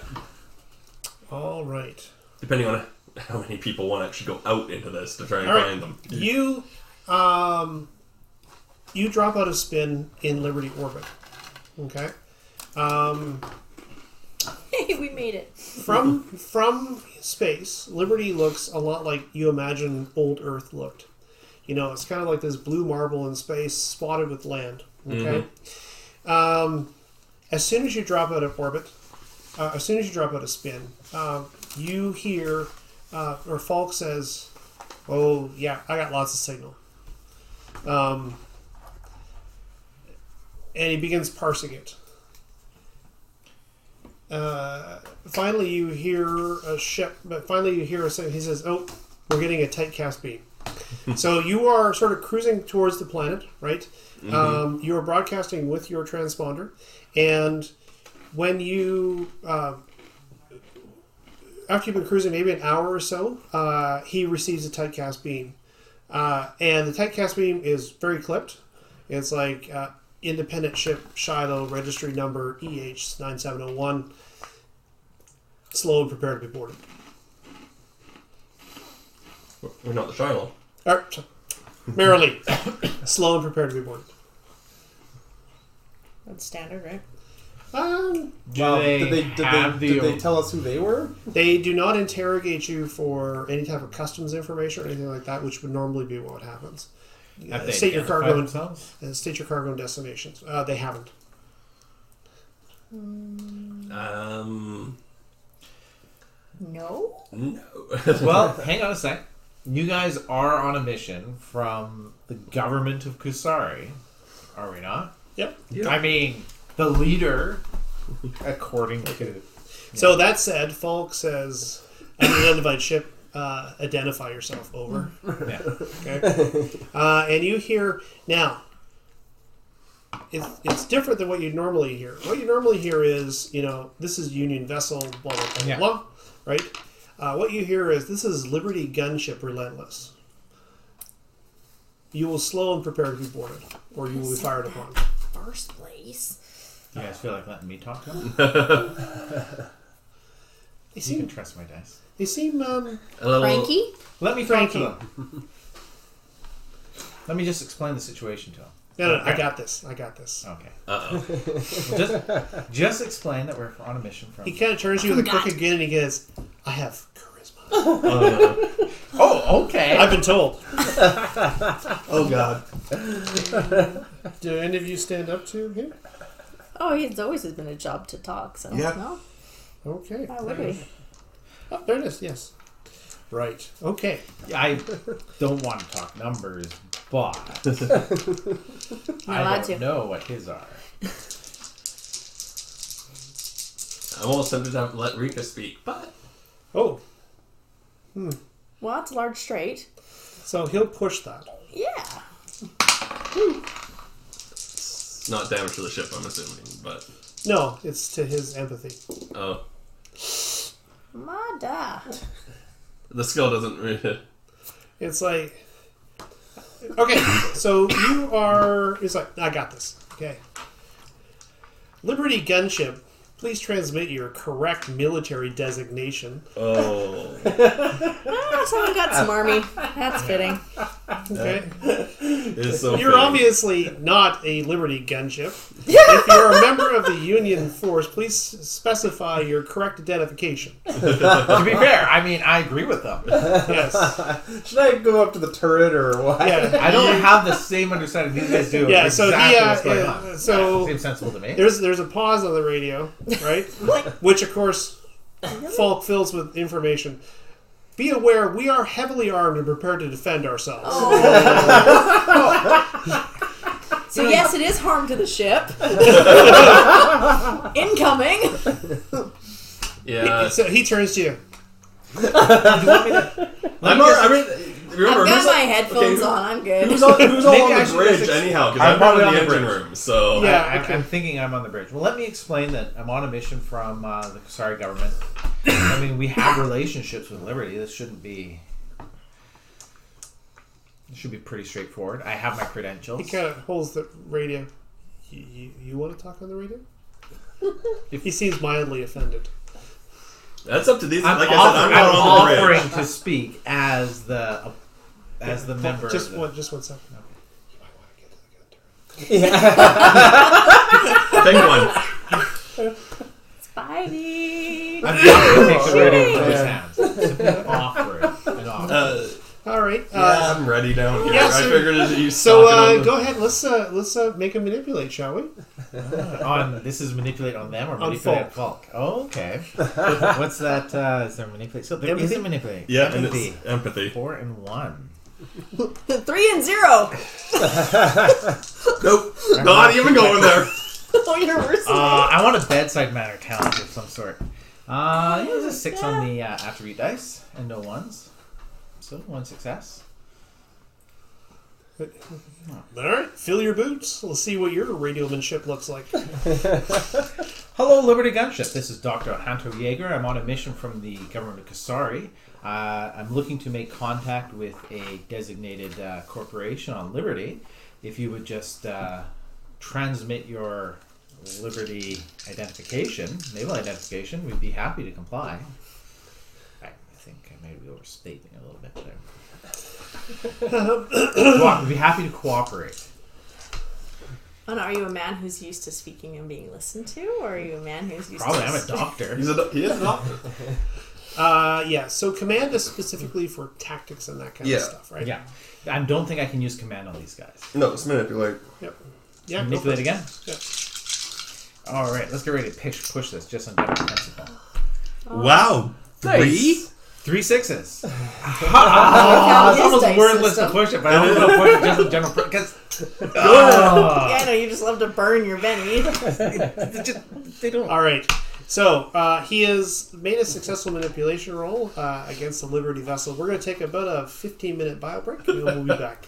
All right. Depending on how many people want to actually go out into this to try and All right. find them. You drop out of spin in Liberty orbit. Okay. Hey, we made it. From space, Liberty looks a lot like you imagine old Earth looked. You know, it's kind of like this blue marble in space spotted with land. Okay. As soon as you drop out of orbit, as soon as you drop out of spin, you hear, or Falk says, "Oh yeah, I got lots of signal." And he begins parsing it. Finally, you hear a ship, but finally you hear a signal. He says, "Oh, we're getting a tight cast beam." So you are sort of cruising towards the planet, right? You are broadcasting with your transponder, and when you after you've been cruising maybe an hour or so, he receives a tight cast beam, and the tight cast beam is very clipped. It's like independent ship Shiloh, registry number EH9701, slow and prepare to be boarded. We're not the Shiloh. Merrily, slow and prepare to be boarded. That's standard, right? Did they tell us who they were? They do not interrogate you for any type of customs information or anything like that, which would normally be what happens. State your cargo and destinations. They haven't. No. Well, hang on a sec. You guys are on a mission from the government of Kusari, are we not? Yep. I mean, the leader, according to. So that said, Falk says, "An unidentified ship. Identify yourself. Over." Yeah. Okay. And you hear now. It's different than what you normally hear. What you normally hear is, this is Union vessel, blah blah blah, Yeah. blah, right? What you hear is, this is Liberty gunship Relentless. You will slow and prepare to be boarded, or you will be fired upon. First place. You guys feel like letting me talk to him? They You can seem, trust my dice. they seem, A little, Frankie? Let me Frankie. talk to them. Let me just explain the situation to him. no, I Okay. got this. Okay. Uh-oh. Well, just explain that we're on a mission from. He kind of turns to you with a quick again, and he goes, "I have charisma." Oh, okay. I've been told. Oh God. Do any of you stand up to him? Oh, it's always been a job to talk, so Yeah. no. Okay. Why would we? Oh, there it is. Yes. Right. Okay. I don't want to talk numbers, but You're I allowed don't to. know what his are. I'm almost tempted to let Rika speak, but Oh, Well, it's a large straight. so he'll push that. Yeah. it's not damage to the ship, I'm assuming. But No, it's to his empathy. oh, Mada. the skill doesn't really. It's like, okay, so you are. It's like, I got this. Okay. Liberty gunship. Please transmit your correct military designation. Oh. Someone got smarmy. That's fitting. Okay. It's so You're fitting. obviously not a Liberty gunship. If you're a member of the Union force, please specify your correct identification. To be fair, I mean, I agree with them. Yes. Should I go up to the turret or what? Yeah. I don't have the same understanding these guys do. Yeah, of so exactly he, what's going on. so Seems sensible to me. there's a pause on the radio, right? Which, of course, Falk fills with information. Be aware, we are heavily armed and prepared to defend ourselves. So yes, it is harm to the ship. Incoming. Yeah. So he turns to you. I mean, remember, I've got who's my all- headphones okay, on. I'm good. Who's all Maybe on I the should bridge just anyhow? Because I'm I'm probably probably in on the the engine bridge. room, so Yeah. I'm thinking I'm on the bridge. Well, let me explain that I'm on a mission from the Kasari government. I mean, we have relationships with Liberty. This shouldn't be. It should be pretty straightforward. I have my credentials. He kind of holds the radio. You want to talk on the radio? He seems mildly offended. that's up to these. I'm Like I said, I'm not on the offering bridge. to speak as the member. Just of the, one second. You might want to get to the gun turret. Take one. Spidey. I'm going to take the radio from his hands. Simply offer it. An offer. All right. Yeah, I'm ready down here. yeah, I so- figured you So on go ahead. Let's make a manipulate, shall we? This is manipulate on them or On manipulate on Falk? Oh, okay. What's that? Is there manipulate? So there is Empathy? a manipulate. Yeah, and Empathy. it's empathy. 4 and 1. 3 and 0. Nope, not even going there. Oh, you're worse. I want a bedside manner talent of some sort. There's a 6 on the attribute dice and no 1s. So 1 success. All right. Fill your boots. Let's see what your radiomanship looks like. Hello, Liberty Gunship. This is Dr. Hanto Yeager. I'm on a mission from the government of Kasari. I'm looking to make contact with a designated corporation on Liberty. If you would just transmit your Liberty identification, naval identification, we'd be happy to comply. I think I may be overstating a little bit there. We'd be happy to cooperate. And are you a man who's used to speaking and being listened to, or are you a man who's used Probably, to... I'm a doctor. He is a doctor. Yeah. So command is specifically for tactics and that kind of stuff, right? Yeah. I don't think I can use command on these guys. No, it's manipulate. Yep. Yeah. Manipulate again? Yeah. Alright, let's get ready to push this just on general principle. Wow, 3? Nice. 3 6s. Count It's his almost dice worthless system. to push it, but I don't know push it just in general because Yeah, I know, you just love to burn your Benny. they don't. All right. So he has made a successful manipulation roll against the Liberty vessel. We're going to take about a 15-minute bio break, and we'll be back.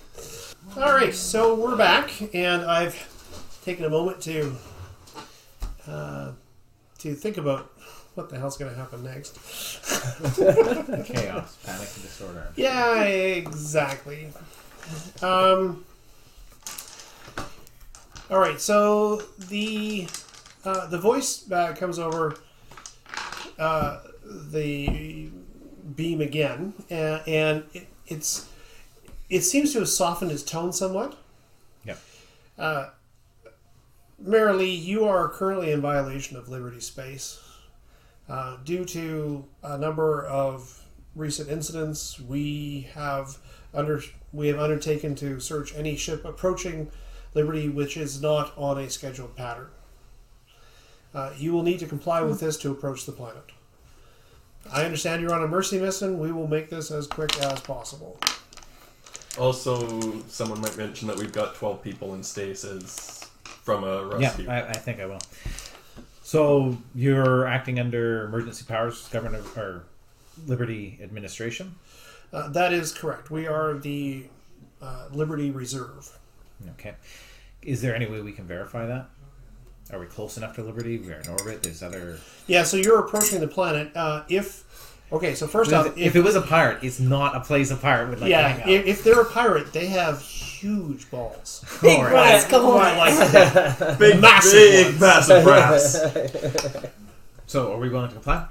All right. So we're back, and I've taken a moment to think about what the hell's going to happen next. Chaos, panic, and disorder. Yeah, exactly. All right, so the voice comes over the beam again, and it seems to have softened its tone somewhat. Yep. Merrily, you are currently in violation of Liberty space. Due to a number of recent incidents, we have undertaken to search any ship approaching Liberty which is not on a scheduled pattern. You will need to comply with this to approach the planet. I understand you're on a mercy mission. We will make this as quick as possible. Also, someone might mention that we've got 12 people in stasis from a rescue. Yeah, I think I will. So you're acting under emergency powers, government or Liberty administration. That is correct. We are the Liberty Reserve. Okay. Is there any way we can verify that? Are we close enough to Liberty? We're in orbit. There's other. Yeah, so you're approaching the planet. So first off, If it was a pirate, it's not a place a pirate would like to hang out. if they're a pirate, they have huge balls. Big All right. brass, come on. Big, Massive massive brass. So are we willing to comply?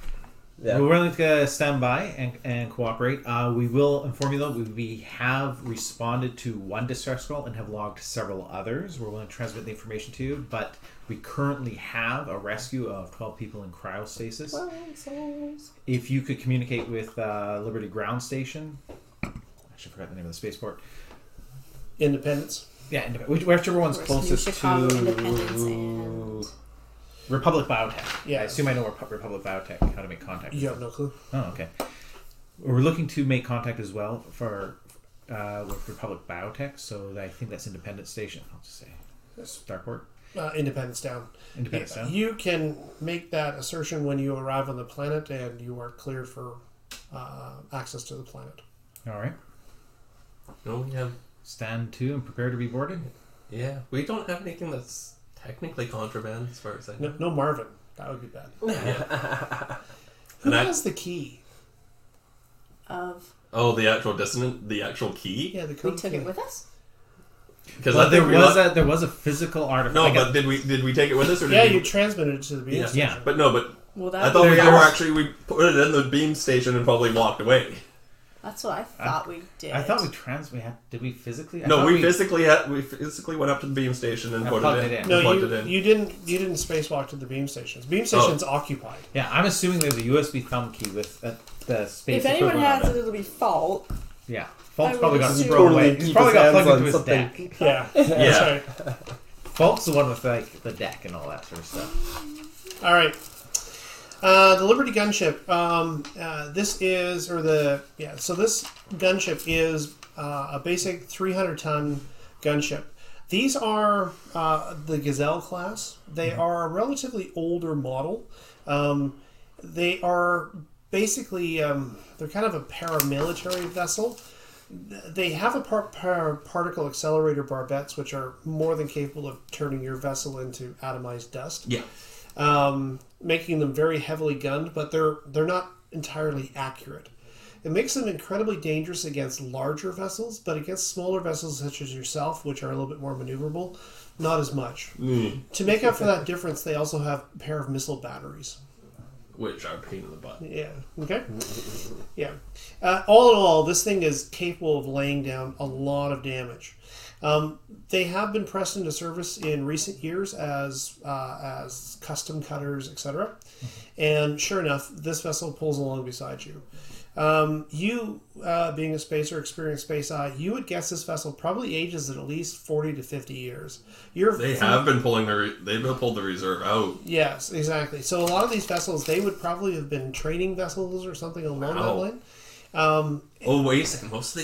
Yeah. We're willing to stand by and cooperate. We will inform you though, we have responded to one distress call and have logged several others. We're willing to transmit the information to you, but we currently have a rescue of 12 people in cryostasis. If you could communicate with Liberty Ground Station, I actually forgot the name of the spaceport. Independence. Yeah, whichever one's New closest Chicago, to Independence, and Republic Biotech. Yeah. I assume I know Republic Biotech, how to make contact. You have no clue. Oh, okay. We're looking to make contact as well for with Republic Biotech, so I think that's Independence Station. I'll just say Starport. Independence down. Independence Down. You can make that assertion when you arrive on the planet and you are cleared for access to the planet. All right. No, we have. Stand to and prepare to be boarded. Yeah, we don't have anything that's technically contraband as far as I know. No Marvin. That would be bad. Who And has the key? of Oh, the actual key? Yeah, the we code took key. it with us. Because Well, I think there was a physical artifact. No, like but did we take it with us or did Yeah, we... you transmitted it to the beam Yeah. station. Yeah. But no, but Well, I that thought we There were you go. actually we put it in the beam station and probably walked away. that's what I thought we did. I thought we had. Did we physically? I No, thought we physically went up to the beam station and And put plugged it in. it in. No, Plugged it in. you didn't spacewalk to the beam stations. Beam station's occupied. Yeah, I'm assuming there's a USB thumb key with the space. If anyone equivalent has of it, it'll be Fault. Yeah, I Fault's would probably got assume- thrown away. Totally He's probably keep his got plugged hands into his on deck. Yeah. Yeah. That's right. Fault's the one with like the deck and all that sort of stuff. All right. The Liberty gunship. So this gunship is a basic 300-ton gunship. These are the Gazelle class. They are a relatively older model. They are basically they're kind of a paramilitary vessel. They have a particle accelerator barbettes, which are more than capable of turning your vessel into atomized dust. Yeah. Making them very heavily gunned, but they're not entirely accurate. It makes them incredibly dangerous against larger vessels, but against smaller vessels such as yourself, which are a little bit more maneuverable, not as much. To make up for that difference, they also have a pair of missile batteries. Which are a pain in the butt. Yeah. Okay. Yeah. All in all, this thing is capable of laying down a lot of damage. They have been pressed into service in recent years as custom cutters, etc. And sure enough, this vessel pulls along beside you. You, being a spacer, experienced space eye, you would guess this vessel probably ages at least 40 to 50 years. They have been pulling they've pulled the reserve out. Yes, exactly. So a lot of these vessels, they would probably have been training vessels or something along that line. Wait a second. Most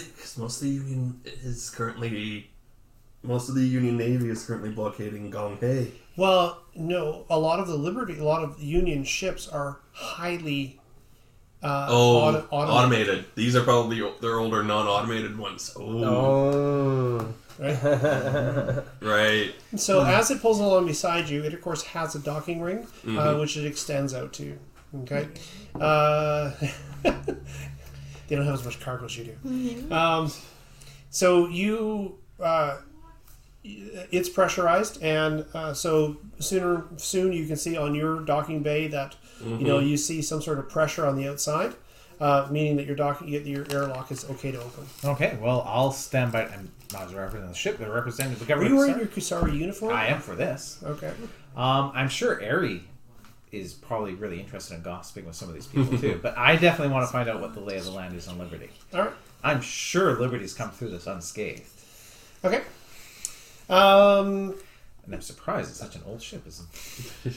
of the Union Navy is currently blockading Gong Hei. Well, no, a lot of Union ships are highly automated. These are probably their older non-automated ones. Right? Right. So as it pulls along beside you, it of course has a docking ring, which it extends out to. Okay. They don't have as much cargo as you do. So you, it's pressurized, and so soon you can see on your docking bay that you see some sort of pressure on the outside, meaning that your airlock is okay to open. Okay, well, I'll stand by. I'm not as representing the ship, but representing the Are government. you wearing your Kusari uniform? I am for this. Okay. I'm sure Ari is probably really interested in gossiping with some of these people too, but I definitely want to find out what the lay of the land is on Liberty. All right. I'm sure Liberty's come through this unscathed. Okay. And I'm surprised it's such an old ship, isn't it?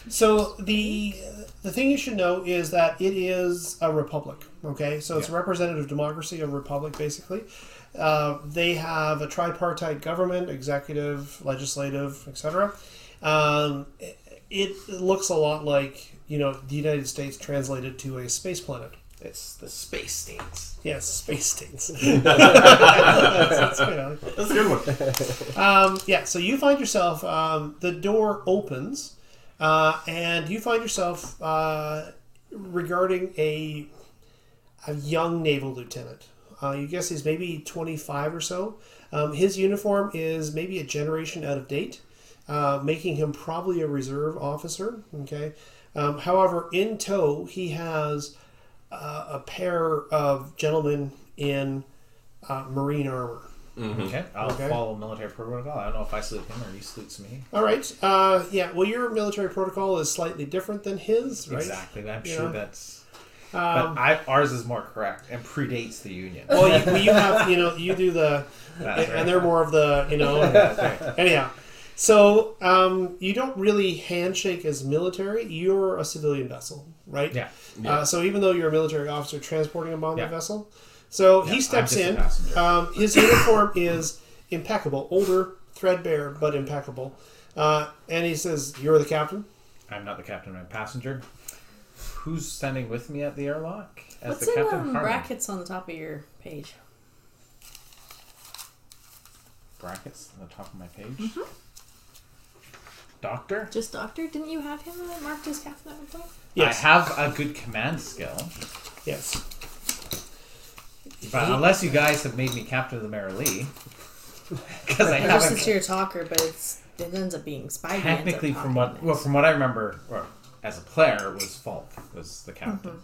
So the thing you should know is that it is a republic. Okay, so it's a representative democracy, a republic basically. They have a tripartite government, executive, legislative, etc. It looks a lot like the United States translated to a space planet. It's the space states. Yes, space states. That's good. That's a good one. So you find yourself, the door opens, and you find yourself regarding a young naval lieutenant. You guess he's maybe 25 or so. His uniform is maybe a generation out of date, making him probably a reserve officer. Okay. However, in tow, he has a pair of gentlemen in marine armor. Okay, I'll follow military protocol. I don't know if I salute him or he salutes me. All right. Well, your military protocol is slightly different than his, right? Exactly. I'm sure that's. But ours is more correct and predates the Union. Well, you have, you do the, That's and they're more of the, anyhow. So you don't really handshake as military. You're a civilian vessel, right? Yeah. So even though you're a military officer transporting him on the vessel, so he steps in. His uniform is impeccable, older, threadbare, but impeccable. And he says, "You're the captain." I'm not the captain. I'm a passenger. Who's standing with me at the airlock as What's the captain? in brackets on the top of your page? Brackets on the top of my page. Doctor? Just doctor? Didn't you have him marked as captain at one point? Yes. I have a good command skill. Yes. But unless you guys have made me captain of the Merrilee. Because I Just haven't. since you're a talker, but it ends up being Spidey. Technically, from what I remember, as a player, was Falk was the captain.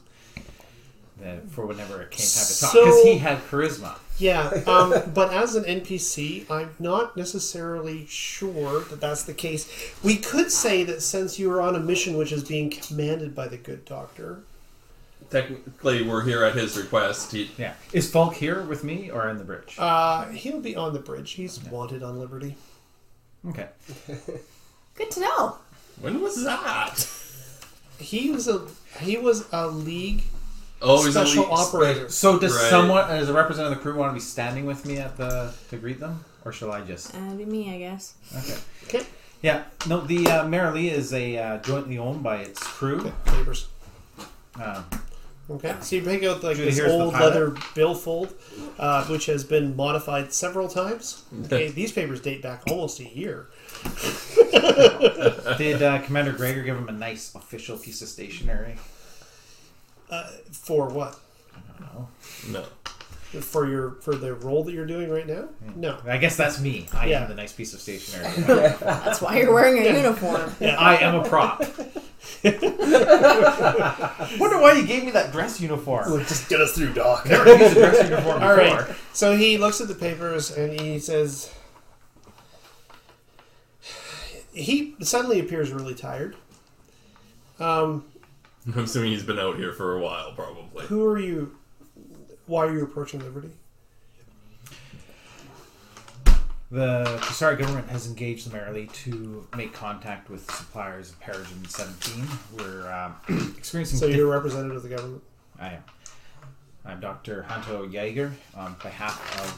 For whenever it came time to talk, because he had charisma. Yeah, but as an NPC, I'm not necessarily sure that that's the case. We could say that since you are on a mission which is being commanded by the good doctor. Technically, we're here at his request. Is Falk here with me or in the bridge? He'll be on the bridge. He's wanted on Liberty. Okay. Good to know. When was that? He was a league he's special a operator. So does someone, as a representative of the crew, want to be standing with me at to greet them, or shall I just? Be me, I guess. Okay. Yeah. No, the Merrilee is a jointly owned by its crew. Papers. Um, Okay, so you pick out Julie, this here's the old pilot. leather billfold, which has been modified several times. Okay, these papers date back almost a year. Did Commander Gregor give him a nice official piece of stationery? For what? I don't know. No. For the role that you're doing right now? No. I guess that's me. I am the nice piece of stationery. That's why you're wearing a uniform. I am a prop. Wonder why you gave me that dress uniform. Just get us through, Doc. Never used a dress uniform before. All right. So he looks at the papers and he says, he suddenly appears really tired. I'm assuming he's been out here for a while, probably. Who are you why are you approaching Liberty? The Kasari government has engaged the Merrily to make contact with suppliers of Parogen 17. We're experiencing... So you're a representative of the government? I am. I'm Dr. Hanto Jaeger on behalf of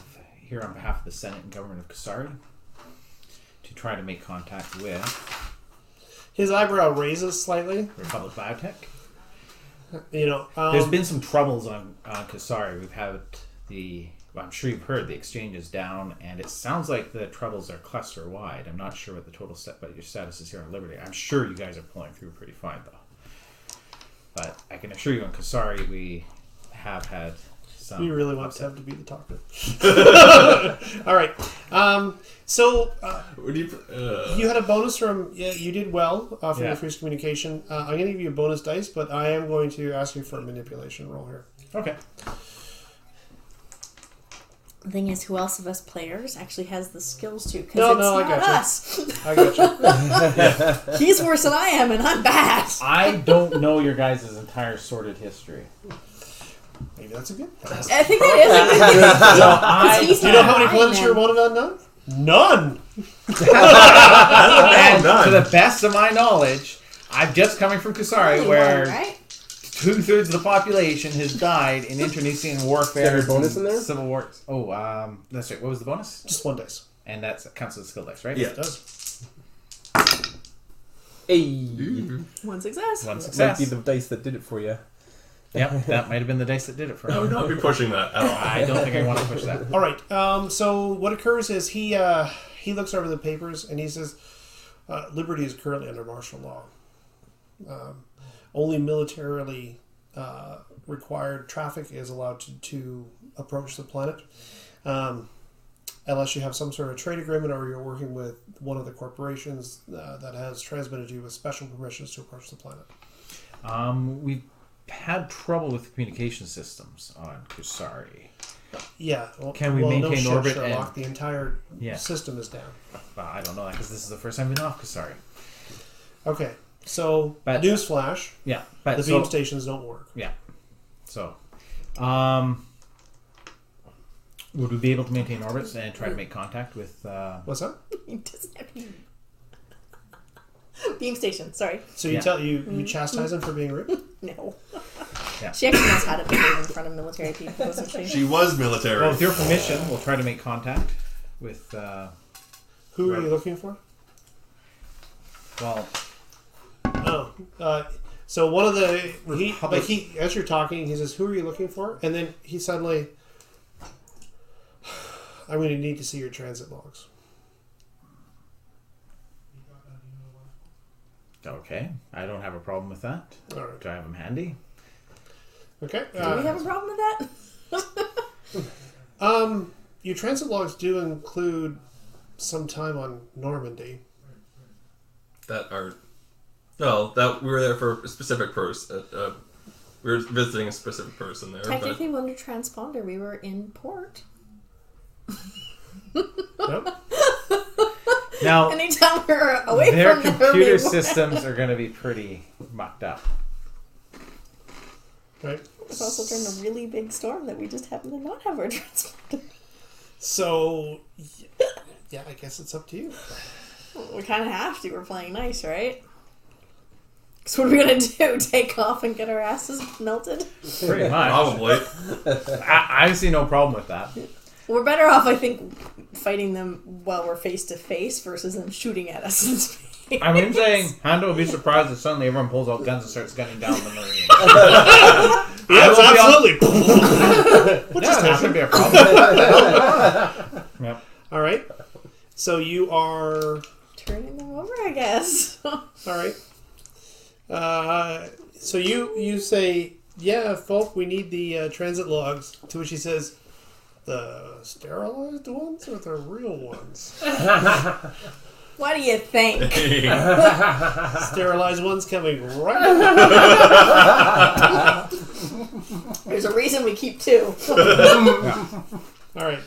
the Senate and government of Kasari to try to make contact with His eyebrow raises slightly. Republic Biotech. You know, There's been some troubles on Kasari. We've had I'm sure you've heard the exchange is down, and it sounds like the troubles are cluster wide. I'm not sure what the total but your status is here on Liberty. I'm sure you guys are pulling through pretty fine, though. But I can assure you on Kasari, we have had some... We really want Tev to be the talker. All right. You had a bonus from... Yeah, you did well from the first communication. I'm going to give you a bonus dice, but I am going to ask you for a manipulation roll here. Okay. The thing is, who else of us players actually has the skills to? Because No, it's I not gotcha. us. I got you. He's worse than I am, and I'm bad. I don't know your guys' entire sordid history. Maybe that's a good thing. I think that is a good thing. So I... He's Do you know how many not planets Iron you're Man. wanted unknown? None! And None. to the best of my knowledge, I'm just coming from Kasari, Only where... one, right? 2/3 of the population has died in internecine warfare. Is there a bonus in there? Civil wars. Oh, that's right. What was the bonus? Just one dice. And that counts as a skill dice, right? Yeah. It does. Hey. One success. One Might success. be the dice that did it for you. Yep, that might have been the dice that did it for I would me. not be pushing that at all. I don't think I want to push that. All right. So what occurs is he looks over the papers and he says, "Liberty is currently under martial law. Only militarily required traffic is allowed to approach the planet, unless you have some sort of trade agreement or you're working with one of the corporations that has transmitted you with special permissions to approach the planet." We've had trouble with communication systems on Kusari. Yeah. Well, Can we no maintain shit, orbit Sherlock. and- The entire Yeah. system is down. Well, I don't know that because this is the first time we've been off Kusari. Okay. So, But- newsflash, Yeah, but the beam stations don't work. Yeah. So, would we be able to maintain orbits and try to make contact with... What's that? He doesn't have any- Beam station, sorry. So you Yeah. you chastise him for being rude? No. Yeah. She actually knows how to behave in front of military people, doesn't she? She was military. Well, with your permission, we'll try to make contact with... Who are Right. you looking for? well, Oh, so one of the Republic- as you're talking, he says, "Who are you looking for?" And then he suddenly, "I'm going to need to see your transit logs." okay. I don't have a problem with that. All right. Do I have them handy? Okay. Do we have a problem with that? Your transit logs do include some time on Normandy. that are... No, that we were there for a specific person. We were visiting a specific person there. Technically, when the transponder, we were in port. Yep. Now, Anytime we were away their from there, computer we were- systems are going to be pretty mucked up. Right. It's also during a really big storm that we just happened to not have our transponder. So, yeah, I guess it's up to you. We kind of have to. We're playing nice, right? Because what are we going to do? Take off and get our asses melted? Pretty much. Probably. I see no problem with that. We're better off, I think, fighting them while we're face to face versus them shooting at us in space. I mean, saying Hondo would be surprised if suddenly everyone pulls out guns and starts gunning down the Marine. Yes, absolutely. Yeah, that should be a problem. Yep. All right. So you are Turning them over, I guess. all right. So you say, "Yeah, folk, we need the transit logs." To which he says, "The sterilized ones or the real ones?" What do you think? Sterilized ones coming right. There's a reason we keep two. All right.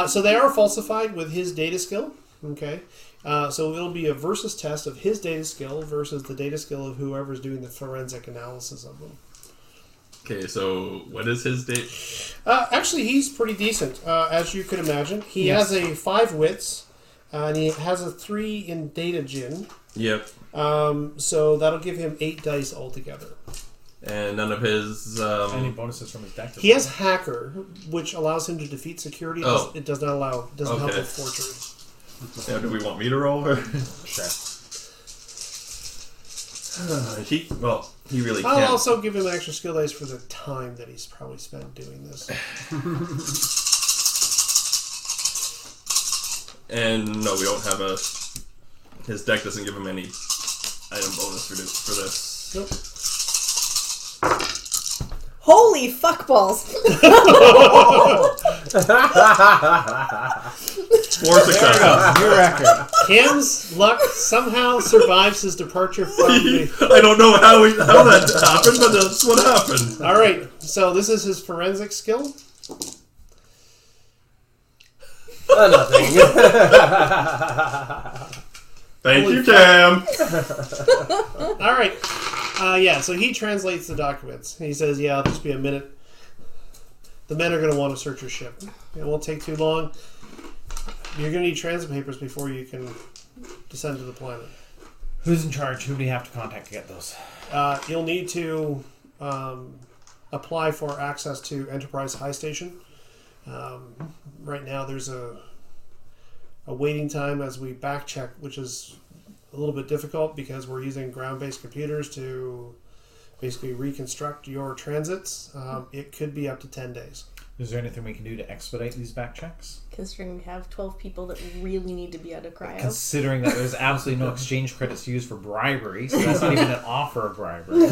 So they are falsified with his data skill. Okay. So it'll be a versus test of his data skill versus the data skill of whoever's doing the forensic analysis of them. Okay, so what is his date? Actually, he's pretty decent, as you could imagine. He has a 5 wits, and he has a 3 in data gin. Yep. So that'll give him 8 dice altogether. And none of his... Any bonuses from his deck? He has Hacker, which allows him to defeat security. Oh. It does not allow. Doesn't help Okay. with forgery. Yeah, do we want me to roll? Or? Sure. He really I'll can't. also give him an extra skill dice for the time that he's probably spent doing this. And no, we don't have a... His deck doesn't give him any item bonus for this. Nope. Holy fuckballs! 4 successes. New record. Cam's luck somehow survives his departure from the... I don't know how that happened, but that's what happened. All right, so this is his forensic skill. Nothing. Thank you, Cam. All right. Yeah, so he translates the documents. He says, yeah, it'll just be a minute. The men are going to want to search your ship. It won't take too long. You're going to need transit papers before you can descend to the planet. Who's in charge? Who do you have to contact to get those? You'll need to apply for access to Enterprise High Station. Right now there's a waiting time as we back check, which is a little bit difficult because we're using ground-based computers to basically reconstruct your transits. It could be up to 10 days. Is there anything we can do to expedite these back checks? Considering we have 12 people that really need to be out of cryo. Considering that there's absolutely no exchange credits used for bribery, so that's not even an offer of bribery.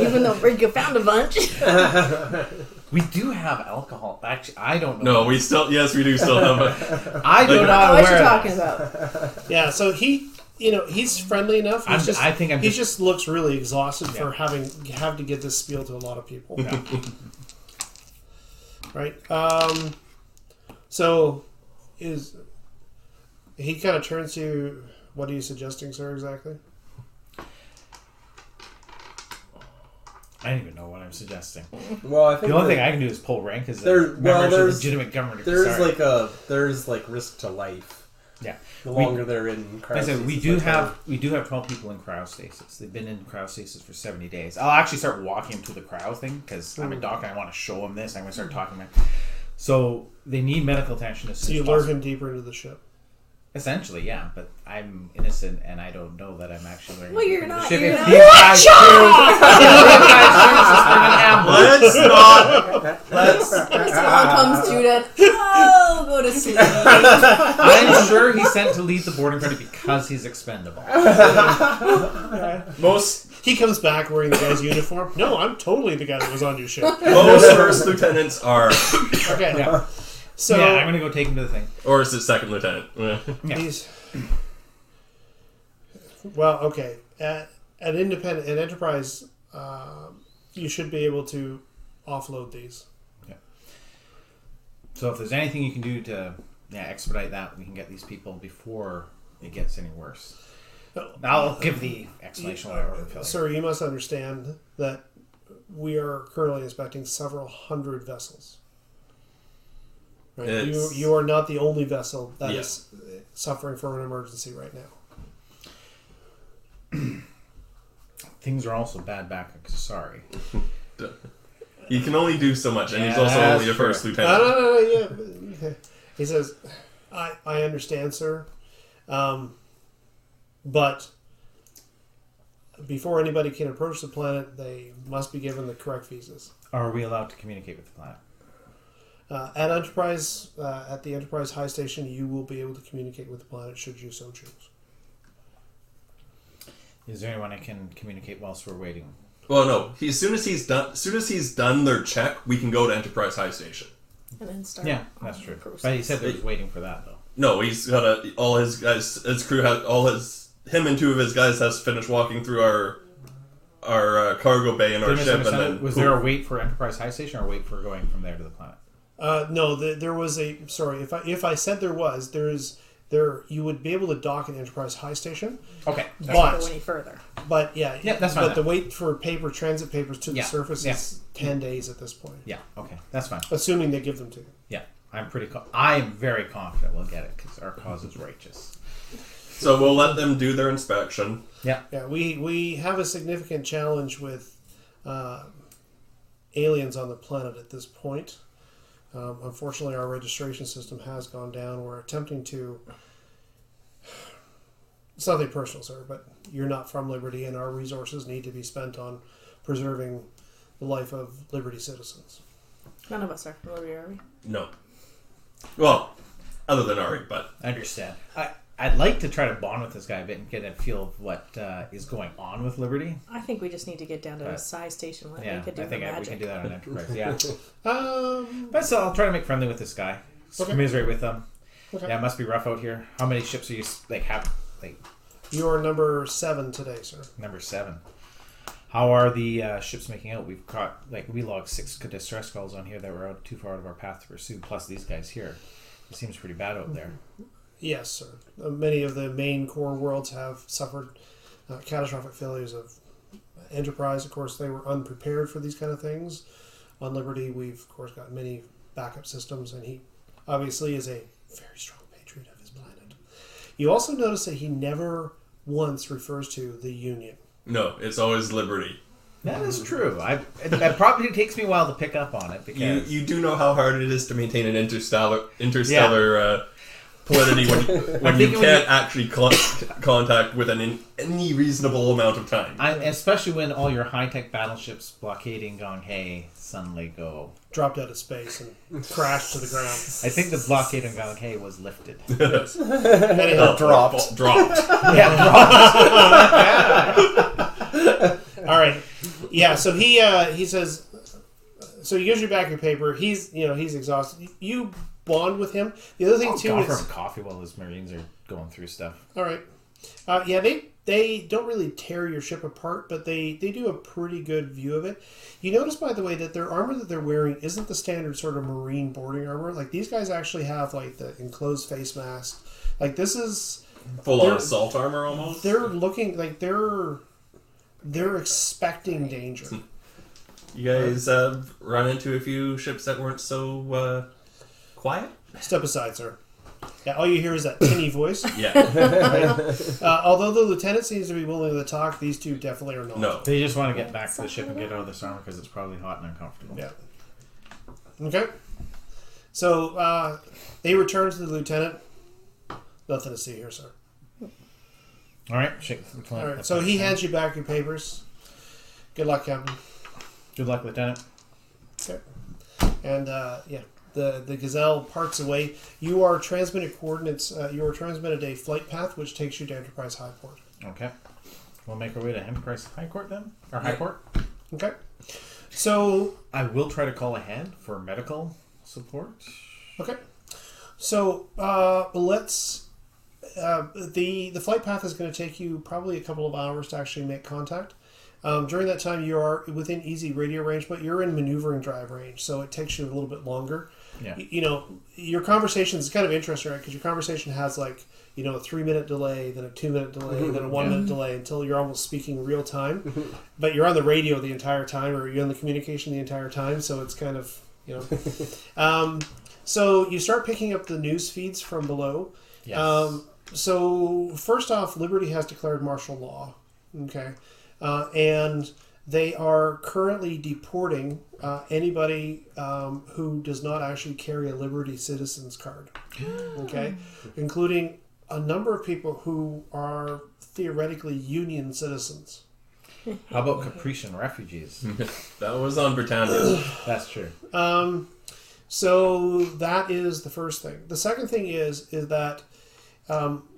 Even though Rick found a bunch. We do have alcohol. Actually, I don't know. No, we do still have a... I do I don't know not what aware you're of talking that. about. Yeah, so he's friendly enough. I think I'm he just- just looks really exhausted for having to give this spiel to a lot of people. Yeah. Right. So he kind of turns to you. What are you suggesting, sir, exactly? I don't even know what I'm suggesting. Well, I think The only thing I can do is pull rank as a There- well, member of a there's- legitimate government. there's Sorry. there's risk to life. Yeah. The longer they're in cryostasis. Like I said, we do have 12 people in cryostasis. They've been in cryostasis for 70 days. I'll actually start walking them to the cryo thing because I'm a doc and I want to show them this. I'm going to start talking about. So they need medical attention as So soon you as lure possible. him deeper into the ship. Essentially, yeah, but I'm innocent and I don't know that I'm actually learning. Well, you're from the not- ship. you're If not- these guys choose to Let's Someone comes to that. Oh, go to sleep. I'm sure he's sent to lead the boarding party because he's expendable. He comes back wearing the guy's uniform. No, I'm totally the guy that was on your ship. Most first lieutenants are... Okay. Yeah. So yeah, I'm going to go take him to the thing. Or is it second lieutenant? Yeah. he's okay. At Enterprise, you should be able to offload these. So if there's anything you can do to expedite that, we can get these people before it gets any worse. I'll give the explanation while I feel Sir, you must understand that we are currently inspecting several hundred vessels. Right? You are not the only vessel that is suffering from an emergency right now. Things are also bad back at Sorry. He can only do so much, and he's Yeah, also only a that's first true. lieutenant. Yeah. He says, I understand, sir. But before anybody can approach the planet, they must be given the correct visas. Are we allowed to communicate with the planet? At Enterprise, at the Enterprise High Station, you will be able to communicate with the planet should you so choose. Is there anyone I can communicate whilst we're waiting? Well, no. As soon as he's done their check, we can go to Enterprise High Station. And then start. Yeah, that's true. process. But he said he was waiting for that, though. No, he's got all his guys, his crew, him and 2 of his guys has finished walking through our cargo bay in our ship, and then Was there a wait for Enterprise High Station or a wait for going from there to the planet? No, there was a. Sorry, if I said there was, you would be able to dock at Enterprise High Station. Okay. Don't But go any further. But yeah, that's fine But the wait for transit papers to the Yeah, surface yeah. is 10 days at this point, Yeah, okay, that's fine. assuming they give them to you. Yeah, I'm very confident we'll get it because our cause is righteous. So we'll let them do their inspection. Yeah. Yeah, we have a significant challenge with aliens on the planet at this point. Unfortunately, our registration system has gone down. We're attempting to... It's nothing personal, sir, but you're not from Liberty, and our resources need to be spent on preserving the life of Liberty citizens. None of us are from Liberty, are we? No. Well, other than Ari, but I understand. I'd like to try to bond with this guy a bit and get a feel of what is going on with Liberty. I think we just need to get down to a size station where Yeah, we could do I think the we magic. can do that on Enterprise. Yeah, Um, but so I'll try to make friendly with this guy. Okay. Commiserate with him. Okay. Yeah, it must be rough out here. How many ships are you have? you are number 7 today, sir. Number 7. How are the ships making out? We've caught we logged 6 distress calls on here that were too far out of our path to pursue. Plus these guys here. It seems pretty bad out there. Yes, sir. Many of the main core worlds have suffered catastrophic failures of Enterprise. Of course, they were unprepared for these kind of things. On Liberty, we've, of course, got many backup systems, and he obviously is a very strong patriot of his planet. You also notice that he never once refers to the Union. no, it's always Liberty. That is true. It probably takes me a while to pick up on it because You do know how hard it is to maintain an interstellar validity when you can't actually contact within any reasonable amount of time. especially when all your high-tech battleships blockading Gong Hei suddenly go. Dropped out of space and crashed to the ground. I think the blockade on Gong Hei was lifted. Anyhow, Dropped. Yeah, all right. Yeah, so he says, so he gives you back your paper. He's exhausted. You bond with him. The other thing too offer is him coffee while his Marines are going through stuff. all right. Yeah, they don't really tear your ship apart, but they do a pretty good view of it. You notice, by the way, that their armor that they're wearing isn't the standard sort of Marine boarding armor. Like these guys actually have like the enclosed face mask. Like this is Full on assault armor almost. they're looking like they're expecting danger. You guys run into a few ships that weren't so quiet? Step aside, sir. Yeah, all you hear is that tinny voice. Yeah. Although the lieutenant seems to be willing to talk, these two definitely are not. No. They just want to get back to the ship and get out of this armor because it's probably hot and uncomfortable. Yeah. Okay. So they return to the lieutenant. Nothing to see here, sir. All right, shake the lieutenant. All right. So he hands you back your papers. Good luck, Captain. Good luck, Lieutenant. Okay. And yeah, the Gazelle parts away. You are transmitted coordinates. You are transmitted a flight path which takes you to Enterprise High Port. Okay. We'll make our way to Enterprise High Court then? Or High Port? Okay. So I will try to call ahead for medical support. okay. So let's. The flight path is going to take you probably a couple of hours to actually make contact. During that time, you are within easy radio range, but you're in maneuvering drive range, so it takes you a little bit longer. Yeah. You know, your conversation is kind of interesting, right? Because your conversation has like, a 3-minute delay, then a 2-minute delay, then a 1-minute delay until you're almost speaking real time. But you're on the radio the entire time, or you're on the communication the entire time, so it's kind of, so you start picking up the news feeds from below. Yes. So first off, Liberty has declared martial law. Okay. And they are currently deporting anybody who does not actually carry a Liberty Citizens card. Okay? Including a number of people who are theoretically Union citizens. How about Caprician refugees? That was on Britannia. That's true. So that is the first thing. The second thing is that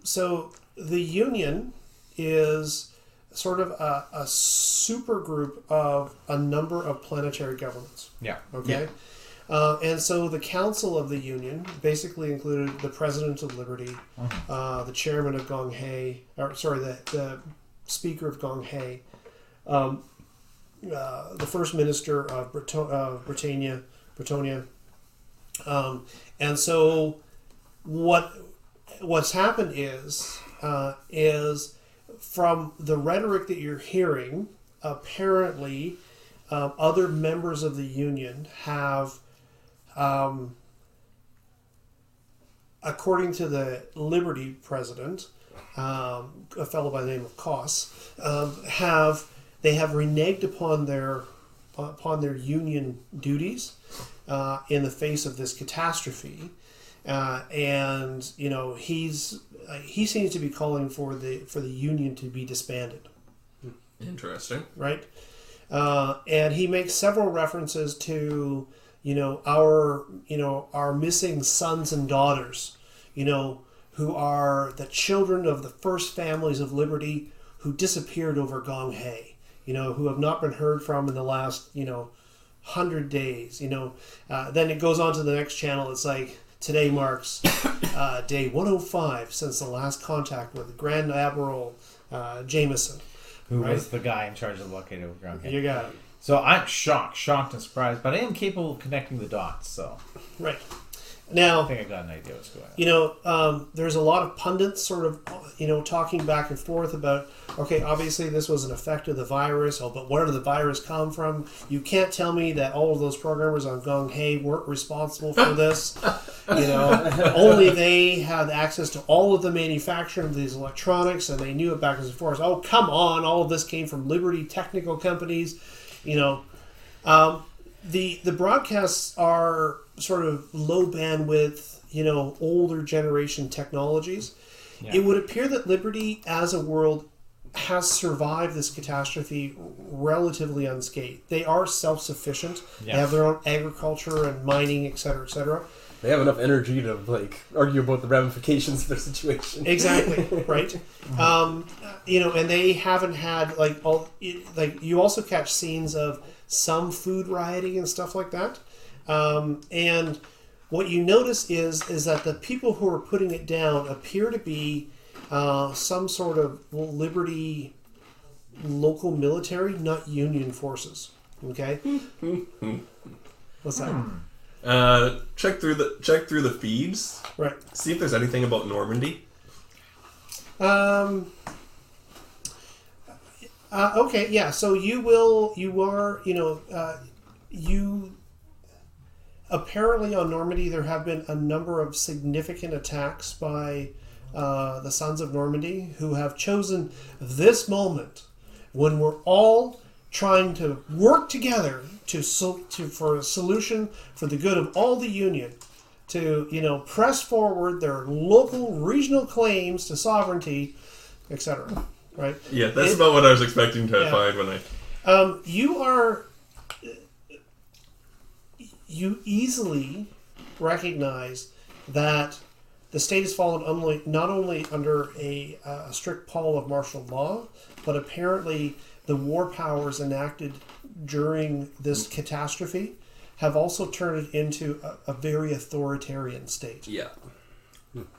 so the Union is sort of a super group of a number of planetary governments. Yeah. Okay? And so the Council of the Union basically included the President of Liberty, the Chairman of Gong Hei, the Speaker of Gong Hei, the First Minister of Britannia. And so what's happened is from the rhetoric that you're hearing, apparently other members of the Union have, according to the Liberty president, a fellow by the name of Koss, have reneged upon their Union duties in the face of this catastrophe, and he seems to be calling for the Union to be disbanded. Interesting. Right, and he makes several references to our missing sons and daughters, who are the children of the first families of Liberty who disappeared over Gong Hei, who have not been heard from in the last 100 days. Then it goes on to the next channel. It's like, today marks day 105 since the last contact with Grand Admiral Jameson. Who Right. was the guy in charge of the blockade of Ground? You got it. So I'm shocked and surprised, but I am capable of connecting the dots. So Right. I Now, think I got an idea what's going on. there's a lot of pundits sort of, talking back and forth about, okay, obviously this was an effect of the virus, but where did the virus come from? You can't tell me that all of those programmers on Gong Hei weren't responsible for this. Only they had access to all of the manufacturing of these electronics, and they knew it back and forth. Oh, come on, all of this came from Liberty technical companies. The broadcasts are sort of low bandwidth, older generation technologies. Yeah. It would appear that Liberty as a world has survived this catastrophe relatively unscathed. They are self-sufficient. Yeah. They have their own agriculture and mining, et cetera, et cetera. They have enough energy to argue about the ramifications of their situation. Exactly, right? And they haven't had you also catch scenes of some food rioting and stuff like that. And what you notice is that the people who are putting it down appear to be some sort of Liberty local military, not Union forces. Okay, what's that? Check through the feeds. Right. See if there's anything about Normandy. Okay, yeah. So you apparently on Normandy there have been a number of significant attacks by the Sons of Normandy, who have chosen this moment when we're all trying to work together for a solution for the good of all the Union, to press forward their local regional claims to sovereignty, etc. Right? Yeah, that's about what I was expecting to find when I. You easily recognize that the state has fallen not only under a strict pall of martial law, but apparently the war powers enacted during this catastrophe have also turned it into a very authoritarian state. Yeah.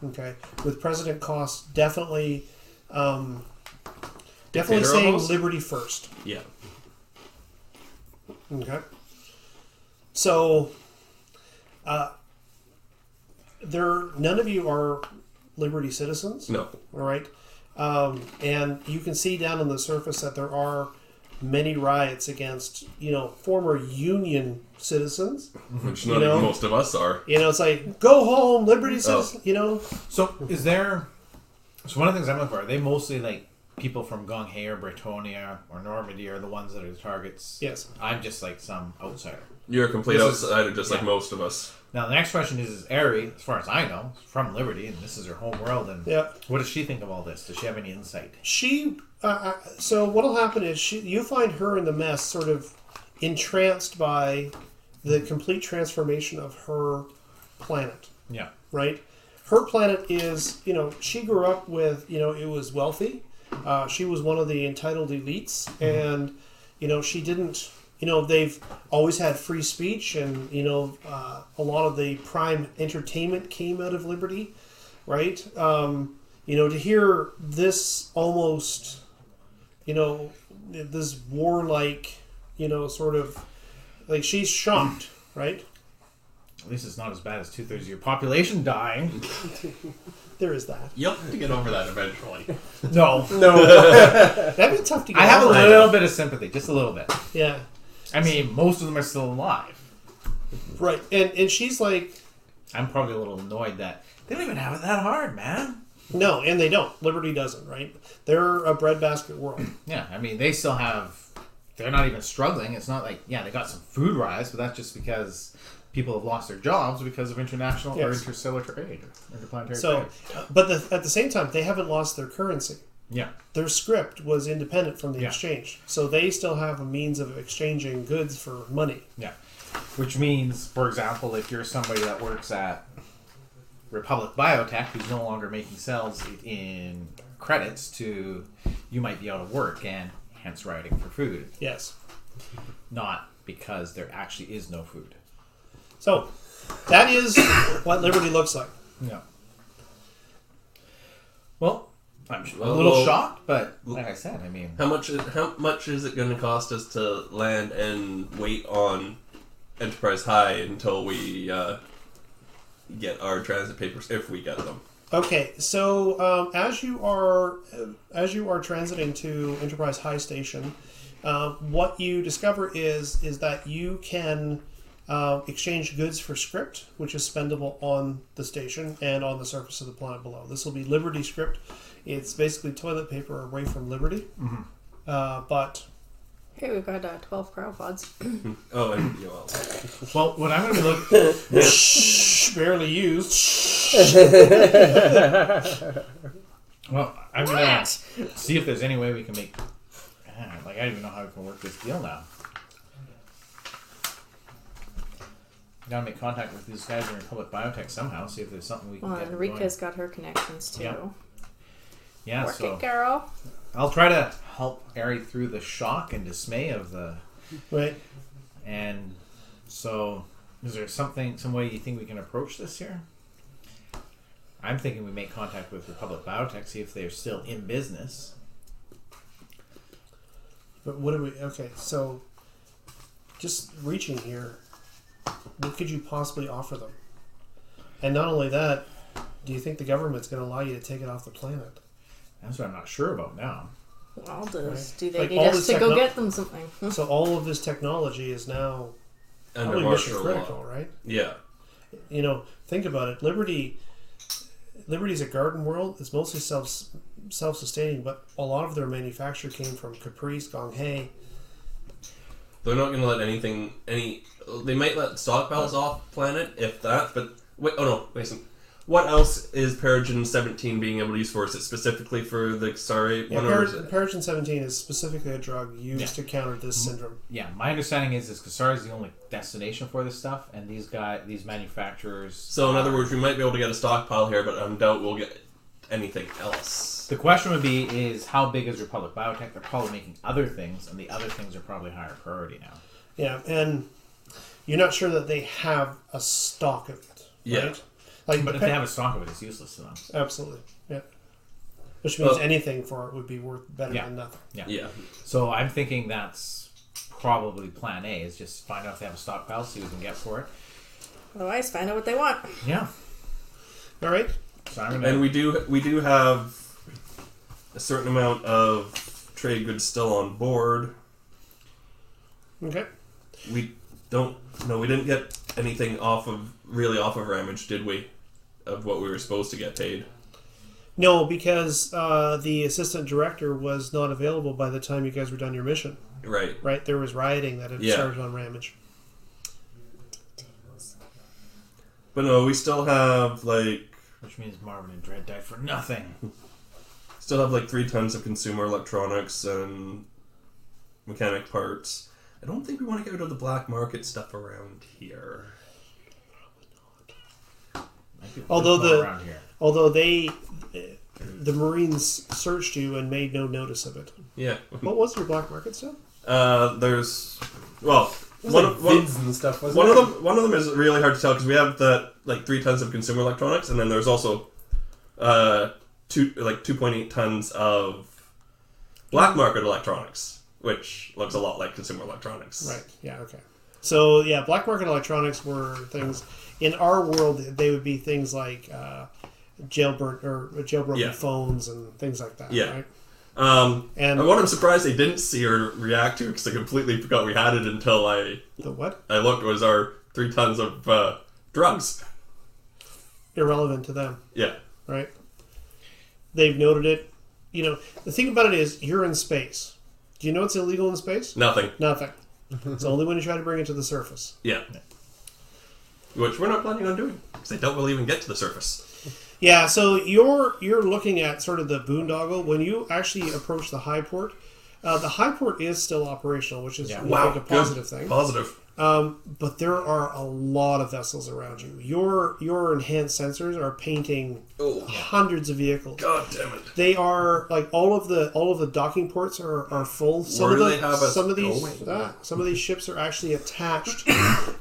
Okay, with President Koss definitely Dictator saying almost? liberty first. Yeah. Okay. So, none of you are Liberty citizens. No. All right. And you can see down on the surface that there are many riots against, former Union citizens. Which not even most of us are. It's like, go home, Liberty citizens, So is there? So one of the things I'm looking for, are they mostly like people from Gong Hei or Bretonia or Normandy are the ones that are the targets? Yes. I'm just like some outsider. You're a complete This is- outsider, just like yeah. most of us. Now the next question is Ari, as far as I know, is from Liberty, and this is her home world. And Yeah. what does she think of all this? Does she have any insight? She, so what'll happen is you find her in the mess sort of entranced by the complete transformation of her planet, Yeah. right? Her planet is, she grew up with, it was wealthy. She was one of the entitled elites, and, she didn't, they've always had free speech, and, a lot of the prime entertainment came out of Liberty, right? To hear this almost, this warlike, sort of, like, she's shocked, right? At least it's not as bad as 2/3 of your population dying. There is that. You'll have to get over that eventually. No. That'd be tough to get I have a over. little bit of sympathy, just a little bit. Yeah. I mean, most of them are still alive. Right. And she's like, I'm probably a little annoyed that they don't even have it that hard, man. no, and they don't. Liberty doesn't, right? They're a breadbasket world. Yeah, I mean, they still have... They're not even struggling. It's not like, yeah, they got some food rise, but that's just because people have lost their jobs because of international or interstellar trade, interplanetary trade. But at the same time, they haven't lost their currency. Yeah. Their script was independent from the exchange. So they still have a means of exchanging goods for money. Yeah. Which means, for example, if you're somebody that works at Republic Biotech who's no longer making sales in credits to, you might be out of work and hence writing for food. Yes. Not because there actually is no food. So that is what Liberty looks like. Yeah. Well, I'm a little shocked, but like I said, I mean... How much is it going to cost us to land and wait on Enterprise High until we get our transit papers, if we get them? Okay, so as you are transiting to Enterprise High Station, what you discover is that you can exchange goods for script, which is spendable on the station and on the surface of the planet below. This will be Liberty script. It's basically toilet paper away from Liberty, but. Hey, we've got 12 cryopods. Oh, and Well, what I'm going to be looking... Shh, barely used. Well, I'm going to see if there's any way we can make... I don't even know how we can work this deal now. Gotta make contact with these guys in Republic Biotech somehow, see if there's something we can Well, get Enrica's got her connections too. Yeah. Yeah, Work so it, girl. I'll try to help Ari through the shock and dismay of the... Right. And so, is there some way you think we can approach this here? I'm thinking we make contact with Republic Biotech, see if they're still in business. But what do we... Okay, so just reaching here, what could you possibly offer them? And not only that, do you think the government's going to allow you to take it off the planet? That's what I'm not sure about now. Well, do Right. they Like need all us this to go get them something? So all of this technology is now under probably mission martial critical, law. right? Yeah. You know, think about it. Liberty's a garden world. It's mostly self-sustaining, but a lot of their manufacture came from Caprice, Gong Hei. They're not going to let anything... They might let stockpiles off planet, if that, but... Wait, oh no, Mason. What else is Parogen 17 being able to use for? Is it specifically for the Xari Yeah, one? Or is it... Parogen 17 is specifically a drug used to counter this syndrome. Yeah, my understanding is Kasar is the only destination for this stuff, and these manufacturers... So in other words, we might be able to get a stockpile here, but I doubt we'll get anything else. The question would be, is how big is Republic Biotech? They're probably making other things, and the other things are probably higher priority now. Yeah, and you're not sure that they have a stock of it. Yeah. Right? Like, But if they have a stock of it, it's useless to them. Absolutely, yeah. Which means anything for it would be worth better than nothing. Yeah. So I'm thinking that's probably plan A, is just find out if they have a stockpile, see what we can get for it. Otherwise, find out what they want. Yeah. All right. So I'm gonna... And we do have a certain amount of trade goods still on board. Okay. We didn't get anything off of Ramage, did we? Of what we were supposed to get paid. No, because the assistant director was not available by the time you guys were done your mission. Right. Right? There was rioting that had started on Ramage. But no, we still have Which means Marvin and Dredd died for nothing. 3 tons of consumer electronics and mechanic parts. I don't think we want to get rid of the black market stuff around here. Although around here. the Marines searched you and made no notice of it. Yeah. What was your black market stuff? There's one of vids and stuff. One of them is really hard to tell because we have that 3 tons of consumer electronics, and then there's also 2.8 tons of black market electronics, which looks a lot like consumer electronics. Right. Yeah. Okay. So yeah, black market electronics were things in our world. They would be things like jailbroken phones and things like that. Yeah. Right? And what I'm surprised they didn't see or react to, because I completely forgot we had it until the what? I looked, was our 3 tons of drugs. Irrelevant to them. Yeah. Right? They've noted it. You know, the thing about it is, you're in space. Do you know what's illegal in space? Nothing. Nothing. It's only when you try to bring it to the surface. Yeah. Which we're not planning on doing, because they don't really even get to the surface. Yeah, so you're looking at sort of the boondoggle. When you actually approach the high port, the high port is still operational, which is I think a positive thing. Positive. But there are a lot of vessels around you. Your enhanced sensors are painting hundreds of vehicles. God damn it! They are like all of the docking ports are full. Some of these ships are actually attached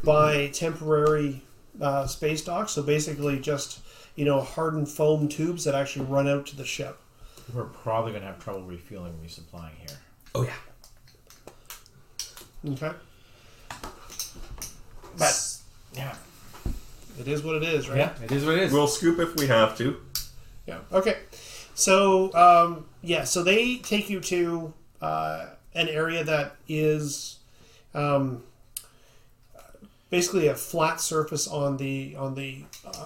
by temporary space docks. So basically, just hardened foam tubes that actually run out to the ship. We're probably going to have trouble refueling and resupplying here. Oh yeah. Okay. But yeah, it is what it is, right? Yeah, it is what it is. We'll scoop if we have to. Yeah. Okay. So so they take you to an area that is basically a flat surface on the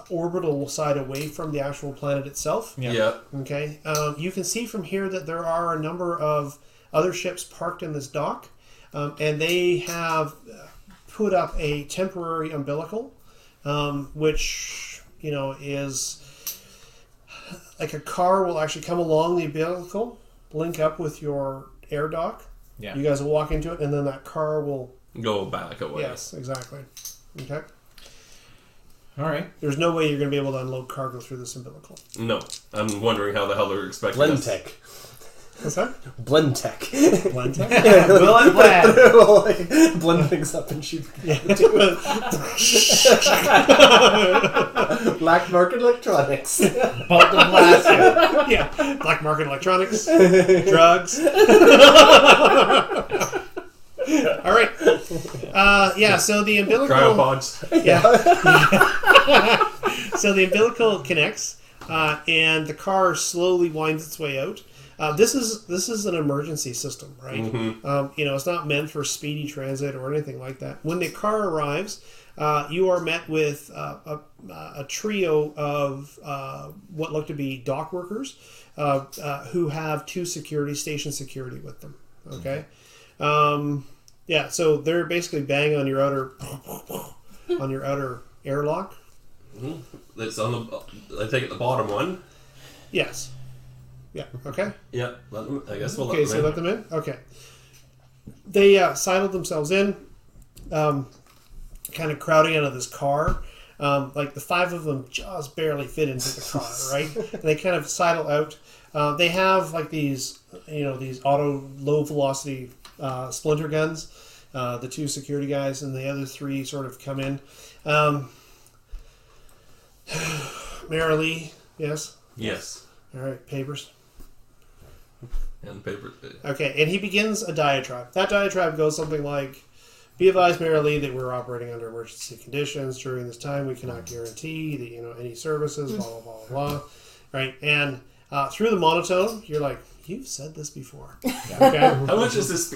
orbital side away from the actual planet itself. Yeah. Okay. You can see from here that there are a number of other ships parked in this dock, and they have put up a temporary umbilical, which is like a car will actually come along the umbilical, link up with your air dock. Yeah. You guys will walk into it, and then that car will go back away. Yes, exactly. Okay. All right. There's no way you're going to be able to unload cargo through this umbilical. No, I'm wondering how the hell they're expecting Blend us. tech. What's that? Blend tech. Blend tech? Will and blend. We'll, blend things up and shoot. Black market electronics. Bolt and blast. Yeah. Black market electronics. Drugs. All right. So the umbilical... Cryopods. Yeah. So the umbilical connects, and the car slowly winds its way out. This is an emergency system, right? Mm-hmm. It's not meant for speedy transit or anything like that. When the car arrives, you are met with a trio of what look to be dock workers who have 2 station security with them. Okay. So they're basically banging on your outer airlock. Mm-hmm. It's on the. I take it the bottom one. Yes. Yeah. Okay. Yeah. I guess we'll let them in. Let them in. Okay. They sidled themselves in, kind of crowding out of this car. Like the 5 of them just barely fit into the car, right? And they kind of sidle out. They have like these auto low velocity splinter guns. The 2 security guys and the other 3 sort of come in. Merrily, yes. Yes. All right, papers. And paper. Okay, and he begins a diatribe. That diatribe goes something like, "Be advised, Merrily, that we're operating under emergency conditions. During this time, we cannot guarantee that any services. Blah blah blah blah." Right, and through the monotone, you're like, "You've said this before." Yeah. Okay. How much is this?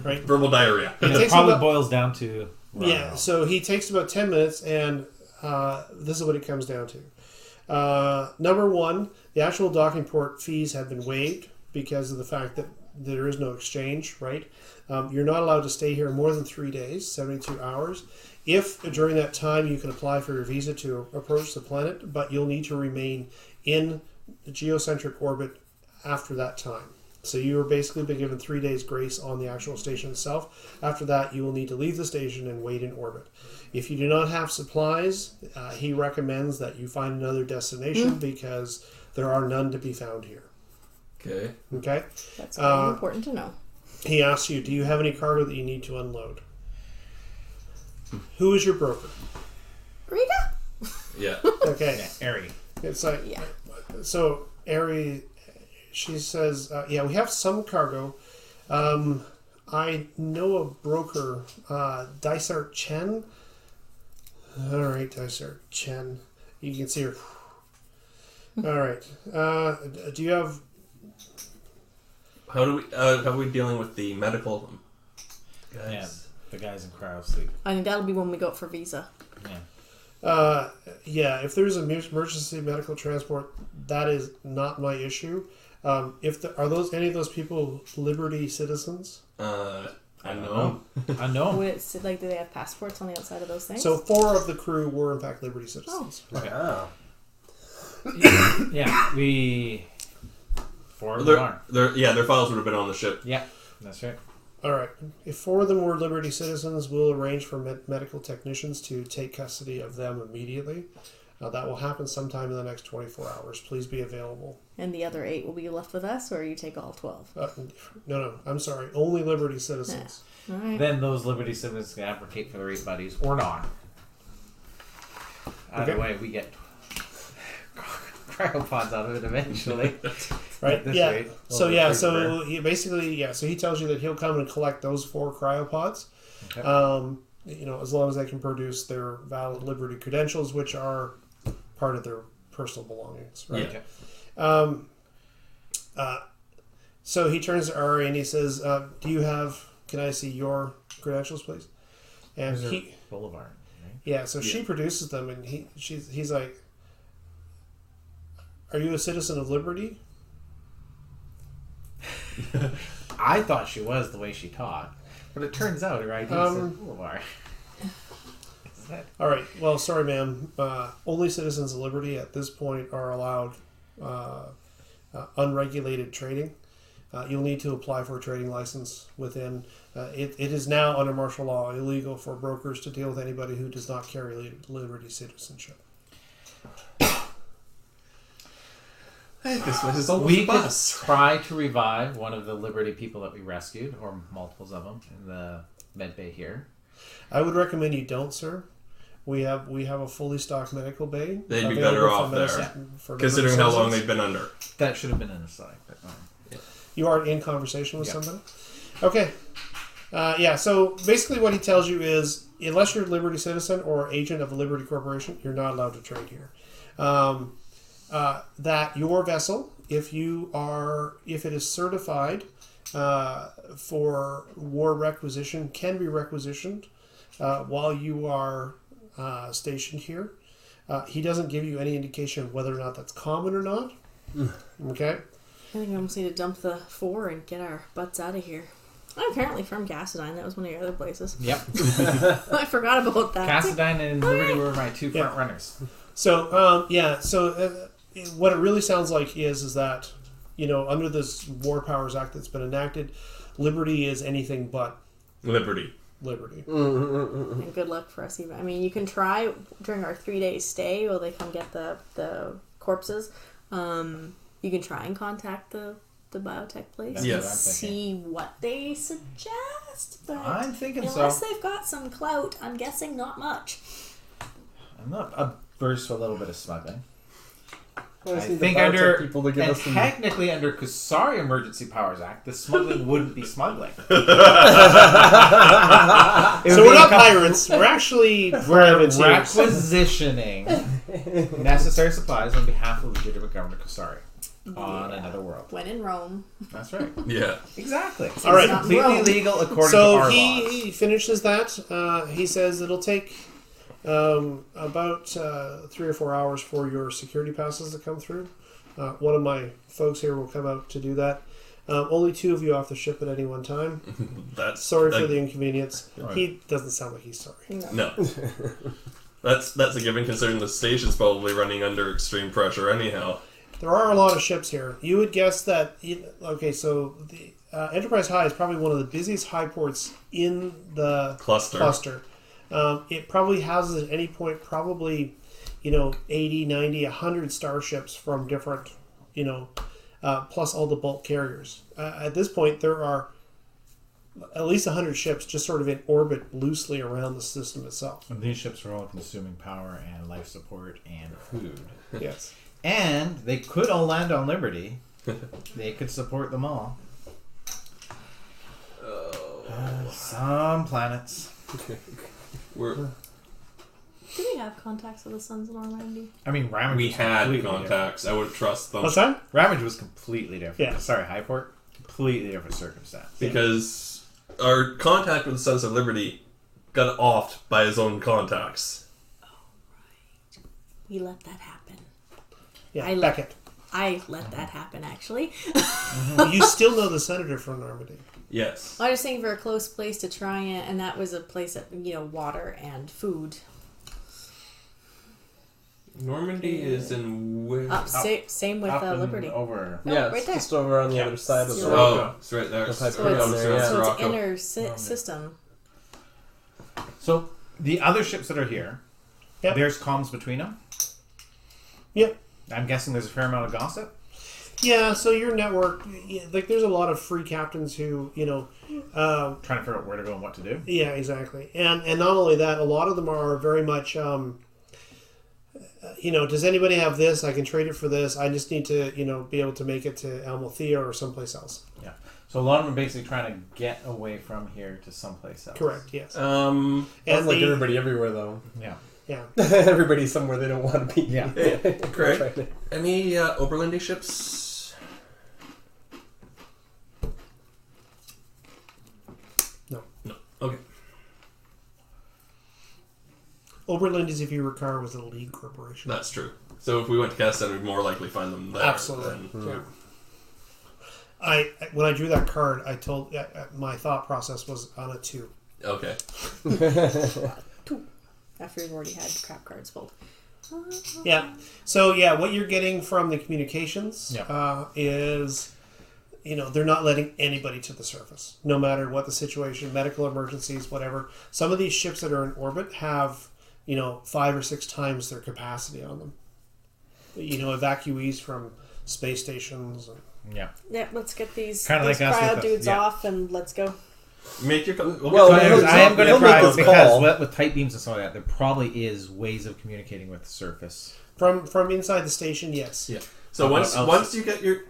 Right. Verbal diarrhea. It probably boils down to. So he takes about 10 minutes, and this is what it comes down to. Number 1, the actual docking port fees have been waived because of the fact that there is no exchange, right? You're not allowed to stay here more than 3 days, 72 hours. If during that time you can apply for your visa to approach the planet, but you'll need to remain in the geocentric orbit after that time. So you are basically been given 3 days grace on the actual station itself. After that, you will need to leave the station and wait in orbit. If you do not have supplies, he recommends that you find another destination because there are none to be found here. Okay. Okay? That's very important to know. He asks you, do you have any cargo that you need to unload? Who is your broker? Rita? Yeah. Okay. Ari. It's like, Yeah. So, Ari, she says, we have some cargo. I know a broker, Dysart Chen. All right, Dysart Chen. You can see her. All right. Do you have... How are we dealing with the medical guys? Yeah, the guys in cryo sleep. I think that'll be when we go out for visa. Yeah. Yeah, if there's an emergency medical transport, that is not my issue. Are any of those people Liberty citizens? I know. I know. Would it, like, do they have passports on the outside of those things? So 4 of the crew were in fact Liberty citizens. Okay. Oh. Yeah, we... 4 of them are. Their files would have been on the ship. Yeah, that's right. All right. If 4 of them were Liberty citizens, we'll arrange for medical technicians to take custody of them immediately. That will happen sometime in the next 24 hours. Please be available. And the other 8 will be left with us, or you take all 12? No, I'm sorry. Only Liberty citizens. All right. Then those Liberty citizens can advocate for their 8 buddies, or not. Either Okay. way, we get cryopods out of it eventually. Right? At this Yeah. rate. So Well, yeah, pretty so rare. he basically so he tells you that he'll come and collect those 4 cryopods. Okay. As long as they can produce their valid Liberty credentials, which are part of their personal belongings, right? Yeah. So he turns to Ari and he says, can I see your credentials, please? And Those are he, Boulevard, right? yeah, so she produces them and he's like, are you a citizen of Liberty? I thought she was the way she talked, but it turns out her ID said Boulevard. Is that... All right. Well, sorry, ma'am. Only citizens of Liberty at this point are allowed unregulated trading. You'll need to apply for a trading license within. It is now under martial law illegal for brokers to deal with anybody who does not carry Liberty citizenship. Hey, this place is We almost a could bus. try to revive one of the Liberty people that we rescued, or multiples of them, in the med bay here. I would recommend you don't, sir. We have a fully stocked medical bay. They'd be available better for off there, for considering how long citizens. they've been under. That should have been in the side, but You are in conversation with Yeah. somebody? Okay. So basically what he tells you is, unless you're a Liberty citizen or agent of a Liberty Corporation, you're not allowed to trade here. That your vessel, if it is certified for war requisition, can be requisitioned while you are stationed here. He doesn't give you any indication of whether or not that's common or not. Okay? I think we almost need to dump the 4 and get our butts out of here. I'm apparently from Gassadine. That was one of your other places. yep. I forgot about that. Cassadine and Liberty were my 2 front runners. So, what it really sounds like is that, under this War Powers Act that's been enacted, Liberty is anything but Liberty. Liberty. And good luck for us. Even. I mean, you can try during our 3-day stay while they come get the corpses. You can try and contact the biotech place That's and what I'm see what they suggest. But I'm thinking unless so. they've got some clout, I'm guessing not much. I'm not averse to a little bit of smuggling. Well, I just need the think biotech under, people to give and us some... technically under Kusari Emergency Powers Act, the smuggling wouldn't be smuggling. So we're not pirates. We're actually privateers. Requisitioning necessary supplies on behalf of legitimate government Kusari on Yeah. another world. When in Rome. That's right. Yeah. Exactly. All right. It's not Completely Rome. legal according to So our he laws. finishes that. He says it'll take about 3 or 4 hours for your security passes to come through. One of my folks here will come out to do that. Only 2 of you off the ship at any one time. That's Sorry for the inconvenience. Right. He doesn't sound like he's sorry. No. That's a given, considering the station's probably running under extreme pressure anyhow. There are a lot of ships here. You would guess that... so the Enterprise High is probably one of the busiest high ports in the Cluster. It probably houses at any point probably 80, 90, 100 starships from different, plus all the bulk carriers. At this point, there are at least 100 ships just sort of in orbit loosely around the system itself. And these ships are all consuming power and life support and food. Yes. And they could all land on Liberty. They could support them all. Some planets. We're, Do we have contacts with the Sons of Normandy? I mean, Ramage we was had completely contacts. I wouldn't trust them. What's that? different. Ramage was completely different. Yeah. Sorry, Highport. Completely different circumstance. Because our contact with the Sons of Liberty got offed by his own contacts. We let that happen. Yeah, I Beckett. I let that happen, actually. You still know the senator from Normandy. Yes. I was thinking for a close place to try it, and that was a place that, water and food. Normandy is in where? Same with Up and Liberty. over. No, yeah, right it's there. just over on the Yeah. other side of the Zero. road. Oh, it's right there. The It's pipe right down on there, the yeah. So it's Rocco. inner system. So the other ships that are here, Yep. there's comms between them. Yep. I'm guessing there's a fair amount of gossip. Yeah, so your network, like, there's a lot of free captains who, Trying to figure out where to go and what to do. yeah, exactly. And not only that, a lot of them are very much, does anybody have this? I can trade it for this. I just need to, be able to make it to Almathea or someplace else. Yeah. So a lot of them are basically trying to get away from here to someplace else. Correct, yes. That's And like the- everybody everywhere, though. Yeah. Yeah. Everybody's somewhere they don't want to be. Yeah. Correct. Any Oberlandi ships? No. No. Okay. Oberlin is, if you recall, was a league corporation. That's true. So if we went to Castan, we'd more likely find them there. Absolutely. than- Yeah. When I drew that card, I told my thought process was on a 2. Okay. After we've already had crap cards pulled. Yeah. So what you're getting from the communications Yeah. is, they're not letting anybody to the surface, no matter what the situation, medical emergencies, whatever. Some of these ships that are in orbit have, 5 or 6 times their capacity on them. Evacuees from space stations. And, Yeah. Yeah, let's get these Kinda like us cryo with the- dudes yeah. off and let's go. Make your. Well, So he'll- I am going to he'll try make his because call. with tight beams and stuff like that, there probably is ways of communicating with the surface. from inside the station, yes. Yeah. So once you get your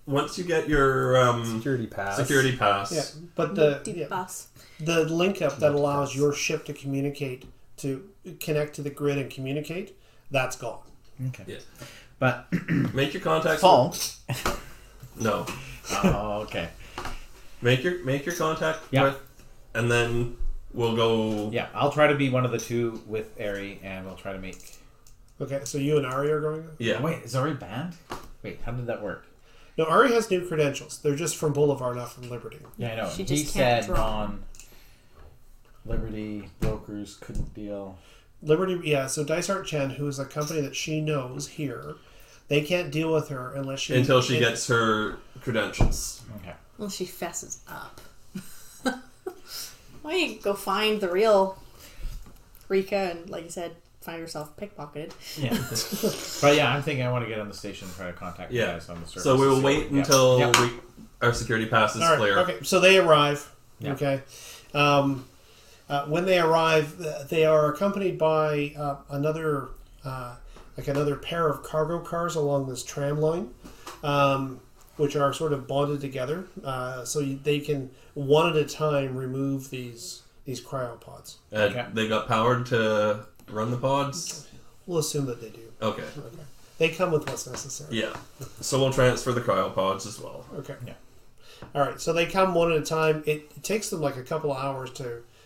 Security pass. security pass. Yeah. But Deep bus. the link up that allows your ship to connect to the grid and communicate, that's gone. Okay. Yeah. But Make your contacts. Paul. No. Oh, okay. Make your contact Yeah. with, and then we'll go. Yeah, I'll try to be one of the two with Ari, and we'll try to make. Okay, so you and Ari are going. Yeah. Wait, is Ari banned? Wait, how did that work? No, Ari has new credentials. They're just from Boulevard, not from Liberty. Yeah, I know. She He just can't said draw. on Liberty brokers couldn't deal. Liberty, yeah. So Dysart Chen, who is a company that she knows here, they can't deal with her until she gets her credentials. Okay. Well, she fesses up. Why don't you go find the real Rika and, like you said, find yourself pickpocketed. Yeah. But yeah, I'm thinking I want to get on the station and try to contact you Yeah. guys on the surface. So we will and see wait what- yeah. until Yep. our security pass is All right, clear. okay. So they arrive. Yeah. Okay. When they arrive, they are accompanied by another pair of cargo cars along this tram line, which are sort of bonded together, so they can one at a time remove these cryopods. Okay. They got powered to run the pods. We'll assume that they do. Okay. Okay. They come with what's necessary. Yeah. So we'll transfer the cryopods as well. Okay. Yeah. All right. So they come one at a time. It takes them like a couple of hours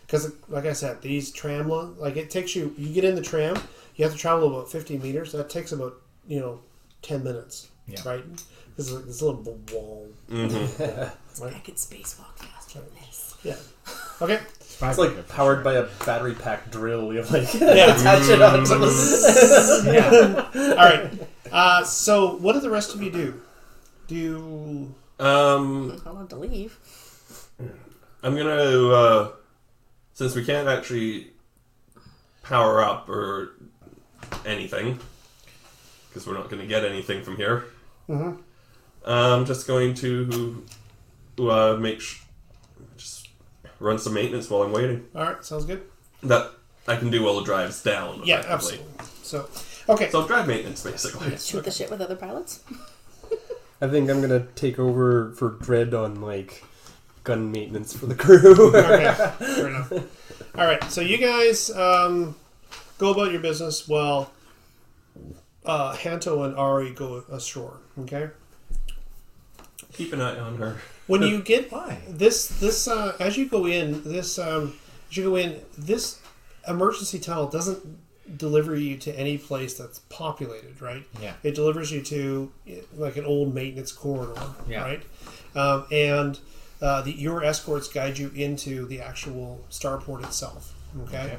because, like I said, these tram it takes you get in the tram, you have to travel about 50 meters. That takes about 10 minutes. Yeah. Right. Because it's like this little wall. Mm-hmm. I could spacewalk faster than this. Yeah. Okay. It's like powered by a battery pack drill. You have like Yeah. attach it onto the... Yeah. All right. So what do the rest of you do? I'm allowed to leave. I'm gonna since we can't actually power up or anything because we're not going to get anything from here. Mm-hmm. I'm just going to just run some maintenance while I'm waiting. All right. Sounds good. That I can do while the drive's down. Yeah. effectively. Absolutely. So okay. So drive maintenance basically. Shoot the shit with other pilots. I think I'm gonna take over for Dread on like gun maintenance for the crew. Okay, fair enough. All right, so you guys go about your business while Hanto and Ari go ashore. Okay. Keep an eye on her. When you get Why? this as you go in, this emergency tunnel doesn't deliver you to any place that's populated, right? Yeah. It delivers you to like an old maintenance corridor, Yeah. right? And your escorts guide you into the actual starport itself. Okay.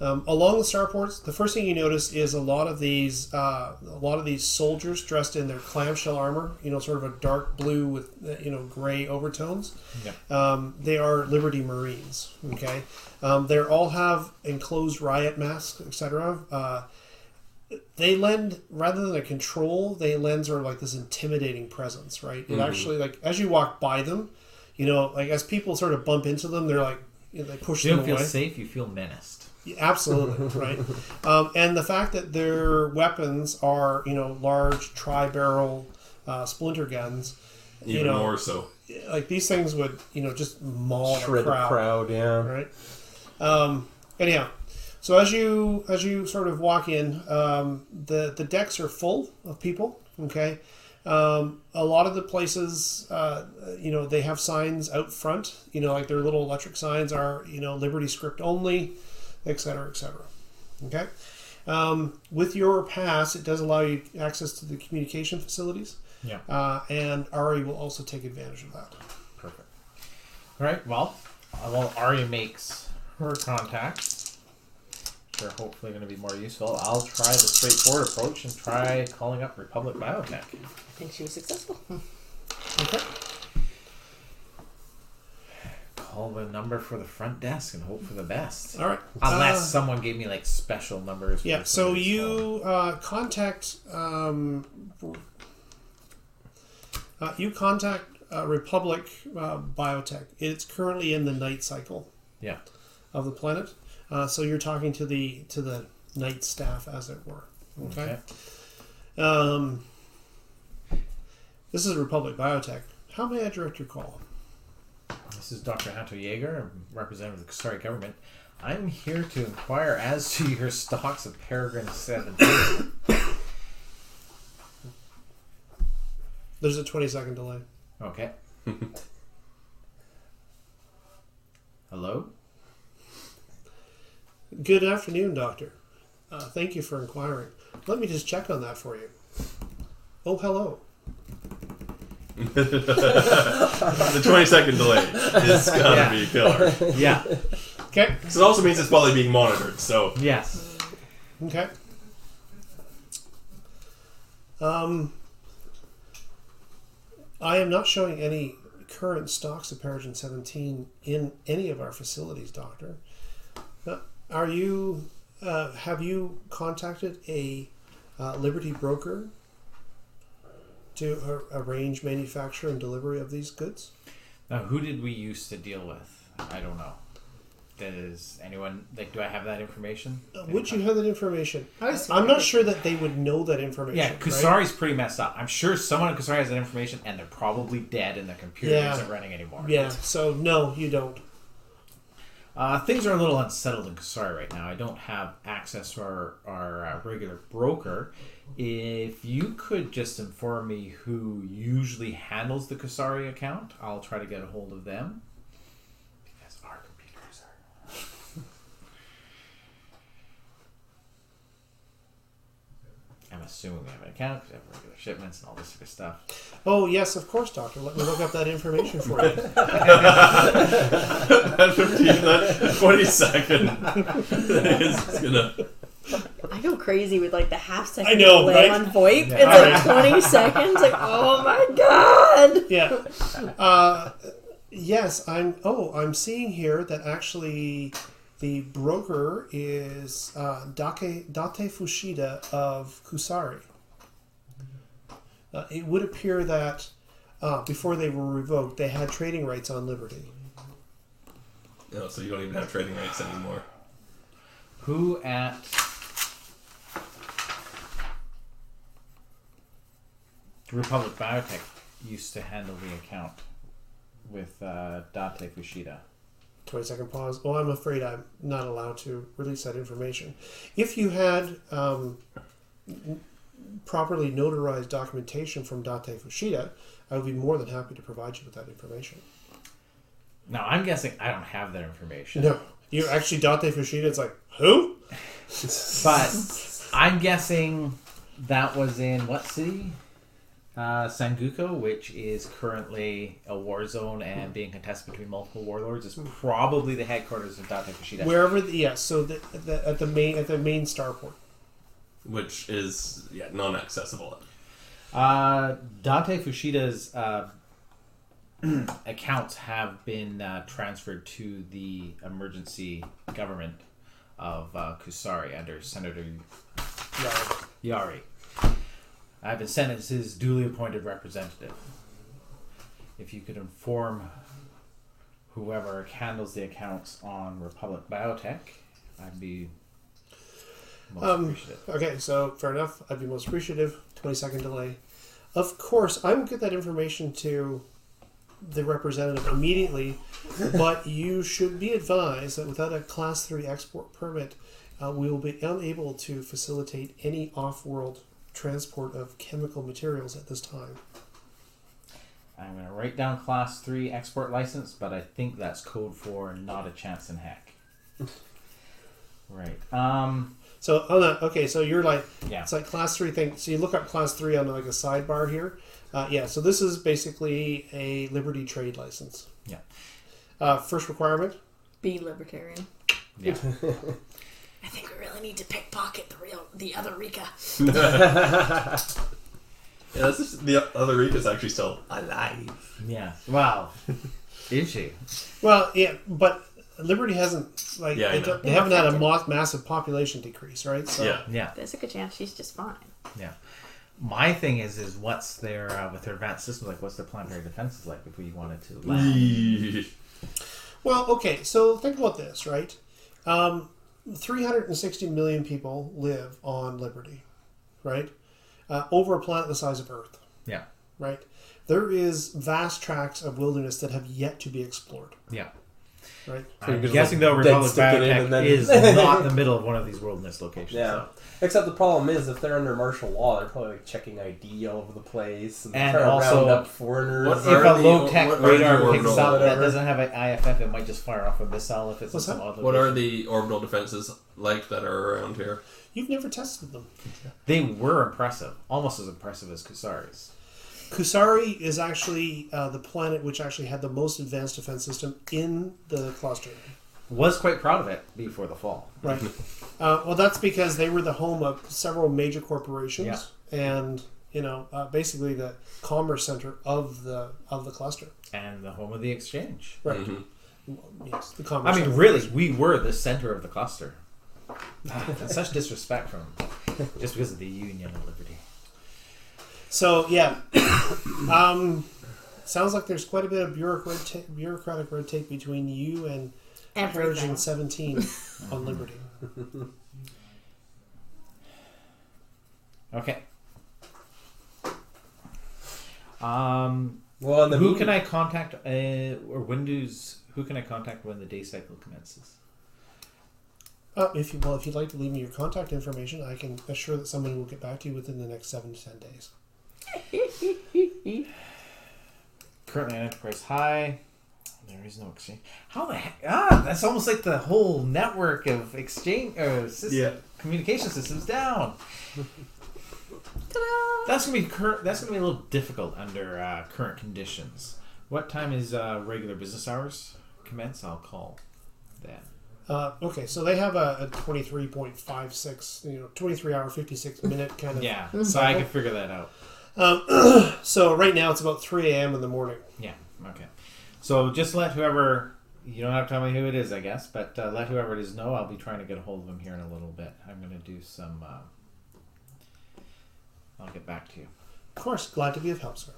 Along the starports, the first thing you notice is a lot of these soldiers dressed in their clamshell armor. Sort of a dark blue with gray overtones. Yeah. They are Liberty Marines. Okay. They all have enclosed riot masks, etc. They lend, rather than a control, they lend sort of like this intimidating presence, right? It actually, like, as you walk by them, like as people sort of bump into them, they're like, they push You them don't feel away. safe, you feel menaced. Yeah, absolutely, right? And the fact that their weapons are, large tri-barrel splinter guns, Even more so. like these things would, just maul Shred a crowd. yeah. Right. Anyhow, so as you sort of walk in, the decks are full of people. Okay. A lot of the places, they have signs out front. Like their little electric signs are, Liberty script only, et cetera, et cetera. Okay. With your pass, it does allow you access to the communication facilities. Yeah. And Ari will also take advantage of that. Perfect. All right. Well, while Arya makes her contacts, which are hopefully going to be more useful, I'll try the straightforward approach and try calling up Republic Biotech. I think she was successful. Okay. Call the number for the front desk and hope for the best. All right. Unless someone gave me like special numbers. Yeah. for So somebody's you contact Republic Biotech. It's currently in the night cycle. Yeah. Of the planet. So you're talking to the night staff, as it were. Okay. This is Republic Biotech. How may I direct your call? This is Dr. Hato Yeager, a representative of the Kasari government. I'm here to inquire as to your stocks of Parogen 17. There's a 20-second delay. Okay. Hello? Good afternoon, Doctor. Thank you for inquiring. Let me just check on that for you. Oh, hello. The 20-second delay is gotta be a killer. Yeah. Okay. So it also means it's probably being monitored, so. Yes. Okay. I am not showing any current stocks of Parogen 17 in any of our facilities, Doctor. Are you? Have you contacted a Liberty broker to arrange manufacture and delivery of these goods? Now, who did we used to deal with? I don't know. Does anyone, do I have that information? Would you have that information? I was I'm not sure that they would know that information. Yeah, right? Kasari's pretty messed up. I'm sure someone at Kasari has that information and they're probably dead and their computer isn't running anymore. Yeah, so no, you don't. Things are a little unsettled in Kasari right now. I don't have access to our regular broker. If you could just inform me who usually handles the Kasari account, I'll try to get a hold of them. Because our computers are... I'm assuming we have an account because we have regular shipments and all this sort of stuff. Oh, yes, of course, Doctor. Let me look up that information for you. That 20-second is gonna. I go crazy with like the half-second I know, delay right? on VoIP. Yeah. It's like 20 seconds. Like, oh my god! Yeah. Yes, I'm seeing here that actually the broker is Date Fushida of Kusari. It would appear that before they were revoked, they had trading rights on Liberty. No, so you don't even have trading rights anymore. Who at... Republic Biotech used to handle the account? with Date Fushida. 20-second pause. Well, I'm afraid I'm not allowed to release that information. If you had properly notarized documentation from Date Fushida, I would be more than happy to provide you with that information. Now, I'm guessing I don't have that information. No. You actually, Date Fushida, it's like, who? But I'm guessing that was in what city? Sanguko, which is currently a war zone and being contested between multiple warlords, is probably the headquarters of Date Fushida. Wherever, so at the main starport. Which is non-accessible. Date Fushida's accounts have been transferred to the emergency government of Kusari under Senator Yari. I've been sent as his duly appointed representative. If you could inform whoever handles the accounts on Republic Biotech, I'd be most appreciative. Okay, so fair enough. I'd be most appreciative. 20-second delay. Of course, I will get that information to the representative immediately, but you should be advised that without a Class 3 export permit, we will be unable to facilitate any off-world transport of chemical materials at this time. I'm going to write down Class 3 export license, but I think that's code for not a chance in heck. Right. So on that, okay, so you're like, Yeah. it's like Class 3 thing. So you look up Class 3 on like a sidebar here. So this is basically a Liberty trade license. Yeah. First requirement. Be libertarian. Yeah. I think we really need to pickpocket the other Rika. Yeah, this is, the other Rika's actually still alive. Yeah. Wow. Is she? Well, yeah, but Liberty hasn't Yeah, I know. they haven't had a massive population decrease, right? So Yeah. Yeah. There's a good chance she's just fine. Yeah. My thing is what's their with their advanced systems like? What's their planetary defenses like if we wanted to land? Well, okay, so think about this, right? 360 million people live on Liberty, right? Over a planet the size of Earth, Yeah. right? There is vast tracts of wilderness that have yet to be explored, Yeah. right? So you I'm just, guessing like, though dead Republic stick it in Biotech and then- is not the middle of one of these wilderness locations. Yeah. So. Except the problem is, if they're under martial law, they're probably like checking ID all over the place and, And trying to also- round up foreigners. What If are a the- low-tech what are the radar picks orbital- up that whatever. doesn't have an IFF, it might just fire off a missile if it's in What's some that? odd location. What are the orbital defenses like that are around here? You've never tested them. They were impressive. Almost as impressive as Kusari's. Kusari is actually the planet which actually had the most advanced defense system in the cluster. Was quite proud of it before the fall. Right. Well, that's because they were the home of several major corporations and, basically the commerce center of the cluster. And the home of the exchange. Right. Yes, the commerce I mean, center. really, we were the center of the cluster. That's such disrespect from just because of the Union of Liberty. So, yeah. Sounds like there's quite a bit of bureaucratic red tape between you and Everything. Parogen 17 on Liberty. Okay. Well, and the Who can I contact, who can I contact when the day cycle commences? If you'd like to leave me your contact information, I can assure that somebody will get back to you within the next 7 to 10 days. Currently on Enterprise High. There is no exchange. How the heck? That's almost like the whole network of exchange communication systems down. Ta-da! That's gonna be a little difficult under current conditions. What time is regular business hours commence? I'll call then. Okay, so they have a 23.56, 23 hour, 56 minute kind of. Yeah, so I can figure that out. So right now it's about 3 a.m. in the morning. Yeah, okay. So just let whoever, you don't have to tell me who it is, I guess, but let whoever it is know. I'll be trying to get a hold of him here in a little bit. I'm going to do some, I'll get back to you. Of course, glad to be of help, sir.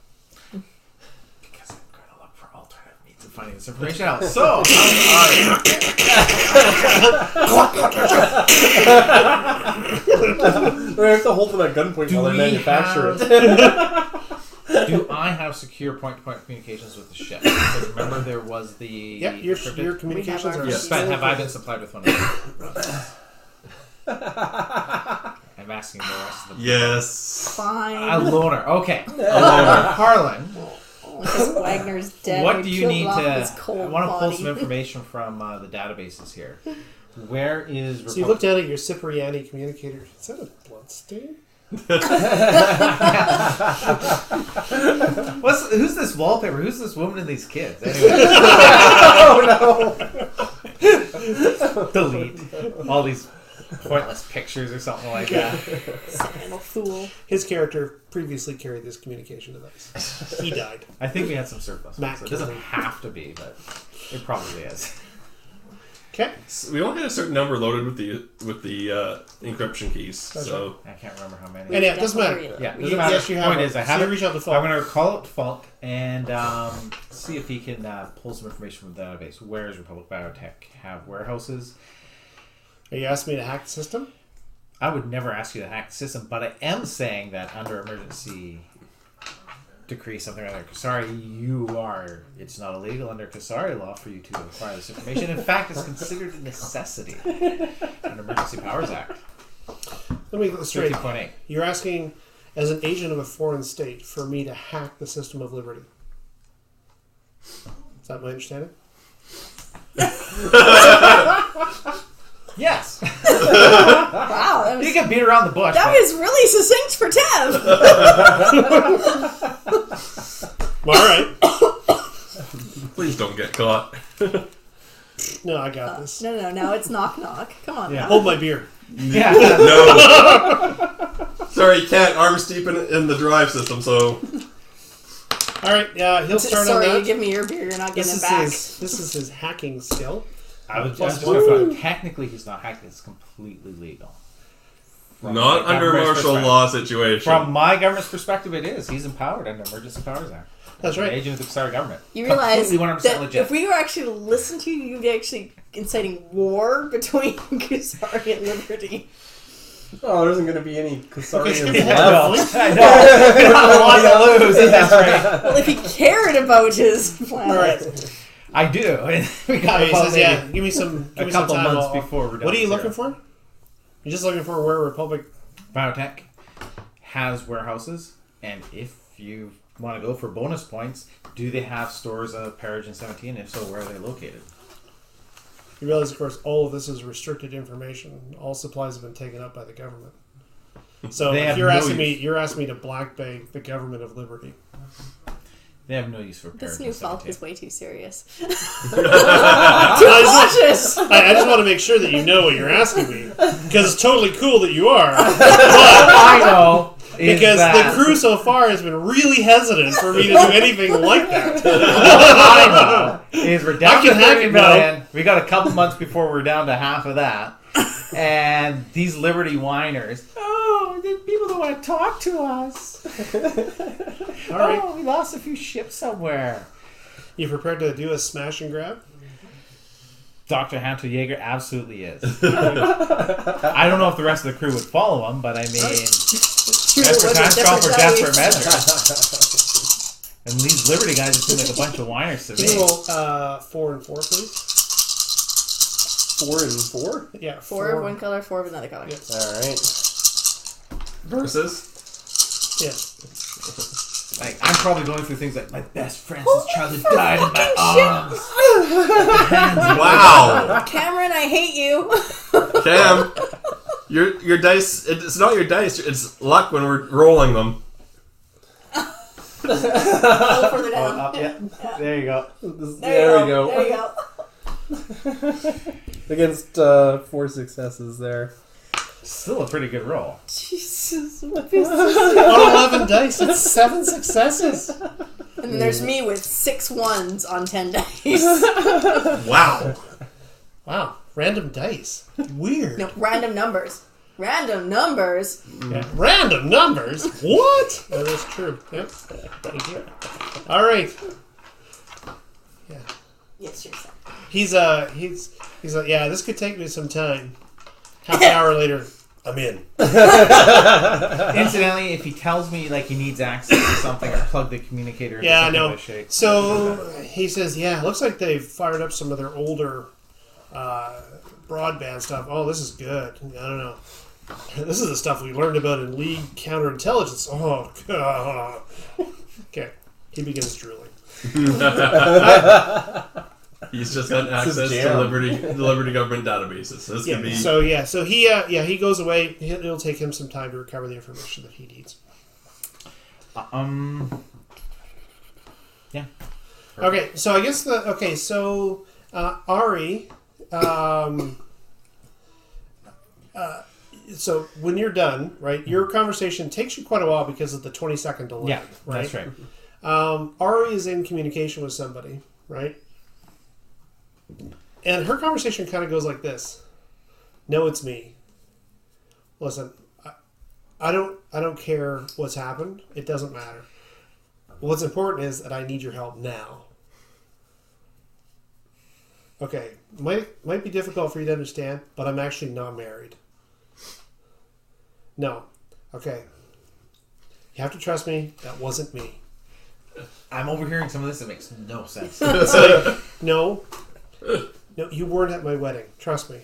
Because I'm going to look for alternative means of finding this information out. So, We have to hold them at gunpoint while they manufacture it. Do I have secure point-to-point communications with the ship? Because remember there was the... Yep, your communications are... Yes. But have I been supplied with one of those? I'm asking the rest of the... Yes. Fine. A loner. Okay. A loner. Harlan, Because Wagner's dead. what we do you killed need off to... his cold I want to pull body. some information from the databases here. Where is... So you look down at your Cipriani communicator. Is that a bloodstain? Who's this wallpaper? Who's this woman and these kids? Anyway. Oh no! Delete all these pointless pictures or something like that. Sentimental fool. His character previously carried this communication device. He died. I think we had some surplus. Matt So it doesn't Kelly. have to be, but it probably is. Okay. So we only had a certain number loaded with the encryption keys. That's So I can't remember how many. And yeah, it doesn't matter. Yeah, You- doesn't matter. yes, you have Point it. is, I So have you it. reach out to I'm Falk. going to call up Falk and see if he can pull some information from the database. Where is Republic Biotech have warehouses? Are you asking me to hack the system? I would never ask you to hack the system, but I am saying that under emergency decree, something like that. Sorry, it's not illegal under Kasari law for you to acquire this information. In fact, it's considered a necessity under Emergency Powers Act. Let me get this straight. 13.8. You're asking, as an agent of a foreign state, for me to hack the system of liberty. Is that my understanding? Yes. Wow, that was, You can beat around the bush. that but- was really succinct for Tev. All right. please don't get caught. No, I got this. No, now it's knock knock. Come on Yeah. now. Hold my beer. Yeah. No. Sorry, you can't. Arms deep in the drive system, so... All right, he'll start Sorry, on you that. give me your beer. You're not getting it back. This is his hacking skill. I was Plus just one. wondering, technically he's not hacking. It's completely legal. From Not my under government's martial perspective. law situation. From my government's perspective, it is. He's empowered under Emergency Powers Act. That's right. An agent of the Kasari government. You realize Completely 100% that legit. if we were actually to listen to you, you'd be actually inciting war between Kusari and Liberty. Oh, there isn't going to be any Kasarians Yeah, left. I know. We don't have a lot to lose at this rate. Well, if he cared about his planet. All right. I do. We got He says, "Yeah, give me some a time. couple months I'll- before we're done. What are you with looking zero. for? You're just looking for where Republic. Biotech has warehouses, and if you want to go for bonus points, do they have stores of Parogen 17? If so, where are they located? You realize, of course, all of this is restricted information. All supplies have been taken up by the government. So They if have you're no asking me, use. you're asking me to black bag the government of Liberty. They have no use for Parogen This new Falk 17. is way too serious. I Cautious! just want to make sure that you know what you're asking me, because it's totally cool that you are. I know. Because that the crew so far has been really hesitant for me to do anything like that. I know is we're down I to can hack 30 it now. million. We got a couple months before we're down to half of that. And these Liberty whiners, the people don't want to talk to us. All right, Oh, we lost a few ships somewhere. you prepared to do a smash and grab? Dr. Hanto Jaeger absolutely is. I don't know if the rest of the crew would follow him, but I mean, desperate times call for desperate measures. And these Liberty guys just seem like a bunch of whiners to Can you me. roll 4 and 4, please? 4 and 4? Yeah, 4 of one color, 4 of another color. Yeah. Alright. Versus? Yeah. Like, I'm probably going through things like my best friend since childhood died in my arms. Wow! Cameron, I hate you. Cam, your dice, it's not your dice, it's luck when we're rolling them. A little further Oh, down. up, yeah. There you go. There we go. There you go. Against 4 successes there. Still a pretty good roll. Jesus. On 11 dice, it's 7 successes. And then there's me with 6 ones on 10 dice. Wow. Wow, random dice. Weird. No, random numbers. Random numbers. Yeah. Random numbers? What? That is true. Yep. Thank you. All right. Yeah. Yes, you're set. He's yeah, this could take me some time. Half an hour later. I'm in. Incidentally, if he tells me like he needs access to something, I plug the communicator into Yeah, I something know. to shake. So he says, yeah, looks like they've fired up some of their older broadband stuff. Oh, this is good. I don't know. This is the stuff we learned about in League counterintelligence. Oh, God. Okay. He begins drooling. He's just got access to the Liberty government databases. So this could be. So he goes away. It'll take him some time to recover the information that he needs. Yeah. Okay, so I guess Ari, so when you're done, right, your conversation takes you quite a while because of the 20-second delay. Yeah, right? that's right. Ari is in communication with somebody, right? And her conversation kind of goes like this. No, it's me. Listen, I don't care what's happened. It doesn't matter. What's important is that I need your help now. Okay, might be difficult for you to understand, but I'm actually not married. No. Okay. You have to trust me. That wasn't me. I'm overhearing some of this. It makes no sense. It's like, no, you weren't at my wedding. Trust me.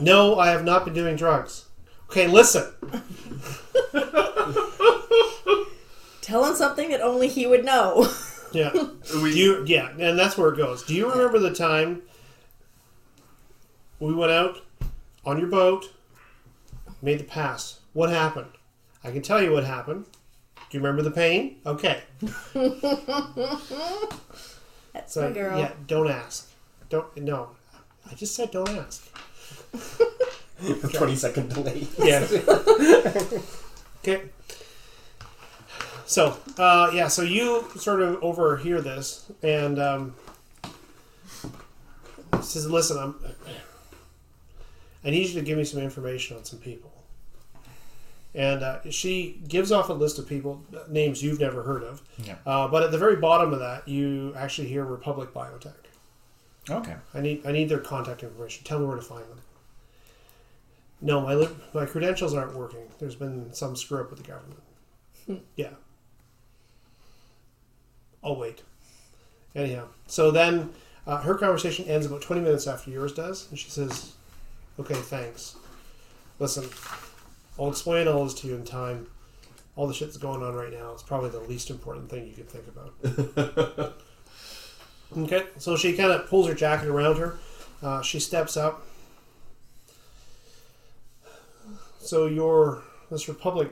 No, I have not been doing drugs. Okay, listen. Tell him something that only he would know. Yeah. And that's where it goes. Do you remember the time we went out on your boat, made the pass? What happened? I can tell you what happened. Do you remember the pain? Okay. That's So, my girl. yeah, don't ask. No. I just said don't ask. 20-second delay. Yeah. Okay. So, so you sort of overhear this, and says, listen, I need you to give me some information on some people. And she gives off a list of people, names you've never heard of. Yeah. But at the very bottom of that, you actually hear Republic Biotech. Okay. I need their contact information. Tell me where to find them. No, my credentials aren't working. There's been some screw up with the government. Yeah. I'll wait. Anyhow, so then her conversation ends about 20 minutes after yours does, and she says, okay, thanks. Listen, I'll explain all this to you in time. All the shit that's going on right now is probably the least important thing you can think about. Okay, so she kind of pulls her jacket around her. She steps up. So this Republic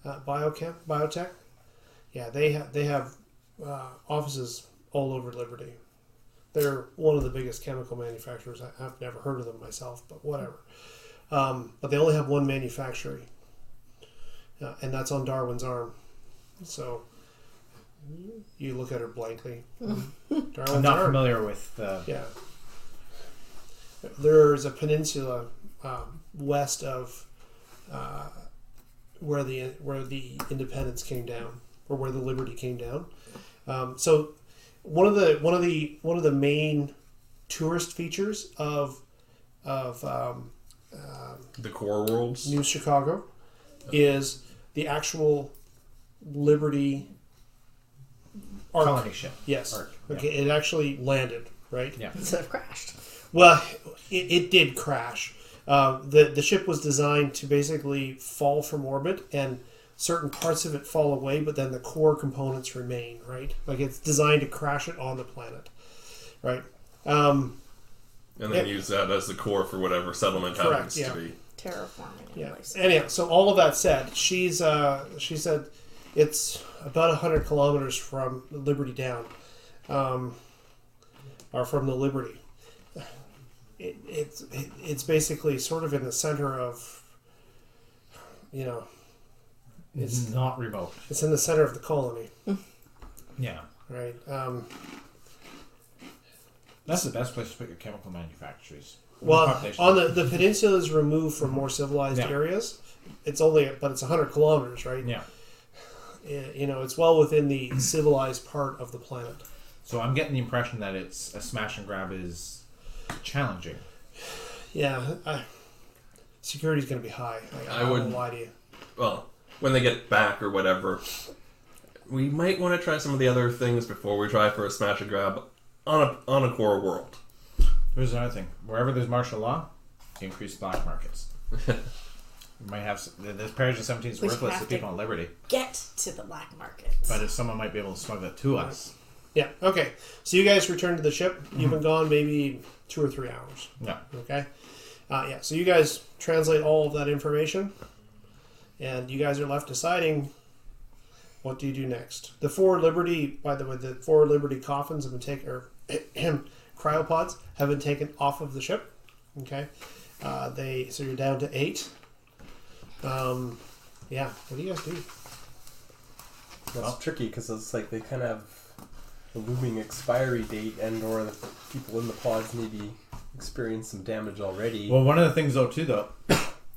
Biotech, yeah, they have offices all over Liberty. They're one of the biggest chemical manufacturers. I've never heard of them myself, but whatever. But they only have one manufacturing, and that's on Darwin's Arm. So you look at her blankly. Darwin's I'm not Arm. familiar with. Yeah. There's a peninsula west of where the Independence came down, or where the Liberty came down. So one of the main tourist features of The core worlds. New Chicago is the actual Liberty arc. Colony ship. Yes. Arc, Okay. It actually landed, right? Yeah. Instead of crashed. Well, it did crash. The ship was designed to basically fall from orbit, and certain parts of it fall away, but then the core components remain, right? Like it's designed to crash it on the planet, right? And then use that as the core for whatever settlement happens yeah. to be. Terraforming. Yeah. Anyhow, so all of that said, she said it's about 100 kilometers from Liberty Down, or from the Liberty. It's basically sort of in the center of, It's not remote. it's in the center of the colony, Yeah. right? That's the best place to put your chemical manufacturers. Well, Population. on the peninsula is removed from more civilized Yeah. areas. It's 100 kilometers, right? Yeah. It's well within the civilized part of the planet. So I'm getting the impression that it's a smash and grab is challenging. Yeah. security's going to be high. I wouldn't lie to you. Well, when they get back or whatever, we might want to try some of the other things before we try for a smash and grab on a core world. Here's another thing. Wherever there's martial law, increase black markets. You might have... This Parogen 17 is worthless to people on Liberty. Get to the black market. But if someone might be able to smuggle it to us... Yeah, okay. So you guys return to the ship. You've been gone maybe 2 or 3 hours. Yeah. Okay? Yeah, so you guys translate all of that information, and you guys are left deciding what do you do next. The 4 Liberty, by the way, the 4 Liberty coffins have been taken, or cryopods have been taken off of the ship. Okay? So you're down to 8. Yeah, what do you guys do? That's tricky because it's like they kind of have a looming expiry date, and or the people in the pods maybe experience some damage already. Well, one of the things, though,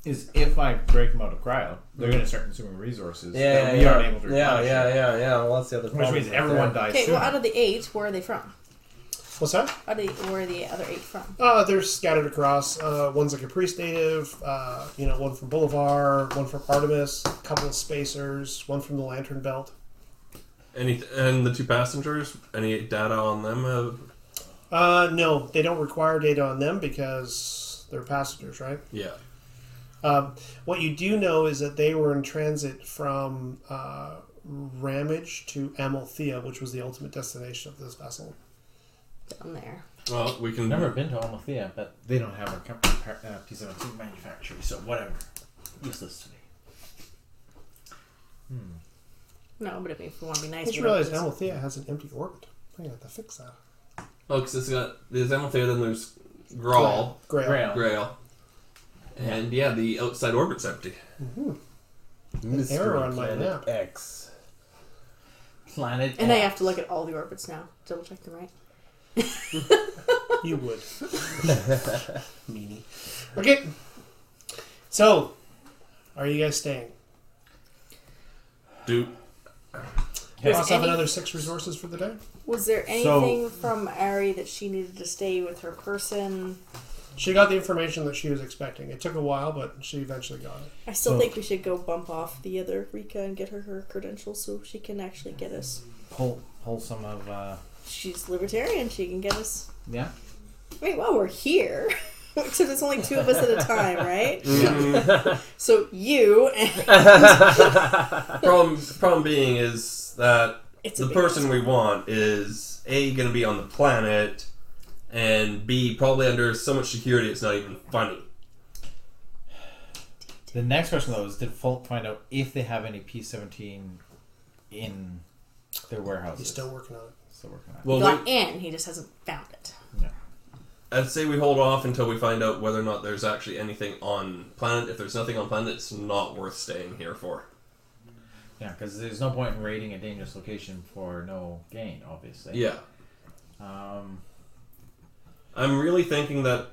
is if I break them out of cryo, they're going to start consuming resources that we aren't able to replenish. Yeah. Well, that's the other problem. Which means everyone dies Okay, soon. well, out of the 8, where are they from? What's that? Where are the other 8 from? They're scattered across. One's a Caprice native, one from Boulevard, one from Artemis, a couple of spacers, one from the Lantern Belt. And the 2 passengers, any data on them? No, they don't require data on them because they're passengers, right? Yeah. What you do know is that they were in transit from Ramage to Amalthea, which was the ultimate destination of this vessel. Down there. Well, we can... I've never been to Amalthea, but they don't have a P-17 manufacturer, so whatever. Useless to me. No, but if we want to be I nice, just realized Amalthea has an empty orbit. I'm going to have to fix that. Oh, because there's Amalthea, then there's Graal. Grail. And yeah, the outside orbit's empty. An error on my Planet map. X. Planet And I have to look at all the orbits now. Double check them right. You would. Meanie. Okay. So, are you guys staying? Do... You also have another 6 resources for the day? Was there anything from Ari that she needed to stay with her person? She got the information that she was expecting. It took a while, but she eventually got it. I still think we should go bump off the other Rika and get her credentials so she can actually get us. pull some of... She's libertarian. She can get us. Yeah? Wait, while we're here... Except it's only 2 of us at a time, right? Yeah. So you and... Problem being is that It's a the big person we want is A, going to be on the planet, and B, probably under so much security it's not even funny. The next question, though, is did Folk find out if they have any P-17 in their warehouses? He's still working on it. Still working on it. He Well, got in, he just hasn't found it. Yeah. I'd say we hold off until we find out whether or not there's actually anything on planet. If there's nothing on planet, it's not worth staying here for. Yeah, because there's no point in raiding a dangerous location for no gain, obviously. Yeah. I'm really thinking that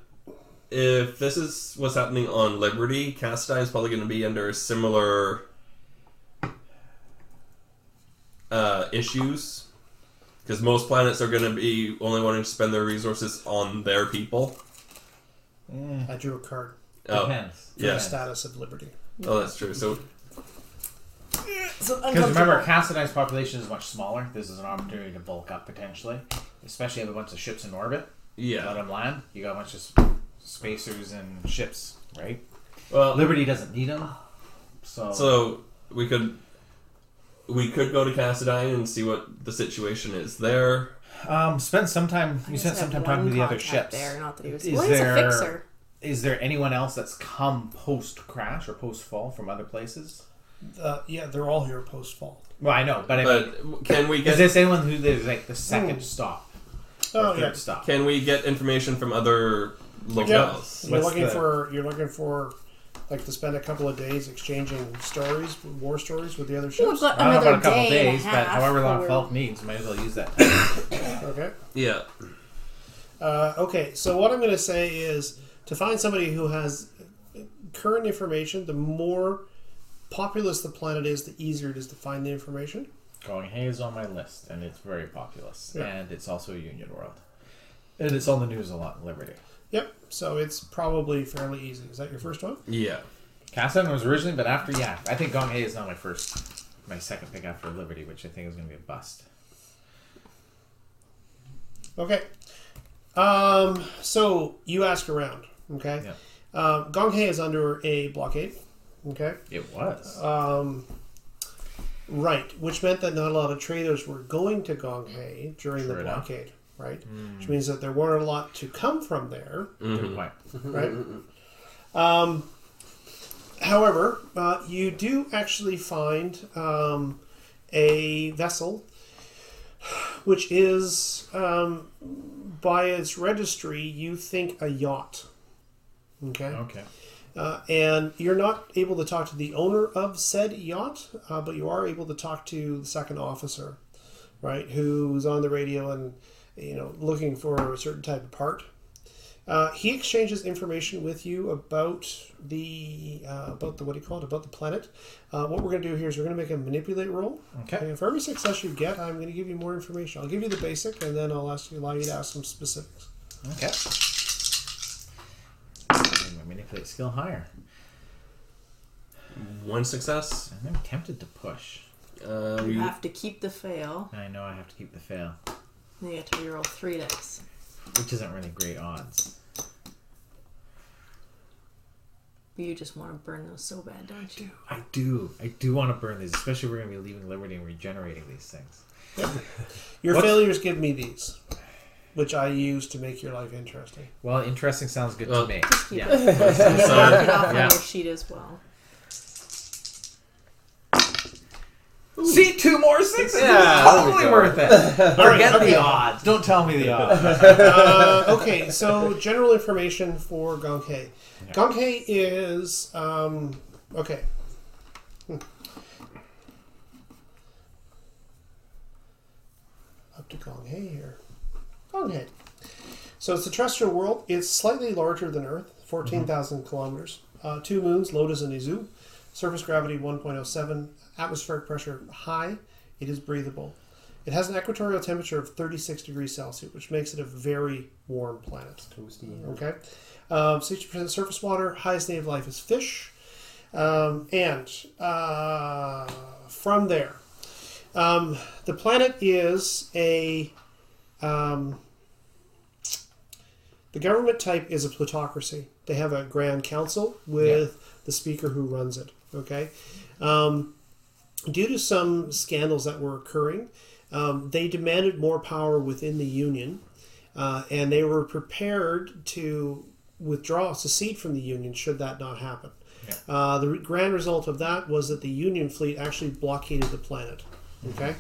if this is what's happening on Liberty, Cassadine is probably going to be under similar issues. Because most planets are going to be only wanting to spend their resources on their people. I drew a card Depends. for the Yeah. status of Liberty. Oh, that's true. So, So Because remember, Cassadine's population is much smaller. This is an opportunity to bulk up potentially, especially if a bunch of ships in orbit. yeah. Let them land. You got a bunch of spacers and ships, right? Well, Liberty doesn't need them, so we could go to Cassadine and see what the situation is there. spend some time. You spent some time talking to the other ships. There, not that he was. Is Well, he's a there- fixer. Is there anyone else that's come post crash or post fall from other places? Yeah, they're all here post-fall. Well, I know, but I mean, But can we is get this anyone who is like the second stop? Oh, or third yeah. stop. can we get information from other locales? You're What's looking for like to spend a couple of days exchanging stories, war stories with the other Well, we've ships. got I don't know another about a couple day days, and a but half. however long where- Felk needs, might as well use that time. Okay. Yeah. Okay. So what I'm going to say is to find somebody who has current information. The more populous the planet is, the easier it is to find the information. Going Hay is on my list, and it's very populous, Yeah. and it's also a union world, and it's on the news a lot in Liberty. Yep. So it's probably fairly easy. Is that your first one? Yeah. Cassidy was originally, but after, I think Gong Hei is now my second pick after Liberty, which I think is going to be a bust. Okay. So you ask around. Okay. Yeah. Gong Hei is under a blockade. Okay. It was. Right, which meant that not a lot of traders were going to Gong Hei during the blockade, right? Which means that there weren't a lot to come from there, Good point. right? However, you do actually find a vessel which is, by its registry, you think a yacht. Okay. And you're not able to talk to the owner of said yacht, but you are able to talk to the second officer, right, who's on the radio and, looking for a certain type of part. He exchanges information with you about the what do you call it? About the planet. What we're going to do here is we're going to make a manipulate roll. Okay. And for every success you get, I'm going to give you more information. I'll give you the basic, and then I'll allow you to ask some specifics. Okay. My manipulate skill higher. 1 success. I'm tempted to push. You have to keep the fail. I know I have to keep the fail, Then you have to reroll 3 dice. which isn't really great odds. You just want to burn those so bad, don't you? I do want to burn these, especially if we're going to be leaving Liberty and regenerating these things. Yep. Your failures give me these, which I use to make your life interesting. Well, interesting sounds good to me. Just keep Yeah. it. Mark it off on Yeah. your sheet as well. See, 2 more 6s. Yeah, Totally there we go. worth it. Forget okay. the odds. Don't tell me the odds. Okay, so general information for Gong Hei. Yeah. Gong Hei is okay. Up to Gong Hei here. Gong Hei. So it's a terrestrial world. It's slightly larger than Earth, 14,000 kilometers. 2 moons, Lotus and Izu. Surface gravity 1.07. Atmospheric pressure high. It is breathable. It has an equatorial temperature of 36 degrees Celsius, which makes it a very warm planet. Toasty. Okay. 60% surface water. Highest native life is fish. And from there, the planet is a... the government type is a plutocracy. They have a grand council with the speaker who runs it. Okay. Due to some scandals that were occurring, they demanded more power within the Union, and they were prepared to secede from the Union should that not happen. Yeah. The grand result of that was that the Union fleet actually blockaded the planet. Okay.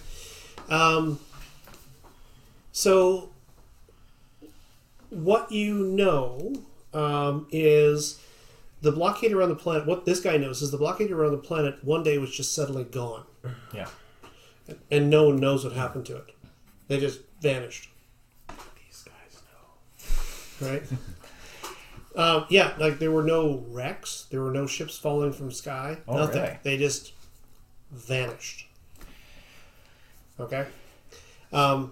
So what you know is the blockade around the planet. What this guy knows is the blockade around the planet one day was just suddenly gone. Yeah. And no one knows what happened to it. They just vanished. These guys know. Right? Yeah, like there were no wrecks. There were no ships falling from sky. Oh, nothing. really? They just vanished. Okay? And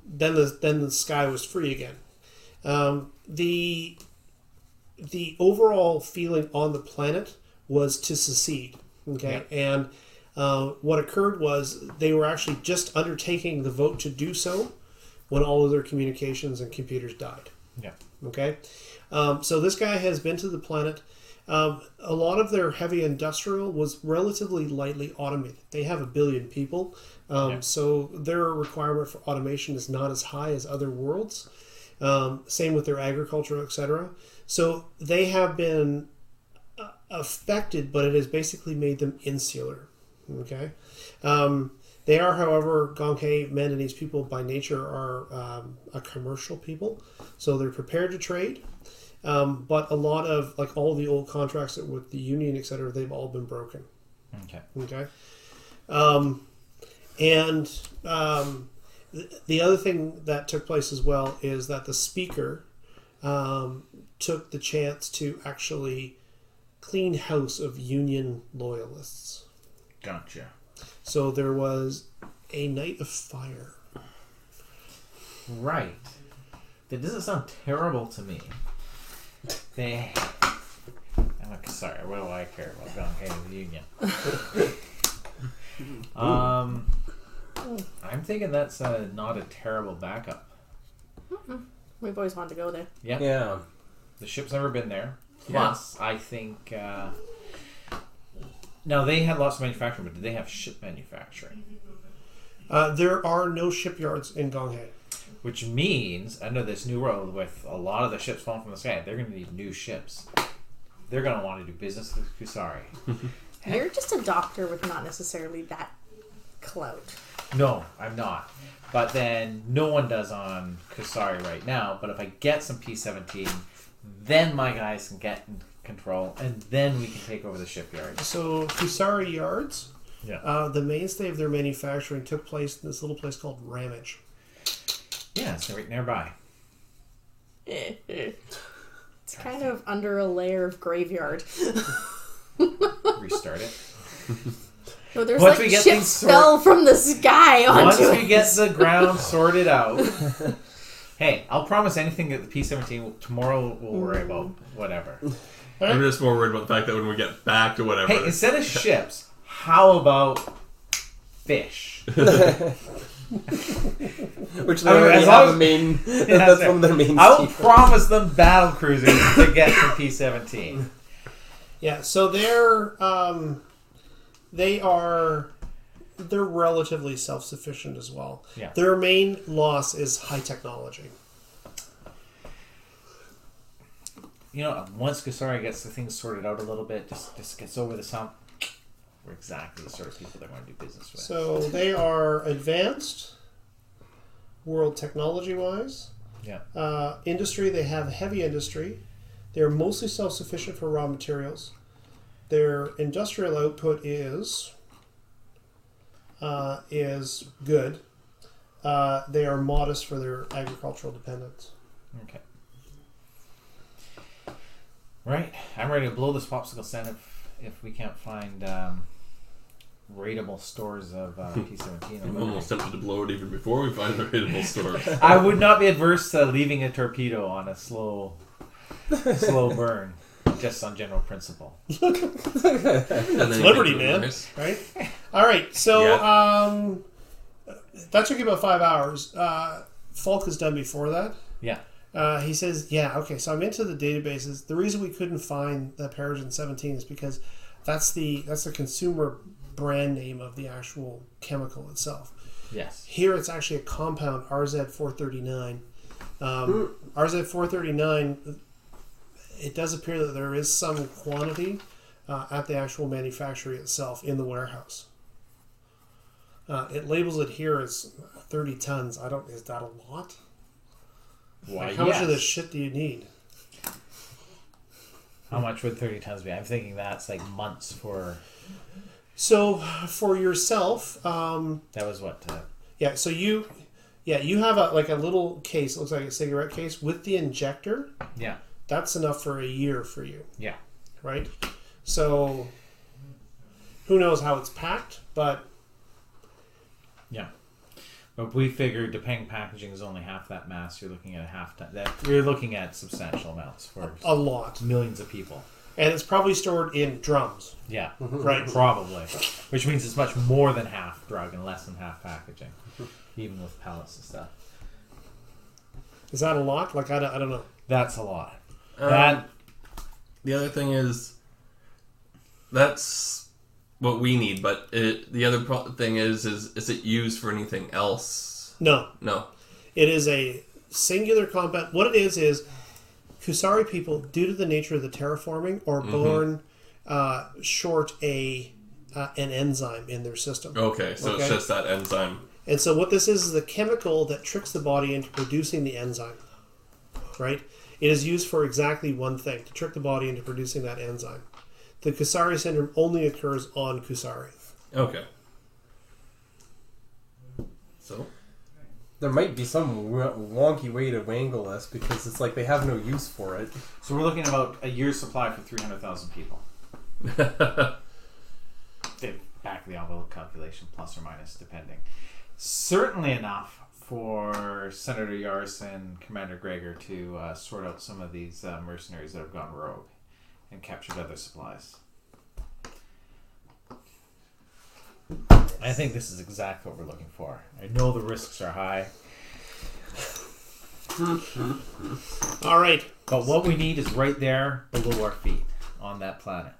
then the sky was free again. The overall feeling on the planet was to secede. Okay? Yeah. And what occurred was they were actually just undertaking the vote to do so when all of their communications and computers died. Yeah. Okay? So this guy has been to the planet. A lot of their heavy industrial was relatively lightly automated. They have 1 billion people. So their requirement for automation is not as high as other worlds. Same with their agriculture, etc. So they have been affected, but it has basically made them insular. Okay? They are, however, Gong Hei Mandanese people by nature are a commercial people. So they're prepared to trade. But a lot of, like all the old contracts that with the Union, etc., they've all been broken. Okay. Okay? The other thing that took place as well is that the speaker took the chance to actually clean house of Union loyalists. Gotcha. So there was a night of fire. Right. That doesn't sound terrible to me. I'm like, sorry, what do I care about Gong Hei the Union? I'm thinking that's not a terrible backup. We've always wanted to go there. Yeah. Yeah. The ship's never been there. Plus, I think... now, they had lots of manufacturing, but did they have ship manufacturing? There are no shipyards in Gong Hei. Which means, under this new world, with a lot of the ships falling from the sky, they're going to need new ships. They're going to want to do business with Kusari. You're just a doctor with not necessarily that clout. No, I'm not. But then no one does on Kusari right now. But if I get some P-17, then my guys can get in control, and then we can take over the shipyard. So Kusari Yards, Yeah. the mainstay of their manufacturing took place in this little place called Ramage. Yeah, it's right nearby. It's kind of under a layer of graveyard. Restart it. So there's Once like we get ships things fell from the sky Once onto we it. get the ground sorted out. Hey, I'll promise anything that the P-17 tomorrow we'll worry about. Whatever. I'm just more worried about the fact that when we get back to whatever. Hey, instead of ships, how about fish? Which they I mean, already as have long a main. Yeah, that's right. one of their main. I will secrets. promise them battle cruisers to get from P-17. Yeah, so they're relatively self-sufficient as well. Yeah. Their main loss is high technology. You know, once Kusari gets the things sorted out a little bit, just gets over the hump, we're exactly the sort of people they're going to do business with. So they are advanced, world technology-wise. Yeah. Industry, they have heavy industry. They're mostly self-sufficient for raw materials. Their industrial output is good. They are modest for their agricultural dependence. Okay. Right. I'm ready to blow this popsicle stand if we can't find rateable stores of P-17. I'm almost tempted to blow it even before we find a rateable store. I would not be adverse to leaving a torpedo on a slow burn, just on general principle. It's Liberty, man. Right? All right. So that took you about 5 hours. Falk is done before that. Yeah. He says, yeah, okay, so I'm into the databases. The reason we couldn't find the Parogen 17 is because that's the consumer brand name of the actual chemical itself. Yes. Here it's actually a compound, RZ439. RZ439, it does appear that there is some quantity at the actual manufacturer itself in the warehouse. It labels it here as 30 tons. Is that a lot? Why, How much of yes. this shit do you need? How much would 30 tons be? I'm thinking that's like months for... So for yourself, That was what? so you have a little case. It looks like a cigarette case with the injector. Yeah. That's enough for a year for you, Yeah. right? So who knows how it's packed, but Yeah. But we figured depending packaging is only half that mass. You're looking at a half ton. We're looking at substantial amounts for a lot, millions of people. and it's probably stored in drums, Yeah. right? Probably. Which means it's much more than half drug and less than half packaging. Even with pellets and stuff. Is that a lot? Like I don't know. That's a lot. The other thing is, that's what we need, but the other thing is it used for anything else? No, No. it is a singular compound. What it is Kusari people, due to the nature of the terraforming, are born short an enzyme in their system. Okay, so it's just that enzyme. And so what this is the chemical that tricks the body into producing the enzyme, right? It is used for exactly one thing, to trick the body into producing that enzyme. The Kusari syndrome only occurs on Kusari. Okay. So? There might be some wonky way to wangle this because it's like they have no use for it. So we're looking at about a year's supply for 300,000 people. Back of the envelope calculation, plus or minus, depending. Certainly enough for Senator Yaris and Commander Gregor to sort out some of these mercenaries that have gone rogue and captured other supplies. I think this is exactly what we're looking for. I know the risks are high, All right. but what we need is right there below our feet on that planet.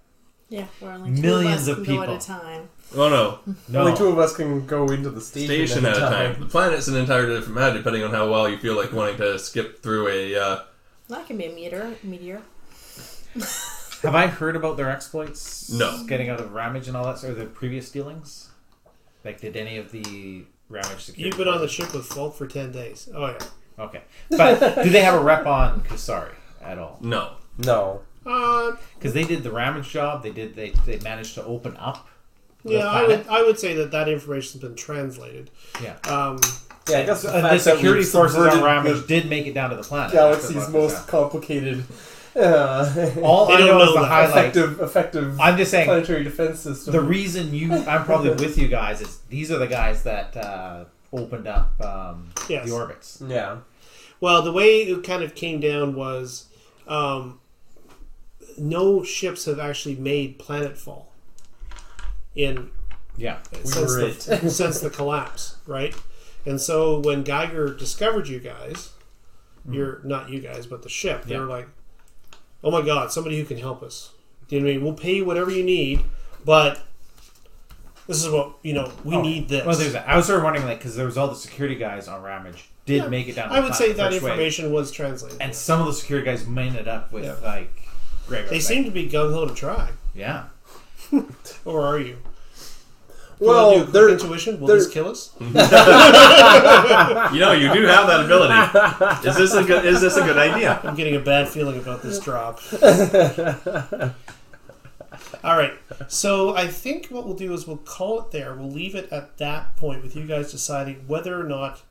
Yeah, we're only Millions two of of us can go people. at a time. Oh no. No, Only 2 of us can go into the Station at a time. The planet's an entirely different matter, depending on how well you feel like wanting to skip through a. That can be a meteor. have I heard about their exploits? No. Getting out of Ramage and all that, or the previous dealings? Like, did any of the Ramage security? You've been on the ship with Folk for 10 days. Oh, yeah. Okay, but do they have a rep on Kusari at all? No. No. Because they did the Ramage job. They managed to open up. the Yeah, planet. I would say that information's been translated. Yeah. Yeah, I guess the The fact that security we've forces on subverted Ramage the did make it down to the planet. galaxy's That's most what complicated all They I don't know is know the that. highlight. effective I'm just saying, planetary defense system. the reason I'm probably with you guys is these are the guys that opened up Yes. the orbits. Yeah. Well, the way it kind of came down was no ships have actually made planetfall in Yeah. since the collapse, right? And so when Geiger discovered you guys, you're not you guys, but the ship, they Yeah. were like, "Oh my God, somebody who can help us." You know what I mean? We'll pay you whatever you need, but this is what we need this. Well, I was sort of wondering, like, because there was all the security guys on Ramage did make it down. To I the would planet say that the first wave. information was translated. And some of the security guys ended up with like Gregor. They like, seem to be gung ho to try. Yeah. Or are you? Well, Do a quick intuition. Will this kill us? You do have that ability. Is this a good idea? I'm getting a bad feeling about this drop. All right. So I think what we'll do is we'll call it there. We'll leave it at that point with you guys deciding whether or not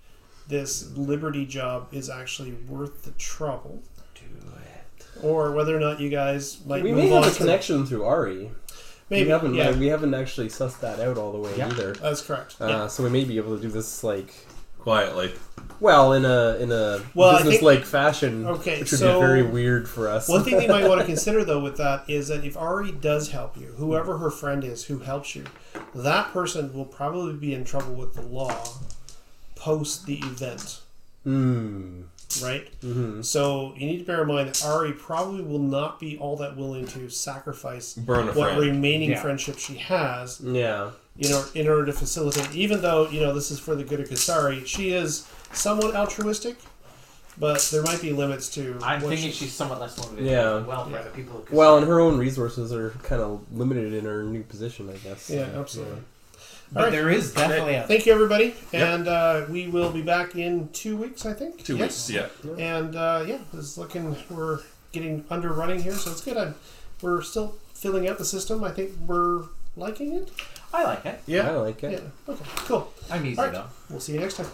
this Liberty job is actually worth the trouble. Do it. Or whether or not you guys might We move may on have a to- connection through Ari. Maybe. We haven't actually sussed that out all the way Yeah. either. That's correct. So we may be able to do this Quietly. well in a Well, I think- business-like fashion, Okay, which would so- be very weird for us. One thing that you might want to consider, though, with that is that if Ari does help you, whoever her friend is who helps you, that person will probably be in trouble with the law post the event, right? Mm-hmm. So you need to bear in mind that Ari probably will not be all that willing to sacrifice Burn a what friend. remaining Yeah. friendship she has, Yeah. in order to facilitate. Even though this is for the good of Kasari, she is somewhat altruistic, but there might be limits to. I'm what thinking she- she's somewhat less motivated. Yeah. Well, for other people. Who Well, and her own resources are kind of limited in her new position, I guess. Yeah, absolutely. But Alright. there is definitely a Thank you, everybody, and we will be back in 2 weeks, I think. 2 weeks, yeah. And it's looking, we're getting under running here, so it's good. We're still filling out the system. I think we're liking it. I like it. I like it. Yeah. Okay. Cool. I'm easy Alright. though. We'll see you next time.